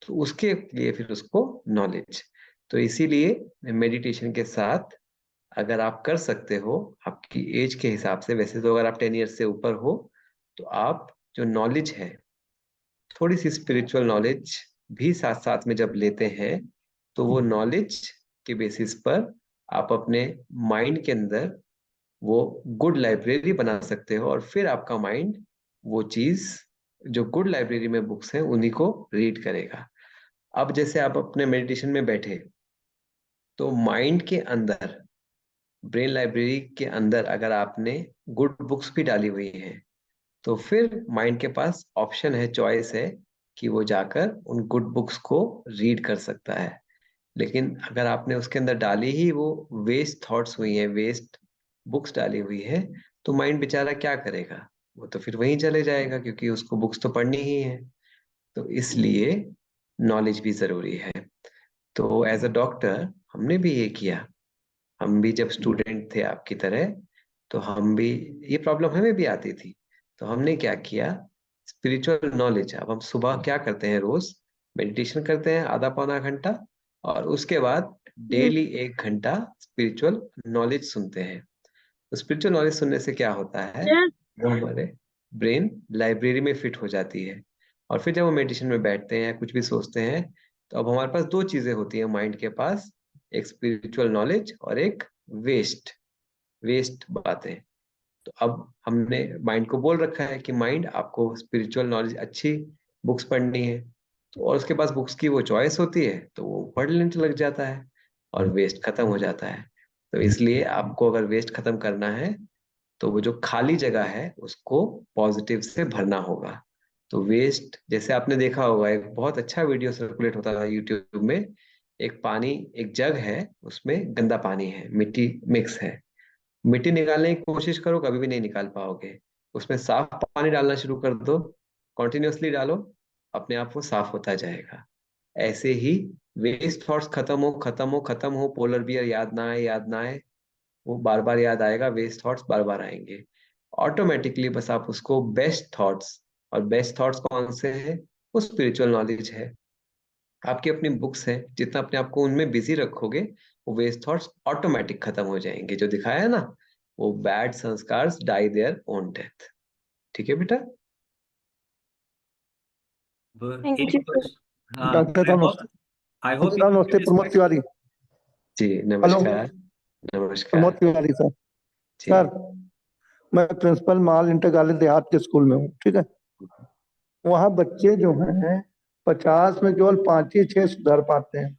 तो उसके लिए फिर उसको नॉलेज, तो इसीलिए मेडिटेशन के साथ अगर आप कर सकते हो आपकी एज के हिसाब से, वैसे तो अगर आप 10 ईयर्स से ऊपर हो तो आप जो नॉलेज है, थोड़ी सी स्पिरिचुअल नॉलेज भी साथ साथ में जब लेते हैं, तो वो नॉलेज के बेसिस पर आप अपने माइंड के अंदर वो गुड लाइब्रेरी बना सकते हो, और फिर आपका माइंड वो चीज जो गुड लाइब्रेरी में बुक्स हैं उन्हीं को रीड करेगा। अब जैसे आप अपने मेडिटेशन में बैठे, तो माइंड के अंदर, ब्रेन लाइब्रेरी के अंदर अगर आपने गुड बुक्स भी डाली हुई हैं, तो फिर माइंड के पास ऑप्शन है, चॉइस है कि वो जाकर उन गुड बुक्स को रीड कर सकता है। लेकिन अगर आपने उसके अंदर डाली ही वो वेस्ट थॉट्स हुई हैं, वेस्ट बुक्स डाली हुई है, तो माइंड बेचारा क्या करेगा? वो तो फिर वहीं चले जाएगा, क्योंकि उसको बुक्स तो पढ़नी ही है। तो इसलिए नॉलेज भी जरूरी है। तो एज अ डॉक्टर हमने भी ये किया। हम भी जब स्टूडेंट थे आपकी तरह, तो हम भी, ये प्रॉब्लम हमें भी आती थी। तो हमने क्या किया, स्पिरिचुअल नॉलेज, अब हम सुबह क्या करते हैं, रोज मेडिटेशन करते हैं आधा पौना घंटा, और उसके बाद डेली 1 घंटा स्पिरिचुअल नॉलेज सुनते हैं। तो स्पिरिचुअल नॉलेज सुनने से क्या होता है, वो हमारे ब्रेन लाइब्रेरी में फिट हो जाती है। और फिर जब हम मेडिटेशन में बैठते हैं या कुछ भी सोचते हैं, तो अब हमारे पास 2 चीजें होती हैं माइंड के पास, एक स्पिरिचुअल नॉलेज और एक वेस्ट वेस्ट बातें। तो अब हमने माइंड को बोल रखा है कि माइंड, आपको स्पिरिचुअल नॉलेज अच्छी बुक्स पढ़नी है, तो और उसके पास बुक्स की वो चॉइस होती है, तो वो पढ़ लेने लग जाता है और वेस्ट खत्म हो जाता है। तो इसलिए आपको अगर वेस्ट खत्म करना है, तो वो जो खाली जगह है उसको पॉजिटिव से भरना होगा। तो वेस्ट, जैसे आपने देखा होगा, एक बहुत अच्छा वीडियो सर्कुलेट होता था यूट्यूब में, एक पानी, एक जग है, उसमें गंदा पानी है, मिट्टी मिक्स है, मिट्टी निकालने की कोशिश करो, कभी भी नहीं निकाल पाओगे। उसमें साफ पानी डालना शुरू कर दो, कॉन्टिन्यूअसली डालो, अपने आप वो साफ होता जाएगा। ऐसे ही वेस्ट थॉट्स खत्म हो खत्म हो खत्म हो, पोलर बियर याद ना आए, याद ना आए, वो बार बार याद आएगा, वेस्ट थॉट्स बार बार आएंगे ऑटोमेटिकली। बस आप उसको बेस्ट थॉट्स, और बेस्ट थॉट्स कौन से हैं, वो स्पिरिचुअल नॉलेज है, आपकी अपनी बुक्स है, जितना अपने आप को उनमें बिजी रखोगे, वो वेस्ट थॉट्स ऑटोमेटिक खत्म हो जाएंगे। जो दिखाया है ना, वो बैड संस्कार डाई देयर ओन डेथ। ठीक है बेटा? एक Thank you. क्वेश्चन, हाँ, डॉक्टर साहब नमस्ते। आई डॉक्टर होप साहब नमस्ते, प्रमोद तिवारी। जी हेलो, नमस्कार। प्रमोद नमस्कार तिवारी सर। जी। सर, मैं प्रिंसिपल माल इंटर कॉलेज देहात के स्कूल में हूँ, ठीक है। वहाँ बच्चे जो हैं 50 में केवल 5 ही 6 सुधर पाते हैं।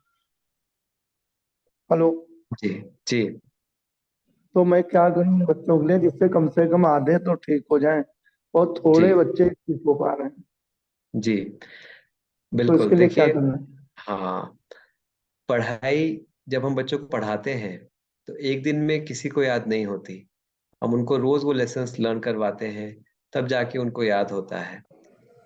हेलो, जी जी तो मैं क्या करूँ इन बच्चों के लिए, जिससे कम से कम आधे तो ठीक हो जाएं, और जी थोड़े बच्चे ठीक हो पा रहे हैं, जी तो बिल्कुल। इसके लिए क्या देखिए, करना है? हाँ, पढ़ाई जब हम बच्चों को पढ़ाते हैं, तो एक दिन में किसी को याद नहीं होती। हम उनको रोज वो लेसन्स लर्न करवाते हैं, तब जाके उनको याद होता है।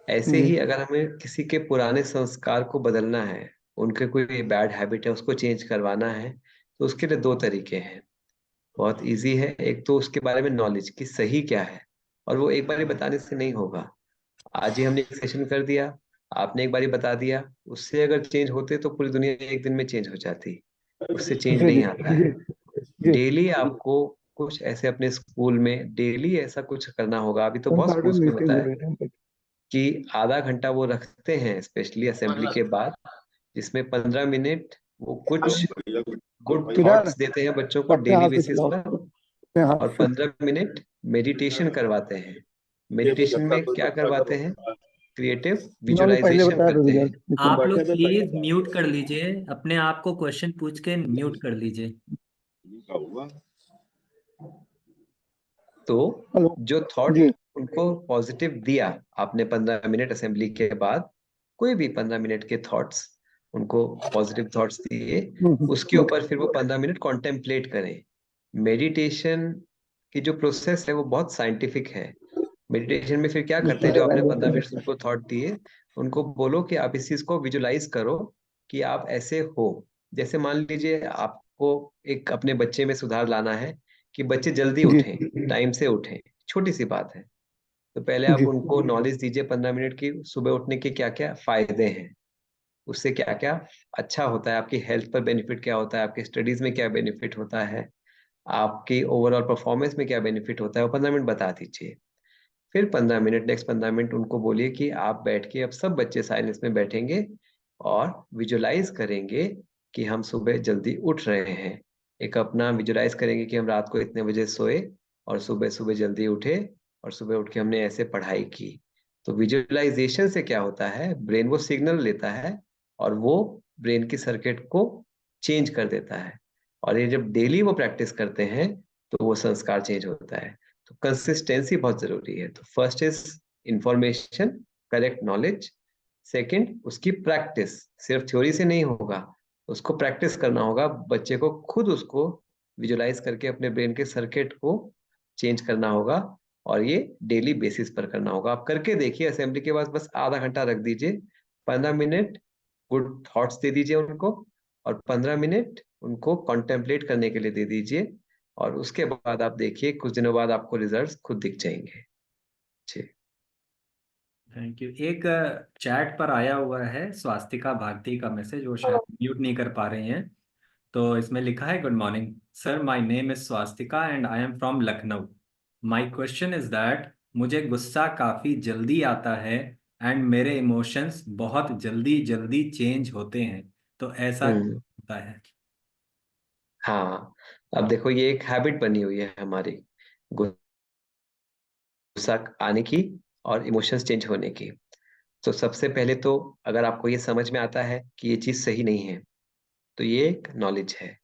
ऐसे जी ही अगर हमें किसी के पुराने संस्कार को बदलना है, उनके कोई बैड हैबिट है उसको चेंज करवाना है, तो उसके लिए 2 तरीके हैं। बहुत इजी है, एक तो उसके बारे में नॉलेज कि सही क्या है, और वो एक बार बताने से नहीं होगा। आज ही हमने एक सेशन कर दिया, आपने एक बारी बता दिया, उससे अगर चेंज होते तो पूरी दुनिया एक दिन में चेंज हो जाती। उससे चेंज जी जी नहीं आता जी है। जी। डेली आपको कुछ ऐसे अपने स्कूल में डेली ऐसा कुछ करना होगा। अभी तो बहुत इम्पोर्टेंट स्कूल्स में मीटिंग होता हो है रही है। कि आधा घंटा वो रखते हैं स्पेशली असेंबली के बाद, जिसमें 15 मिनट वो कुछ गुड किधर? थॉट्स देते हैं बच्चों को अपने डेली हाथ से बेसिस खिलाओ, पर, अपने हाथ और से। 15 मिनट मेडिटेशन करवाते हैं। मेडिटेशन में क्या करवाते हैं, क्रिएटिव इन्होंने पहले विजुअलाइजेशन बताया तो करते हैं। रिजल्ट निकल। आप लोग प्लीज म्यूट कर लीजिए, अपने आप को क्वेश्चन पूछ के म्यूट कर लीजिए। तो हेलो जो थॉट जी। उनको पॉजिटिव दिया आपने 15 मिनट असेंबली के बाद, कोई भी 15 मिनट के थॉट्स, उनको पॉजिटिव थॉट्स दिए, उसके ऊपर फिर वो 15 मिनट कॉन्टेम्पलेट करें। मेडिटेशन की जो प्रोसेस है वो बहुत साइंटिफिक है। मेडिटेशन में फिर क्या करते हैं, जो आपने 15 मिनट उनको थॉट दिए, उनको बोलो कि आप इस चीज को विजुलाइज करो कि आप ऐसे हो। जैसे मान लीजिए आपको एक अपने बच्चे में सुधार लाना है कि बच्चे जल्दी जी उठें, टाइम से उठें, छोटी सी बात है। तो पहले आप जी उनको नॉलेज दीजिए 15 मिनट की, सुबह उठने के क्या क्या फायदे हैं। उससे क्या क्या अच्छा होता है, आपकी हेल्थ पर बेनिफिट क्या होता है, आपके स्टडीज में क्या बेनिफिट होता है, आपकी ओवरऑल परफॉर्मेंस में क्या बेनिफिट होता है, वो 15 मिनट बता दीजिए। फिर 15 मिनट, नेक्स्ट 15 मिनट उनको बोलिए कि आप बैठ के, अब सब बच्चे साइलेंस में बैठेंगे और विजुलाइज करेंगे कि हम सुबह जल्दी उठ रहे हैं। एक अपना विजुलाइज करेंगे कि हम रात को इतने बजे सोए और सुबह सुबह जल्दी उठे और सुबह उठ के हमने ऐसे पढ़ाई की। तो विजुअलाइजेशन से क्या होता है, ब्रेन वो सिग्नल लेता है और वो ब्रेन की सर्किट को चेंज कर देता है। और ये जब डेली वो प्रैक्टिस करते हैं तो वो संस्कार चेंज होता है। तो कंसिस्टेंसी बहुत जरूरी है। तो first is information, correct knowledge. Second उसकी प्रैक्टिस, सिर्फ थ्योरी से नहीं होगा, उसको प्रैक्टिस करना होगा, बच्चे को खुद उसको विजुलाइज करके अपने ब्रेन के सर्किट को चेंज करना होगा और ये डेली बेसिस पर करना होगा। आप करके देखिए, असेंबली के बाद बस आधा घंटा रख दीजिए, 15 मिनट गुड थॉट्स दे दीजिए उनको और 15 मिनट उनको कॉन्टेम्पलेट करने के लिए दे दीजिए और उसके बाद आप देखिए कुछ दिनों बाद आपको रिजल्ट्स खुद दिख जाएंगे। जी, थैंक यू। एक चैट पर आया हुआ है स्वास्तिका भारती का मैसेज, वो शायद म्यूट नहीं कर पा रही हैं। तो इसमें लिखा है, good morning sir, my name is Swastika and I am from Lucknow. My question is that मुझे गुस्सा काफी जल्दी आता है एंड मेरे इमोशंस बहुत जल्दी जल्दी चेंज होते हैं, तो ऐसा क्यों होता है? हाँ, अब देखो ये एक हैबिट बनी हुई है हमारी, गुस्सा आने की और इमोशंस चेंज होने की। तो सबसे पहले तो अगर आपको ये समझ में आता है कि ये चीज सही नहीं है तो ये एक नॉलेज है।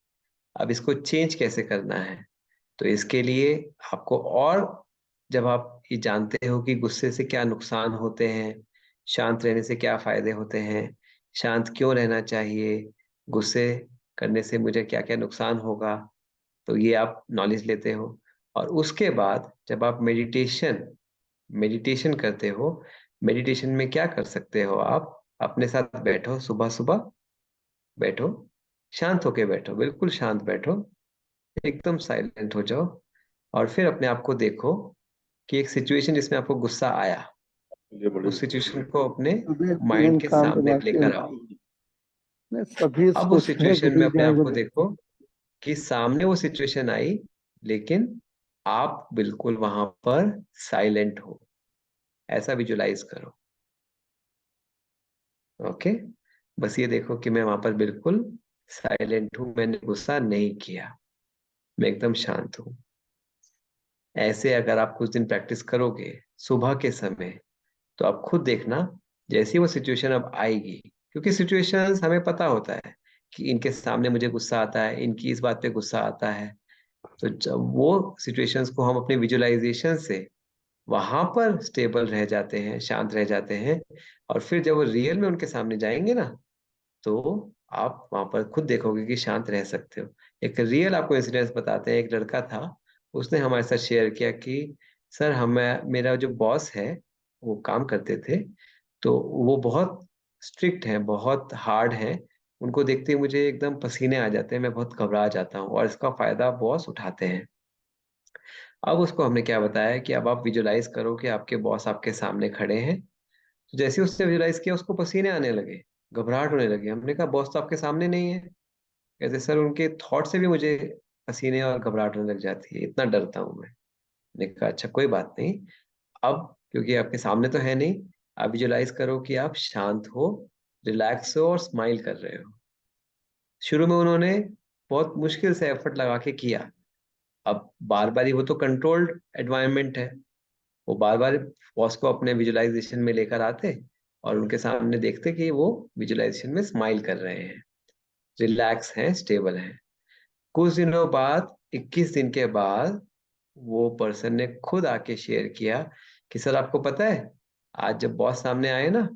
अब इसको चेंज कैसे करना है, तो इसके लिए आपको, और जब आप ये जानते हो कि गुस्से से क्या नुकसान होते हैं, शांत रहने से क्या फायदे होते हैं, शांत क्यों रहना चाहिए, गुस्से करने से मुझे क्या क्या नुकसान होगा, तो ये आप नॉलेज लेते हो। और उसके बाद जब आप मेडिटेशन मेडिटेशन करते हो, मेडिटेशन में क्या कर सकते हो, आप अपने साथ बैठो, सुबह सुबह बैठो, शांत होके बैठो, बिल्कुल शांत बैठो, एकदम साइलेंट हो जाओ और फिर अपने आप को देखो कि एक सिचुएशन जिसमें आपको गुस्सा आया, उस सिचुएशन को अपने सुबह माइंड तीन के काम सामने बाकी लेकर आओ। नहीं, सभी अब उस सोचते हैं कि सिचुएशन में मिल अपने आप जाएंगे को देखो कि सामने वो सिचुएशन आई, लेकिन आप बिल्कुल वहां पर साइलेंट हो, ऐसा विजुलाइज करो। ओके, बस ये देखो कि मैं वहां पर बिल्कुल साइलेंट हूं, मैंने गुस्सा नहीं किया, मैं एकदम शांत हूं। ऐसे अगर आप कुछ दिन प्रैक्टिस करोगे सुबह के समय, तो आप खुद देखना, जैसी वो सिचुएशन अब आएगी, क्योंकि सिचुएशंस हमें पता होता है कि इनके सामने मुझे गुस्सा आता है, इनकी इस बात पे गुस्सा आता है। तो जब वो सिचुएशंस को हम अपने विजुअलाइजेशन से वहां पर स्टेबल रह जाते हैं, शांत रह जाते हैं, और फिर जब वो रियल में उनके सामने जाएंगे ना, तो आप वहां पर खुद देखोगे कि शांत रह सकते हो। एक रियल आपको इंसिडेंस बताते हैं। एक लड़का था, उसने हमारे साथ शेयर किया कि सर, मेरा जो बॉस है, वो काम करते थे, तो वो बहुत स्ट्रिक्ट हैं, बहुत हार्ड हैं, उनको देखते ही मुझे एकदम पसीने आ जाते हैं, मैं बहुत घबरा जाता हूँ, और इसका फायदा बॉस उठाते हैं। अब उसको हमने क्या बताया कि अब आप विजुलाइज करो कि आपके बॉस आपके सामने खड़े हैं। तो जैसे ही उसने विजुलाइज किया, उसको पसीने आने लगे, घबराहट होने लगी। हमने कहा बॉस तो आपके सामने नहीं है। कहते सर, उनके थॉट से भी मुझे पसीने और घबराहट होने लग जाती है, इतना डरता हूं मैं। मैंने कहा अच्छा कोई बात नहीं, अब क्योंकि आपके सामने तो है नहीं, आप विजुलाइज करो कि आप शांत हो, रिलैक्स हो और स्माइल कर रहे हो। शुरू में उन्होंने बहुत मुश्किल से एफर्ट लगा के किया। अब बार बार, वो तो कंट्रोल्ड एनवायरनमेंट है, वो बार बार बॉस को अपने विजुलाइजेशन में लेकर आते और उनके सामने देखते कि वो विजुलाइजेशन में स्माइल कर रहे हैं, रिलैक्स हैं, स्टेबल हैं। कुछ दिनों बाद, 21 दिन के बाद, वो पर्सन ने खुद आके शेयर किया कि सर आपको पता है, आज जब बॉस सामने आए ना,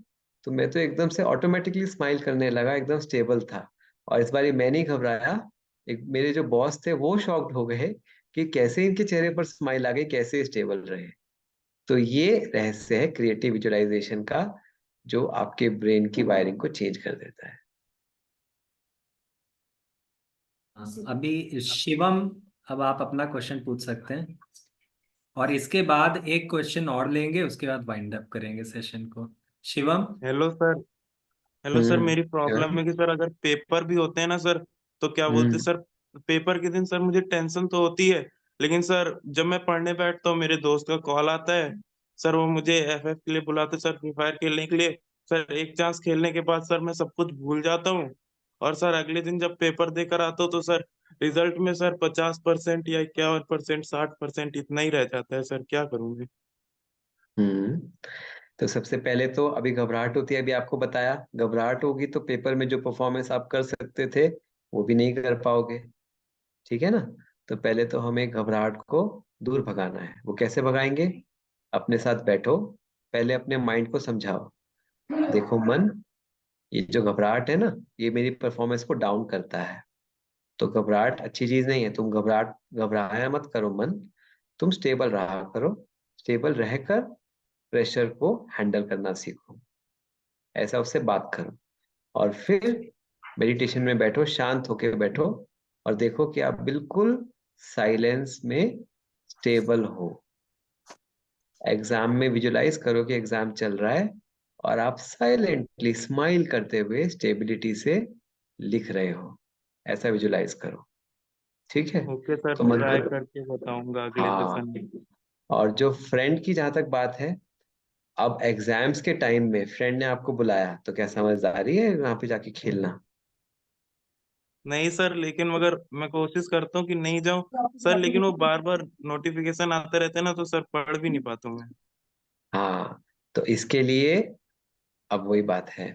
तो मैं तो एकदम से ऑटोमेटिकली स्माइल करने लगा, एकदम स्टेबल था। और इस बार मैं नहीं घबराया। एक मेरे जो बॉस थे वो शॉक्ड हो गए कि कैसे इनके चेहरे पर स्माइल आ गई, कैसे स्टेबल रहे। तो ये रहस्य है क्रिएटिव विजुअलाइजेशन का, जो आपके ब्रेन की वायरिंग को चेंज कर देता है। अभी शिवम, अब आप अपना क्वेश्चन पूछ सकते हैं और इसके बाद एक क्वेश्चन और लेंगे, उसके बाद वाइंड अप करेंगे सेशन को। Shivam. Hello sir. Hello sir, मेरी क्या? प्रॉब्लम है कि सर अगर पेपर भी होते हैं ना सर, तो क्या बोलते हैं सर, पेपर के दिन सर मुझे टेंशन तो होती है, लेकिन सर जब मैं पढ़ने बैठता हूँ मेरे दोस्त का कॉल आता है, सर वो मुझे एफएफ के लिए बुलाते सर, फ्री फायर खेलने के लिए। सर एक चांस खेलने के बाद सर मैं सब कुछ भूल जाता हूँ, और सर अगले दिन जब पेपर देकर आता हूँ तो सर रिजल्ट में सर 50% या 51%, 60% इतना ही रह जाता है। सर क्या करूँगी? हम्म तो सबसे पहले तो अभी घबराहट होती है, अभी आपको बताया घबराहट होगी तो पेपर में जो परफॉर्मेंस आप कर सकते थे वो भी नहीं कर पाओगे। ठीक है ना? तो पहले तो हमें घबराहट को दूर भगाना है। वो कैसे भगाएंगे? अपने साथ बैठो, पहले अपने माइंड को समझाओ, देखो मन, ये जो घबराहट है ना, ये मेरी परफॉर्मेंस को डाउन करता है। तो घबराहट अच्छी चीज नहीं है, तुम घबराया मत करो मन, तुम स्टेबल रहा करो, स्टेबल रहकर प्रेशर को हैंडल करना सीखो। ऐसा उससे बात करो और फिर मेडिटेशन में बैठो, शांत होकर बैठो और देखो कि आप बिल्कुल साइलेंस में स्टेबल हो। एग्जाम में विजुलाइज करो कि एग्जाम चल रहा है और आप साइलेंटली स्माइल करते हुए स्टेबिलिटी से लिख रहे हो, ऐसा विजुलाइज करो। ठीक है? ओके सर, तो मन ट्राई को, करके बताऊंगा अगले हाँ। सेशन में। और जो फ्रेंड की जहां तक बात है, अब एग्जाम्स के टाइम में फ्रेंड ने आपको बुलाया तो क्या समझदारी है वहां पे जाके खेलना? नहीं सर, लेकिन मगर मैं कोशिश करता हूँ कि नहीं जाऊं सर, लेकिन वो बार बार नोटिफिकेशन आते रहते हैं ना, तो सर पढ़ भी नहीं पाता हूँ मैं। हाँ, तो इसके लिए अब वही बात है,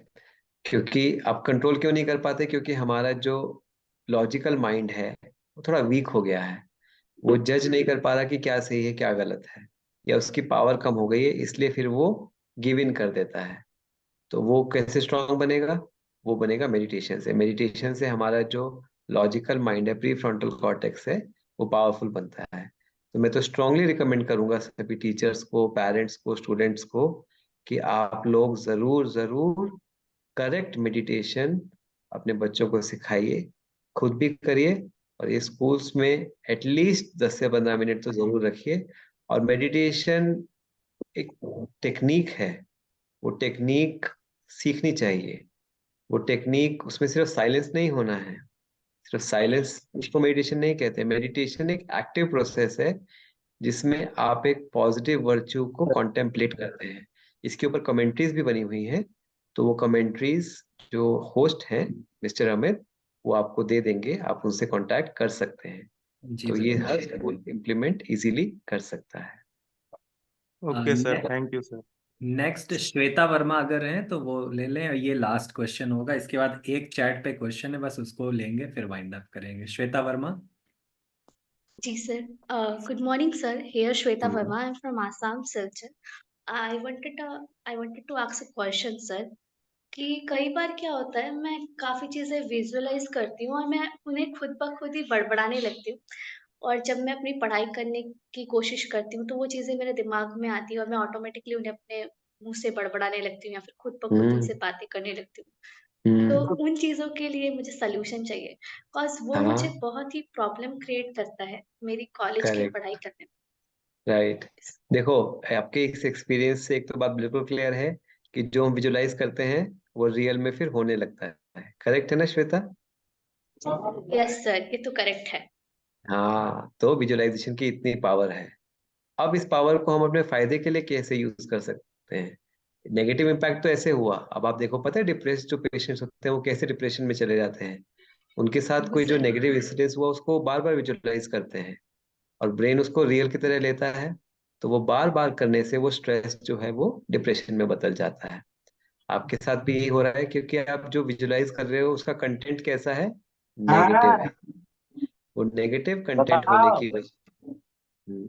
क्योंकि आप कंट्रोल क्यों नहीं कर पाते? क्योंकि हमारा जो लॉजिकल माइंड है वो थोड़ा वीक हो गया है। वो जज नहीं कर पा रहा कि क्या सही है क्या गलत है, या उसकी पावर कम हो गई है, इसलिए फिर वो गिव इन कर देता है। तो वो कैसे स्ट्रांग बनेगा? वो बनेगा मेडिटेशन से। मेडिटेशन से हमारा जो लॉजिकल माइंड है, प्री फ्रंटल कॉर्टेक्स है, वो पावरफुल बनता है। तो मैं तो स्ट्रांगली रिकमेंड करूंगा सभी टीचर्स को, पेरेंट्स को, स्टूडेंट्स को कि आप लोग जरूर जरूर करेक्ट मेडिटेशन अपने बच्चों को सिखाइए, खुद भी करिए, और ये स्कूल्स में एटलीस्ट 10 से 15 मिनट तो जरूर रखिए। और मेडिटेशन एक टेक्निक है, वो टेक्निक सीखनी चाहिए। वो टेक्निक, उसमें सिर्फ साइलेंस नहीं होना है, सिर्फ साइलेंस उसको मेडिटेशन नहीं कहते। मेडिटेशन एक एक्टिव प्रोसेस है जिसमें आप एक पॉजिटिव वर्च्यू को कॉन्टेम्पलेट करते हैं। इसके ऊपर कमेंट्रीज भी बनी हुई हैं, तो वो कमेंट्रीज जो होस्ट हैं मिस्टर अमित, वो आपको दे देंगे, आप उनसे कांटेक्ट कर सकते हैं। जी तो सर। ये हर स्कूल इम्प्लीमेंट इजीली कर सकता है। Okay sir, thank you sir. Next Shweta Verma अगर हैं तो वो ले लें, ये लास्ट क्वेश्चन होगा, इसके बाद एक चैट पे क्वेश्चन है, बस उसको लेंगे फिर वाइंड अप करेंगे। श्वेता वर्मा। जी sir, good morning sir. Here Shweta hmm, Verma. I'm from Assam, Silchar. I wanted to ask a question sir. कि कई बार क्या होता है, मैं काफी चीजें विजुअलाइज करती हूँ और मैं उन्हें खुद ब खुद ही बड़बड़ाने लगती हूँ, और जब मैं अपनी पढ़ाई करने की कोशिश करती हूँ तो वो चीजें मेरे दिमाग में आती है और मैं ऑटोमेटिकली उन्हें अपने मुंह से बड़बड़ाने लगती हूँ या फिर खुद ब खुद हम्म, उनसे बातें करने लगती हूँ। तो हम्म, उन चीज़ों के लिए मुझे सॉल्यूशन चाहिए, बिकॉज़ वो मुझे हाँ, बहुत ही प्रॉब्लम क्रिएट करता है मेरी कॉलेज की करेक्ट, पढ़ाई करने राइट। में। देखो, आपके इस एक्सपीरियंस से एक तो बात बिल्कुल क्लियर है कि जो हम विजुलाइज करते हैं वो रियल में फिर होने लगता है। करेक्ट है ना श्वेता? यस सर, ये तो करेक्ट है। हाँ, तो विजुअलाइजेशन की इतनी पावर है। अब इस पावर को हम अपने फायदे के लिए कैसे यूज कर सकते हैं? नेगेटिव इम्पैक्ट तो ऐसे हुआ, अब आप देखो, पता है डिप्रेस जो पेशेंट्स होते हैं वो कैसे डिप्रेशन में चले जाते हैं? उनके साथ जी कोई जो सर। नेगेटिव इंसिडेंस हुआ उसको बार बार विजुअलाइज करते हैं, और ब्रेन उसको रियल की तरह लेता है। तो वो बार बार करने से वो स्ट्रेस जो है वो डिप्रेशन में बदल जाता है। आपके साथ भी यही हो रहा है, क्योंकि आप जो विजुलाइज कर रहे हो उसका कंटेंट कैसा है? नेगेटिव है। वो नेगेटिव कंटेंट होने की वजह, हम्म,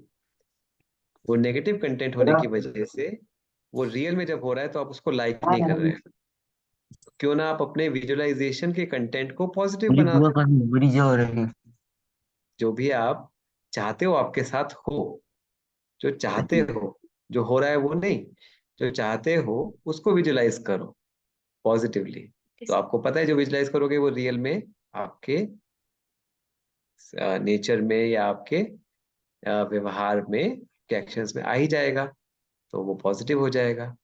वो नेगेटिव कंटेंट होने की वजह से वो रियल में जब हो रहा है तो आप उसको लाइक नहीं कर रहे हैं। तो क्यों ना आप अपने विजुअलाइजेशन के कंटेंट को पॉजिटिव मेरी बना बुआ दो। का बड़ी जो हो रही है। जो भी आप चाहते हो आपके साथ हो, जो चाहते हो, जो हो रहा है वो नहीं, जो चाहते हो उसको विजुलाइज करो पॉजिटिवली। तो आपको पता है जो विजुलाइज करोगे वो रियल में आपके नेचर में या आपके व्यवहार में, के एक्शंस में आ ही जाएगा, तो वो पॉजिटिव हो जाएगा।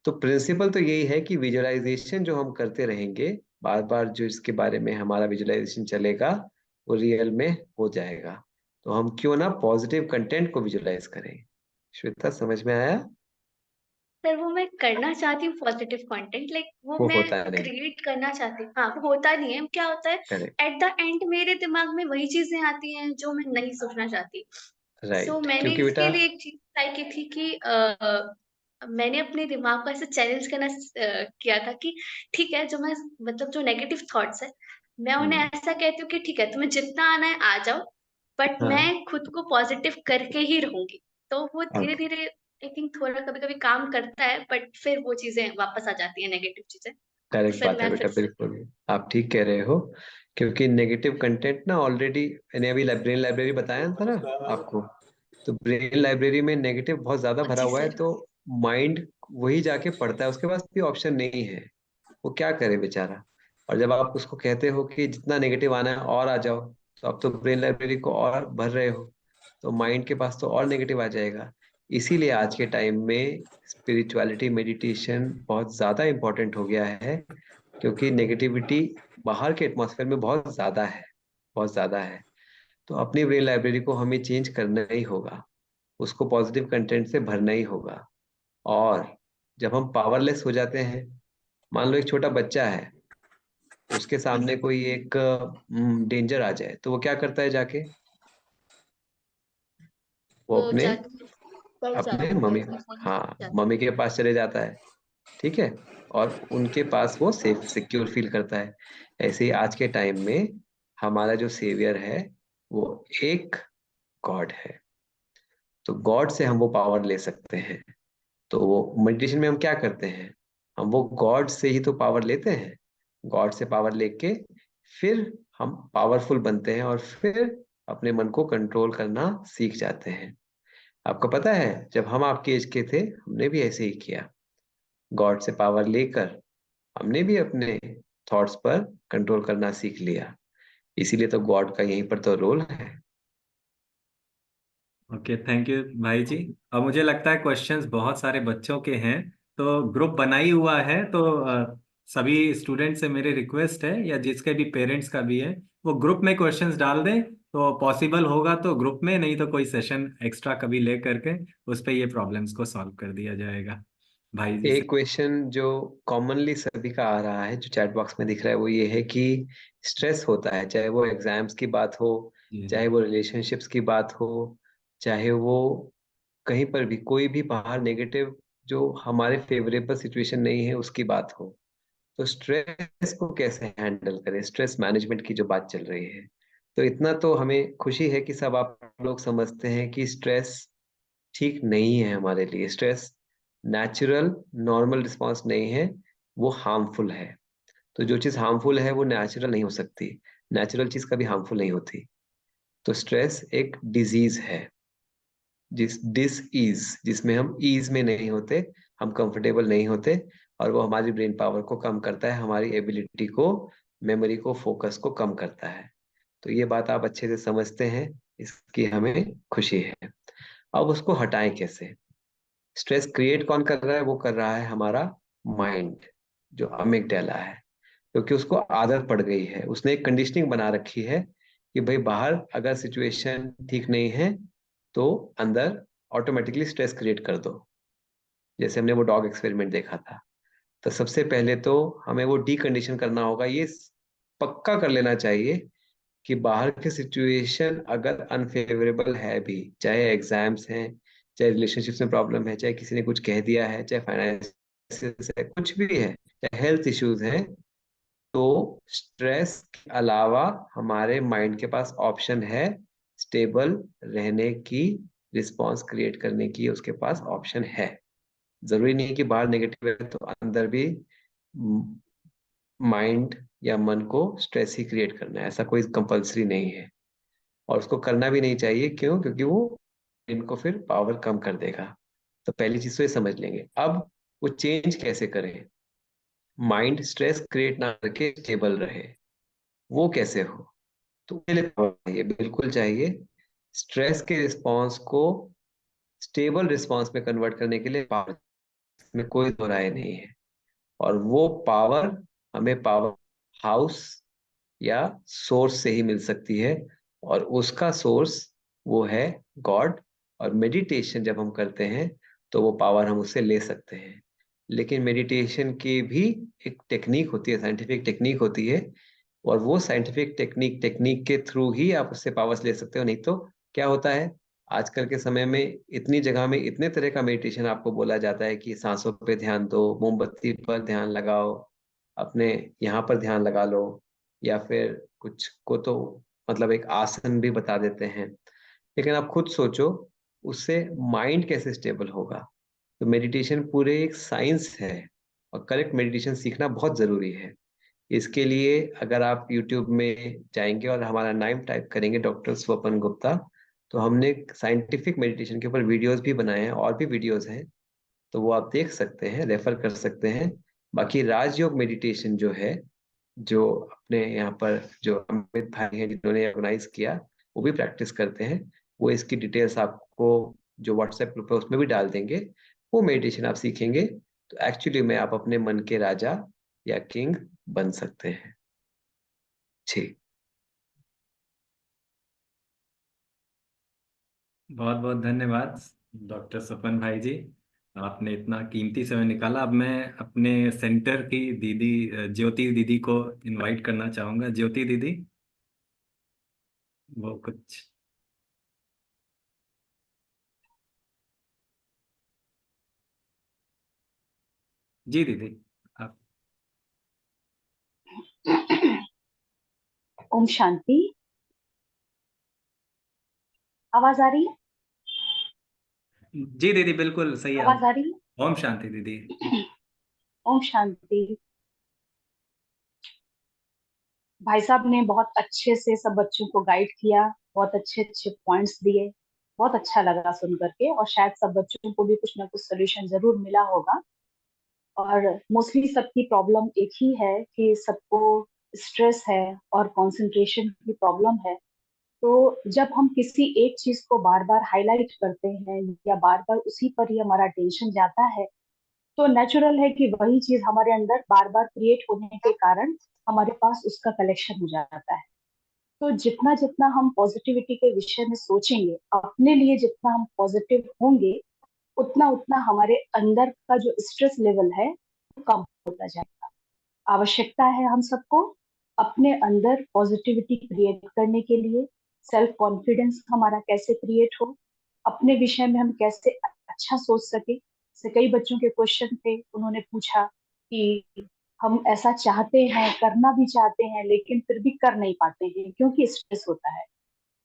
तो प्रिंसिपल तो यही है कि विजुअलाइजेशन जो हम करते रहेंगे बार बार, जो इसके बारे में हमारा विजुअलाइजेशन चलेगा वो रियल में हो जाएगा। तो हम क्यों ना पॉजिटिव कंटेंट को विजुअलाइज करें। श्वेता, समझ में आया? सर वो मैं करना चाहती हूँ पॉजिटिव कंटेंट, लाइक वो वो मैं होता नहीं। क्रिएट करना चाहती हूँ। हाँ, वो होता नहीं है। क्या होता है, करेक्ट। एट द एंड मेरे दिमाग में वही चीजें आती हैं जो मैं नहीं सोचना चाहती। सो राइट, मैंने क्योंकि इसके बेटा लिए एक चीज ट्राई की थी कि मैंने अपने दिमाग को ऐसे चैलेंज करना किया था कि ठीक है, जो मैं मतलब जो नेगेटिव थॉट्स है, मैं उन्हें ऐसा कहती हूँ कि ठीक है, तुम्हें जितना आना है आ जाओ, बट हाँ, मैं खुद को पॉजिटिव करके ही रहूंगी। तो वो धीरे ओके, धीरे आई थिंक थोड़ा कभी कभी काम करता है, बट फिर वो चीजें वापस आ जाती है, नेगेटिव चीजें। तो करेक्ट फिर बात है मैं बेटा, फिर से बिल्कुल आप ठीक कह रहे हो। क्योंकि नेगेटिव कंटेंट ना ऑलरेडी, मैंने अभी ब्रेन लाइब्रेरी बताया था ना आपको, तो ब्रेन लाइब्रेरी में नेगेटिव बहुत ज्यादा भरा जी हुआ है, सर। तो माइंड वही जाके पढ़ता है, उसके पास भी ऑप्शन नहीं है, वो क्या करे बेचारा। और जब आप उसको कहते हो कि जितना नेगेटिव आना है और आ जाओ, तो आप तो ब्रेन लाइब्रेरी को और भर रहे हो, तो माइंड के पास तो और नेगेटिव आ जाएगा। इसीलिए आज के टाइम में स्पिरिचुअलिटी, मेडिटेशन बहुत ज्यादा इंपॉर्टेंट हो गया है, क्योंकि नेगेटिविटी बाहर के एटमॉस्फेयर में बहुत ज्यादा है, बहुत ज्यादा है। तो अपनी ब्रेन लाइब्रेरी को हमें चेंज करना ही होगा, उसको पॉजिटिव कंटेंट से भरना ही होगा। और जब हम पावरलेस हो जाते हैं, मान लो एक छोटा बच्चा है, उसके सामने कोई एक डेंजर आ जाए, तो वो क्या करता है जाके? वो वो अपने जाके पड़ अपने जाता है, मम्मी, अपने फोन हाँ, जाता है। मम्मी के पास चले जाता है, ठीक है, और उनके पास वो सेफ सिक्योर फील करता है। ऐसे ही आज के टाइम में हमारा जो सेवियर है वो एक गॉड है, तो गॉड से हम वो पावर ले सकते हैं। तो वो मेडिटेशन में हम क्या करते हैं, हम वो गॉड से ही तो पावर लेते हैं, गॉड से पावर लेके फिर हम पावरफुल बनते हैं और फिर अपने मन को कंट्रोल करना सीख जाते हैं। आपको पता है, जब हम आपकी एज के थे हमने भी ऐसे ही किया, गॉड से पावर लेकर हमने भी अपने थॉट्स पर कंट्रोल करना सीख लिया। इसीलिए तो गॉड का यहीं पर तो रोल है। ओके, थैंक यू भाई जी। अब मुझे लगता है क्वेश्चंस बहुत सारे बच्चों के हैं, तो ग्रुप बना ही हुआ है, तो सभी स्टूडेंट से मेरी रिक्वेस्ट है, या जिसके भी पेरेंट्स का भी है, वो ग्रुप में क्वेश्चंस डाल दें। तो पॉसिबल होगा तो ग्रुप में, नहीं तो कोई सेशन एक्स्ट्रा कभी ले करके उस पे ये प्रॉब्लम्स को सॉल्व कर दिया जाएगा भाई जी से। एक क्वेश्चन जो कॉमनली सभी का आ रहा है, जो चैट बॉक्स में दिख रहा है, वो ये है कि स्ट्रेस होता है, चाहे वो एग्जाम्स की बात हो, जी जी। चाहे वो रिलेशनशिप्स की बात हो, चाहे वो कहीं पर भी कोई भी बाहर नेगेटिव जो हमारे फेवरेबल सिचुएशन नहीं है उसकी बात हो, तो स्ट्रेस को कैसे हैंडल करें, स्ट्रेस मैनेजमेंट की जो बात चल रही है। तो इतना तो हमें खुशी है कि सब आप लोग समझते हैं कि स्ट्रेस ठीक नहीं है हमारे लिए। स्ट्रेस नेचुरल नॉर्मल रिस्पॉन्स नहीं है, वो हार्मफुल है। तो जो चीज़ हार्मफुल है वो नेचुरल नहीं हो सकती, नेचुरल चीज़ कभी हार्मफुल नहीं होती। तो स्ट्रेस एक डिजीज है, डिस ईज, जिसमें हम ईज में नहीं होते, हम कंफर्टेबल नहीं होते, और वो हमारी ब्रेन पावर को कम करता है, हमारी एबिलिटी को, मेमोरी को, फोकस को कम करता है। तो ये बात आप अच्छे से समझते हैं, इसकी हमें खुशी है। अब उसको हटाएं कैसे? स्ट्रेस क्रिएट कौन कर रहा है? वो कर रहा है हमारा माइंड, जो अमिगडाला है, क्योंकि उसको आदत पड़ गई है, उसने एक कंडीशनिंग बना रखी है कि भाई बाहर अगर सिचुएशन ठीक नहीं है तो अंदर ऑटोमेटिकली स्ट्रेस क्रिएट कर दो। जैसे हमने वो डॉग एक्सपेरिमेंट देखा था, तो सबसे पहले तो हमें वो डीकंडीशन करना होगा, ये पक्का कर लेना चाहिए कि बाहर की सिचुएशन अगर अनफेवरेबल है भी, चाहे एग्जाम्स हैं, चाहे रिलेशनशिप्स में प्रॉब्लम है, चाहे किसी ने कुछ कह दिया है, चाहे फाइनेंस है, कुछ भी है, चाहे हेल्थ इश्यूज हैं, तो स्ट्रेस के अलावा हमारे माइंड के पास ऑप्शन है स्टेबल रहने की, रिस्पॉन्स क्रिएट करने की उसके पास ऑप्शन है। जरूरी नहीं है कि बाहर नेगेटिव है तो अंदर भी माइंड या मन को स्ट्रेस ही क्रिएट करना है, ऐसा कोई कंपल्सरी नहीं है। और उसको करना भी नहीं चाहिए, क्यों? क्योंकि वो इनको फिर पावर कम कर देगा। तो पहली चीज तो ये समझ लेंगे। अब वो चेंज कैसे करें, माइंड स्ट्रेस क्रिएट ना करके स्टेबल रहे, वो कैसे हो? तो उसके लिए power चाहिए, बिल्कुल चाहिए। स्ट्रेस के रिस्पॉन्स को स्टेबल रिस्पॉन्स में कन्वर्ट करने के लिए पावर इसमें कोई दो राय नहीं है। और वो पावर हमें पावर हाउस या सोर्स से ही मिल सकती है, और उसका सोर्स वो है गॉड। और मेडिटेशन जब हम करते हैं तो वो पावर हम उससे ले सकते हैं। लेकिन मेडिटेशन की भी एक टेक्निक होती है, साइंटिफिक टेक्निक होती है, और वो साइंटिफिक टेक्निक के थ्रू ही आप उससे पावर्स ले सकते हो। नहीं तो क्या होता है, आजकल के समय में इतनी जगह में इतने तरह का मेडिटेशन आपको बोला जाता है कि सांसों पे ध्यान दो, मोमबत्ती पर ध्यान लगाओ, अपने यहाँ पर ध्यान लगा लो, या फिर कुछ को तो मतलब एक आसन भी बता देते हैं। लेकिन आप खुद सोचो, उससे माइंड कैसे स्टेबल होगा? तो मेडिटेशन पूरे एक साइंस है, और करेक्ट मेडिटेशन सीखना बहुत जरूरी है। इसके लिए अगर आप YouTube में जाएंगे और हमारा नाम टाइप करेंगे, डॉक्टर स्वपन गुप्ता, तो हमने साइंटिफिक मेडिटेशन के ऊपर वीडियोस भी बनाए हैं, और भी वीडियोस हैं, तो वो आप देख सकते हैं, रेफर कर सकते हैं। बाकी राजयोग मेडिटेशन जो है, जो अपने यहाँ पर जो अमित भाई हैं जिन्होंने ऑर्गेनाइज किया, वो भी प्रैक्टिस करते हैं। वो इसकी डिटेल्स आपको जो व्हाट्सएप ग्रुप है उसमें भी डाल देंगे। वो मेडिटेशन आप सीखेंगे तो एक्चुअली में आप अपने मन के राजा या किंग बन सकते हैं। जी। बहुत बहुत धन्यवाद डॉक्टर सपन भाई जी, आपने इतना कीमती समय निकाला। अब मैं अपने सेंटर की दीदी ज्योति दीदी को इनवाइट करना चाहूंगा। ज्योति दीदी, वो कुछ। जी दीदी, आप। ओम शांति। आवाज आ रही है? जी दीदी, बिल्कुल सही आवाज आ रही ओम शांति दीदी। है? ओम शांति। भाई साहब ने बहुत अच्छे से सब बच्चों को गाइड किया, बहुत अच्छे अच्छे पॉइंट्स दिए, बहुत अच्छा लगा सुन करके। और शायद सब बच्चों को भी कुछ ना कुछ सोल्यूशन जरूर मिला होगा। और मोस्टली सबकी प्रॉब्लम एक ही है कि सबको स्ट्रेस है और कंसंट्रेशन की प्रॉब्लम है। तो जब हम किसी एक चीज को बार बार हाईलाइट करते हैं या बार बार उसी पर ही हमारा टेंशन जाता है, तो नेचुरल है कि वही चीज हमारे अंदर बार बार क्रिएट होने के कारण हमारे पास उसका कलेक्शन हो जाता है। तो जितना जितना हम पॉजिटिविटी के विषय में सोचेंगे, अपने लिए जितना हम पॉजिटिव होंगे, उतना उतना हमारे अंदर का जो स्ट्रेस लेवल है वो कम होता जाएगा। आवश्यकता है हम सबको अपने अंदर पॉजिटिविटी क्रिएट करने के लिए। सेल्फ कॉन्फिडेंस हमारा कैसे क्रिएट हो, अपने विषय में हम कैसे अच्छा सोच सके। से कई बच्चों के क्वेश्चन थे, उन्होंने पूछा कि हम ऐसा चाहते हैं, करना भी चाहते हैं, लेकिन फिर भी कर नहीं पाते हैं क्योंकि स्ट्रेस होता है।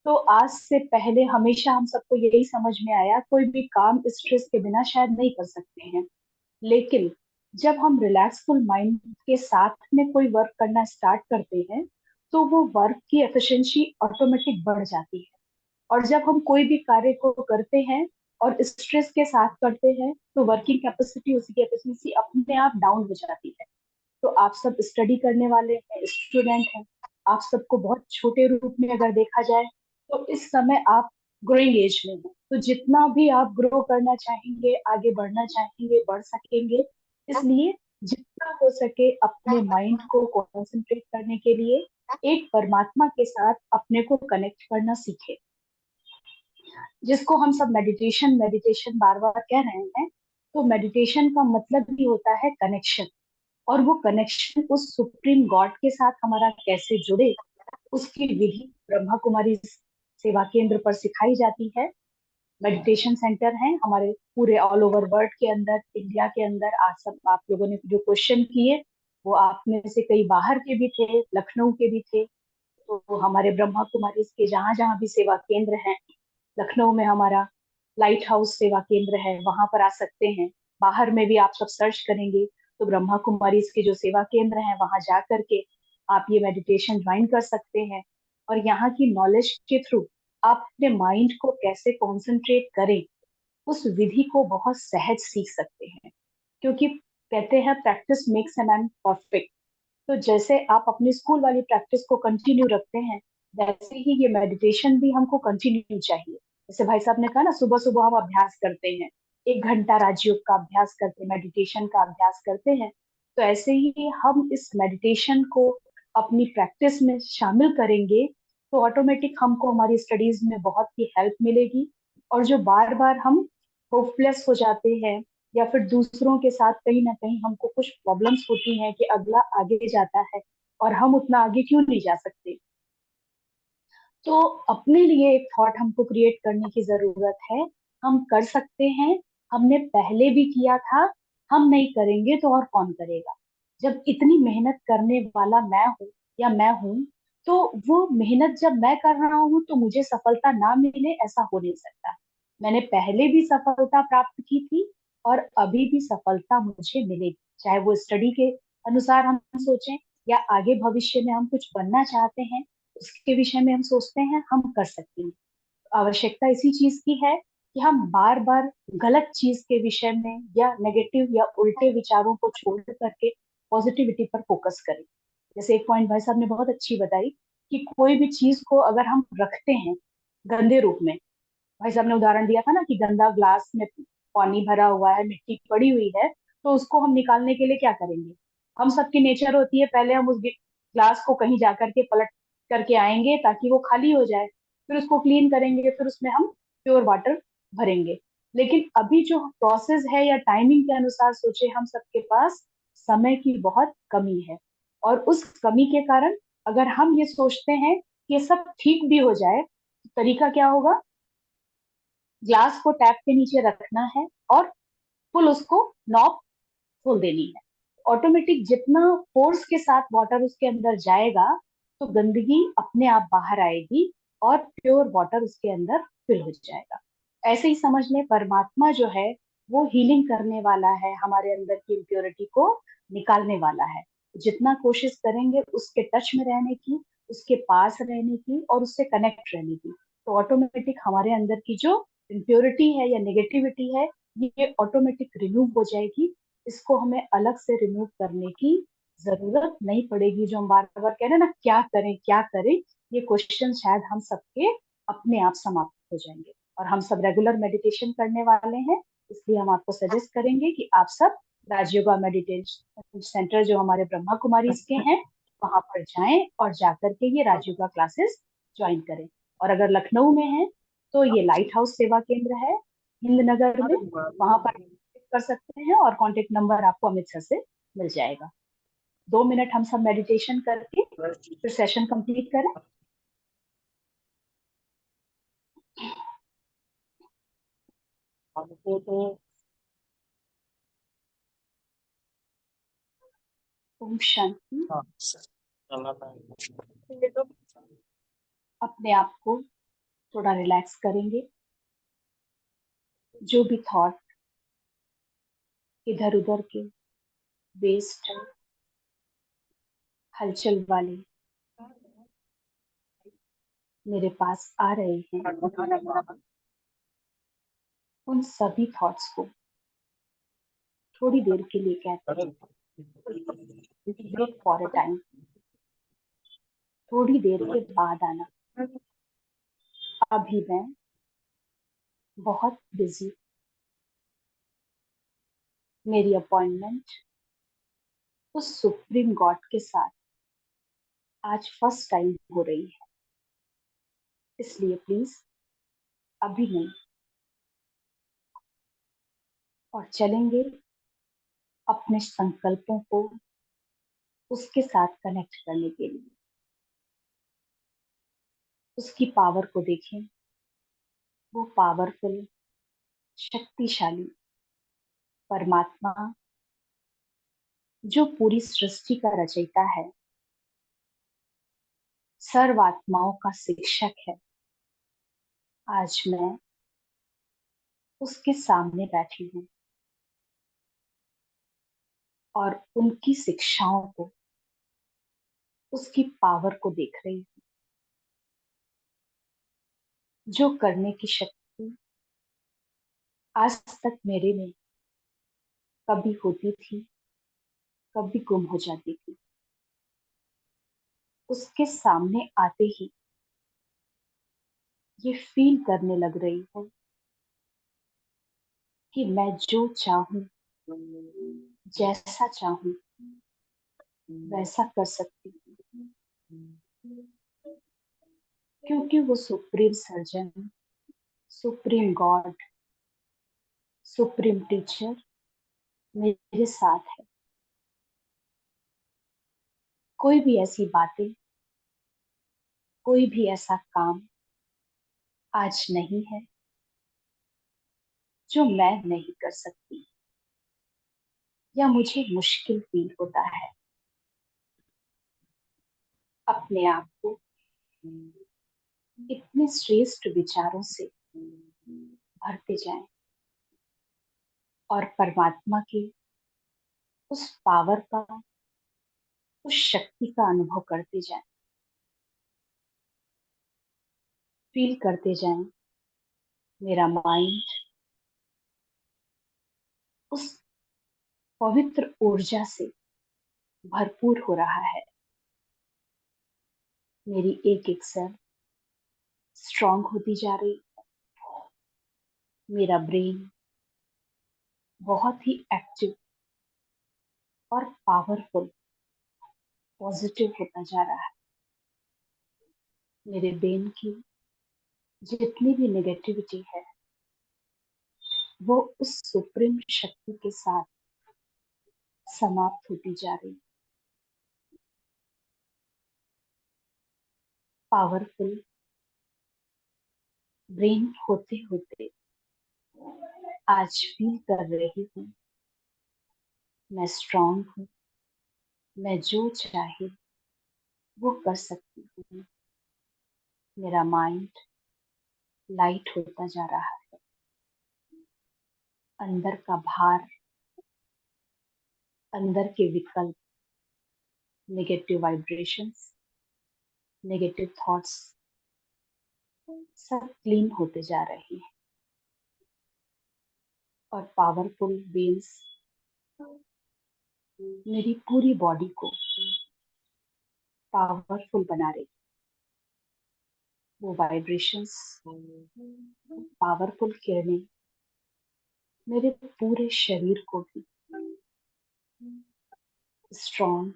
तो आज से पहले हमेशा हम सबको यही समझ में आया, कोई भी काम स्ट्रेस के बिना शायद नहीं कर सकते हैं। लेकिन जब हम रिलैक्सफुल माइंड के साथ में कोई वर्क करना स्टार्ट करते हैं, तो वो वर्क की एफिशिएंसी ऑटोमेटिक बढ़ जाती है। और जब हम कोई भी कार्य को करते हैं और स्ट्रेस के साथ करते हैं, तो वर्किंग कैपेसिटी, उसकी एफिशिएंसी अपने आप डाउन हो जाती है। तो आप सब स्टडी करने वाले हैं, स्टूडेंट हैं, आप सबको बहुत छोटे रूप में अगर देखा जाए, तो इस समय आप ग्रोइंग एज में हैं। तो जितना भी आप ग्रो करना चाहेंगे, आगे बढ़ना चाहेंगे, बढ़ सकेंगे। इसलिए जितना हो सके अपने माइंड को कॉन्सेंट्रेट करने के लिए एक परमात्मा के साथ अपने को कनेक्ट करना सीखे, जिसको हम सब मेडिटेशन मेडिटेशन बार बार कह रहे हैं। तो मेडिटेशन का मतलब ही होता है कनेक्शन। और वो कनेक्शन उस सुप्रीम गॉड के साथ हमारा कैसे जुड़े, उसकी विधि ब्रह्मा कुमारी सेवा केंद्र पर सिखाई जाती है। मेडिटेशन सेंटर हैं हमारे पूरे ऑल ओवर वर्ल्ड के अंदर, इंडिया के अंदर। आज सब आप लोगों ने जो क्वेश्चन किए, वो आप में से कई बाहर के भी थे, लखनऊ के भी थे। तो हमारे ब्रह्मा कुमारी के जहाँ जहाँ भी सेवा केंद्र हैं, लखनऊ में हमारा लाइट हाउस सेवा केंद्र है, वहां पर आ सकते हैं। बाहर में भी आप सब सर्च करेंगे तो ब्रह्मा कुमारी के जो सेवा केंद्र हैं, वहां जा करके आप ये मेडिटेशन ज्वाइन कर सकते हैं। और यहाँ की नॉलेज के थ्रू आप अपने माइंड को कैसे कॉन्सेंट्रेट करें, उस विधि को बहुत सहज सीख सकते हैं। क्योंकि कहते हैं practice makes a man perfect. तो जैसे आप अपनी स्कूल वाली प्रैक्टिस को कंटिन्यू रखते हैं, वैसे ही ये मेडिटेशन भी हमको कंटिन्यू चाहिए। जैसे भाई साहब ने कहा ना, सुबह सुबह हम अभ्यास करते हैं, 1 घंटा राजयोग का अभ्यास करते, मेडिटेशन का अभ्यास करते हैं, तो ऐसे ही हम इस मेडिटेशन को अपनी प्रैक्टिस में शामिल करेंगे तो ऑटोमेटिक हमको हमारी स्टडीज में बहुत ही हेल्प मिलेगी। और जो बार बार हम होपलेस हो जाते हैं या फिर दूसरों के साथ कहीं ना कहीं हमको कुछ प्रॉब्लम्स होती हैं कि अगला आगे जाता है और हम उतना आगे क्यों नहीं जा सकते, तो अपने लिए एक थॉट हमको क्रिएट करने की जरूरत है। हम कर सकते हैं, हमने पहले भी किया था, हम नहीं करेंगे तो और कौन करेगा। जब इतनी मेहनत करने वाला मैं हूँ या मैं हूँ, तो वो मेहनत जब मैं कर रहा हूँ तो मुझे सफलता ना मिले ऐसा हो नहीं सकता। मैंने पहले भी सफलता प्राप्त की थी और अभी भी सफलता मुझे मिलेगी, चाहे वो स्टडी के अनुसार हम सोचें या आगे भविष्य में हम कुछ बनना चाहते हैं उसके विषय में हम सोचते हैं, हम कर सकते हैं। आवश्यकता इसी चीज की है कि हम बार बार गलत चीज के विषय में या नेगेटिव या उल्टे विचारों को छोड़ करके पॉजिटिविटी पर फोकस करें। जैसे एक पॉइंट भाई साहब ने बहुत अच्छी बताई कि कोई भी चीज को अगर हम रखते हैं गंदे रूप में, भाई साहब ने उदाहरण दिया था ना कि गंदा ग्लास में पानी भरा हुआ है, मिट्टी पड़ी हुई है, तो उसको हम निकालने के लिए क्या करेंगे। हम सबकी नेचर होती है, पहले हम उस ग्लास को कहीं जा करके पलट करके आएंगे ताकि वो खाली हो जाए, फिर उसको क्लीन करेंगे, फिर उसमें हम प्योर वाटर भरेंगे। लेकिन अभी जो प्रोसेस है या टाइमिंग के अनुसार सोचे, हम सबके पास समय की बहुत कमी है और उस कमी के कारण अगर हम ये सोचते हैं कि ये सब ठीक भी हो जाए, तो तरीका क्या होगा, ग्लास को टैप के नीचे रखना है और फुल उसको नॉब खोल देनी है। ऑटोमेटिक जितना फोर्स के साथ वाटर उसके अंदर जाएगा तो गंदगी अपने आप बाहर आएगी और प्योर वाटर उसके अंदर फिल हो जाएगा। ऐसे ही समझ लें, परमात्मा जो है वो हीलिंग करने वाला है, हमारे अंदर की इम्प्योरिटी को निकालने वाला है। जितना कोशिश करेंगे उसके टच में रहने की, उसके पास रहने की और उससे कनेक्ट रहने की, तो ऑटोमेटिक हमारे अंदर की जो इम्प्योरिटी है या नेगेटिविटी है ये ऑटोमेटिक रिमूव हो जाएगी। इसको हमें अलग से रिमूव करने की जरूरत नहीं पड़ेगी। जो हम बार बार कह रहे हैं ना, क्या करें क्या करें, ये क्वेश्चन शायद हम सबके अपने आप समाप्त हो जाएंगे। और हम सब रेगुलर मेडिटेशन करने वाले हैं, इसलिए हम आपको सजेस्ट करेंगे कि आप सब राजयोगा मेडिटेशन सेंटर जो हमारे ब्रह्मा कुमारी के हैं वहां पर जाएं और जाकर के ये राजयोगा क्लासेस ज्वाइन करें। और अगर लखनऊ में है तो ये लाइट हाउस सेवा केंद्र है हिंद नगर में, वहां पर कर सकते हैं और कांटेक्ट नंबर आपको अमित सर से मिल जाएगा। 2 मिनट हम सब मेडिटेशन करके फिर सेशन कंप्लीट करें। ओम शांति। अपने आप को थोड़ा रिलैक्स करेंगे। जो भी थॉट इधर उधर के वेस्ट हलचल वाले मेरे पास आ रहे हैं, उन सभी थॉट्स को थोड़ी देर के लिए कहते हैं ब्रेक फॉर अ टाइम, थोड़ी देर के बाद आना। अभी मैं बहुत बिजी, मेरी अपॉइंटमेंट उस सुप्रीम गॉड के साथ आज फर्स्ट टाइम हो रही है, इसलिए प्लीज अभी नहीं। और चलेंगे अपने संकल्पों को उसके साथ कनेक्ट करने के लिए। उसकी पावर को देखें, वो पावरफुल शक्तिशाली परमात्मा जो पूरी सृष्टि का रचयिता है, सर्व आत्माओं का शिक्षक है, आज मैं उसके सामने बैठी हूँ और उनकी शिक्षाओं को, उसकी पावर को देख रही हूँ। जो करने की शक्ति आज तक मेरे में कभी होती थी, कभी गुम हो जाती थी, उसके सामने आते ही ये फील करने लग रही हूँ कि मैं जो चाहूं, जैसा चाहूं, वैसा कर सकती हूँ, क्योंकि वो supreme surgeon, supreme God, supreme teacher मेरे साथ है। कोई भी ऐसी बातें, कोई भी ऐसा काम आज नहीं है जो मैं नहीं कर सकती या मुझे मुश्किल फील होता है। अपने आप को इतने श्रेष्ठ विचारों से भरते जाएं और परमात्मा की उस पावर का, उस शक्ति का अनुभव करते जाएं, फील करते जाएं मेरा माइंड उस पवित्र ऊर्जा से भरपूर हो रहा है। मेरी एक एक सेल स्ट्रांग होती जा रही, मेरा ब्रेन बहुत ही एक्टिव और पावरफुल, पॉजिटिव होता जा रहा है। मेरे ब्रेन की जितनी भी नेगेटिविटी है वो उस सुप्रीम शक्ति के साथ समाप्त होती जा रही। पावरफुल ब्रेन होते होते आज फील कर रही हूँ मैं स्ट्रांग हूँ, मैं जो चाहे वो कर सकती हूँ। मेरा माइंड लाइट होता जा रहा है, अंदर का भार, अंदर के विकल्प, नेगेटिव वाइब्रेशंस, नेगेटिव थॉट्स सब क्लीन होते जा रहे हैं और पावरफुल वेव्स मेरी पूरी बॉडी को पावरफुल बना रही। वो वाइब्रेशंस, पावरफुल किरणें मेरे पूरे शरीर को भी स्ट्रॉन्ग,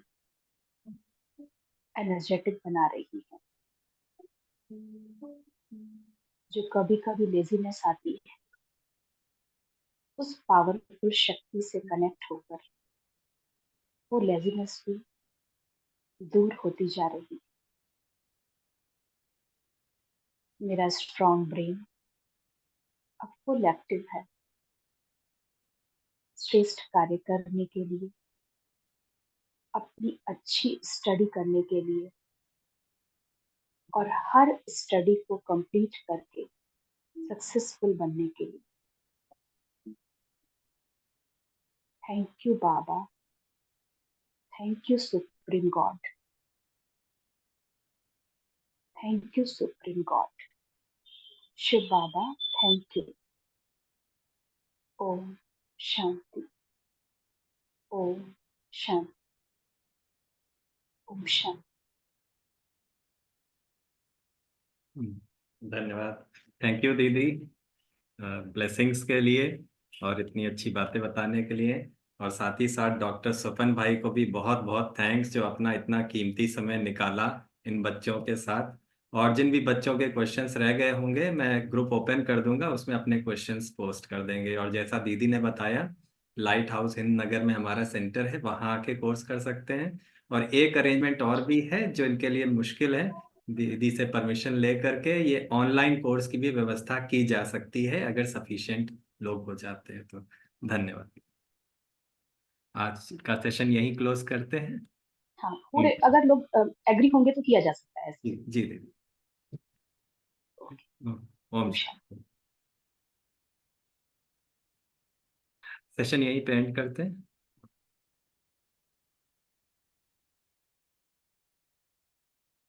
एनर्जेटिक बना रही है। जो कभी कभी लेजीनेस आती है, उस पावरफुल शक्ति से कनेक्ट होकर वो लेजीनेस भी दूर होती जा रही। मेरा स्ट्रॉन्ग ब्रेन अब फुल एक्टिव है श्रेष्ठ कार्य करने के लिए, अपनी अच्छी स्टडी करने के लिए और हर स्टडी को कंप्लीट करके सक्सेसफुल बनने के लिए। Thank you Baba, thank you supreme God, thank you supreme God. Shiv Baba thank you. ओम शांति, ओम शांति, ओम शांति। धन्यवाद। थैंक यू दीदी, ब्लेसिंग्स के लिए और इतनी अच्छी बातें बताने के लिए। और साथ ही साथ डॉक्टर स्वपन भाई को भी बहुत बहुत थैंक्स, जो अपना इतना कीमती समय निकाला इन बच्चों के साथ। और जिन भी बच्चों के क्वेश्चंस रह गए होंगे मैं ग्रुप ओपन कर दूंगा, उसमें अपने क्वेश्चंस पोस्ट कर देंगे। और जैसा दीदी ने बताया, लाइट हाउस हिंद नगर में हमारा सेंटर है, वहाँ आके कोर्स कर सकते हैं। और एक अरेंजमेंट और भी है जो इनके लिए मुश्किल है, दीदी से परमिशन ले करके ये ऑनलाइन कोर्स की भी व्यवस्था की जा सकती है अगर सफिशिएंट लोग हो जाते हैं तो। धन्यवाद। आज का सेशन यहीं क्लोज करते हैं। हाँ, पूरे अगर लोग एग्री होंगे तो किया जा सकता है। जी जी दीदी। ओम शांति। सेशन यहीं पे एंड करते हैं।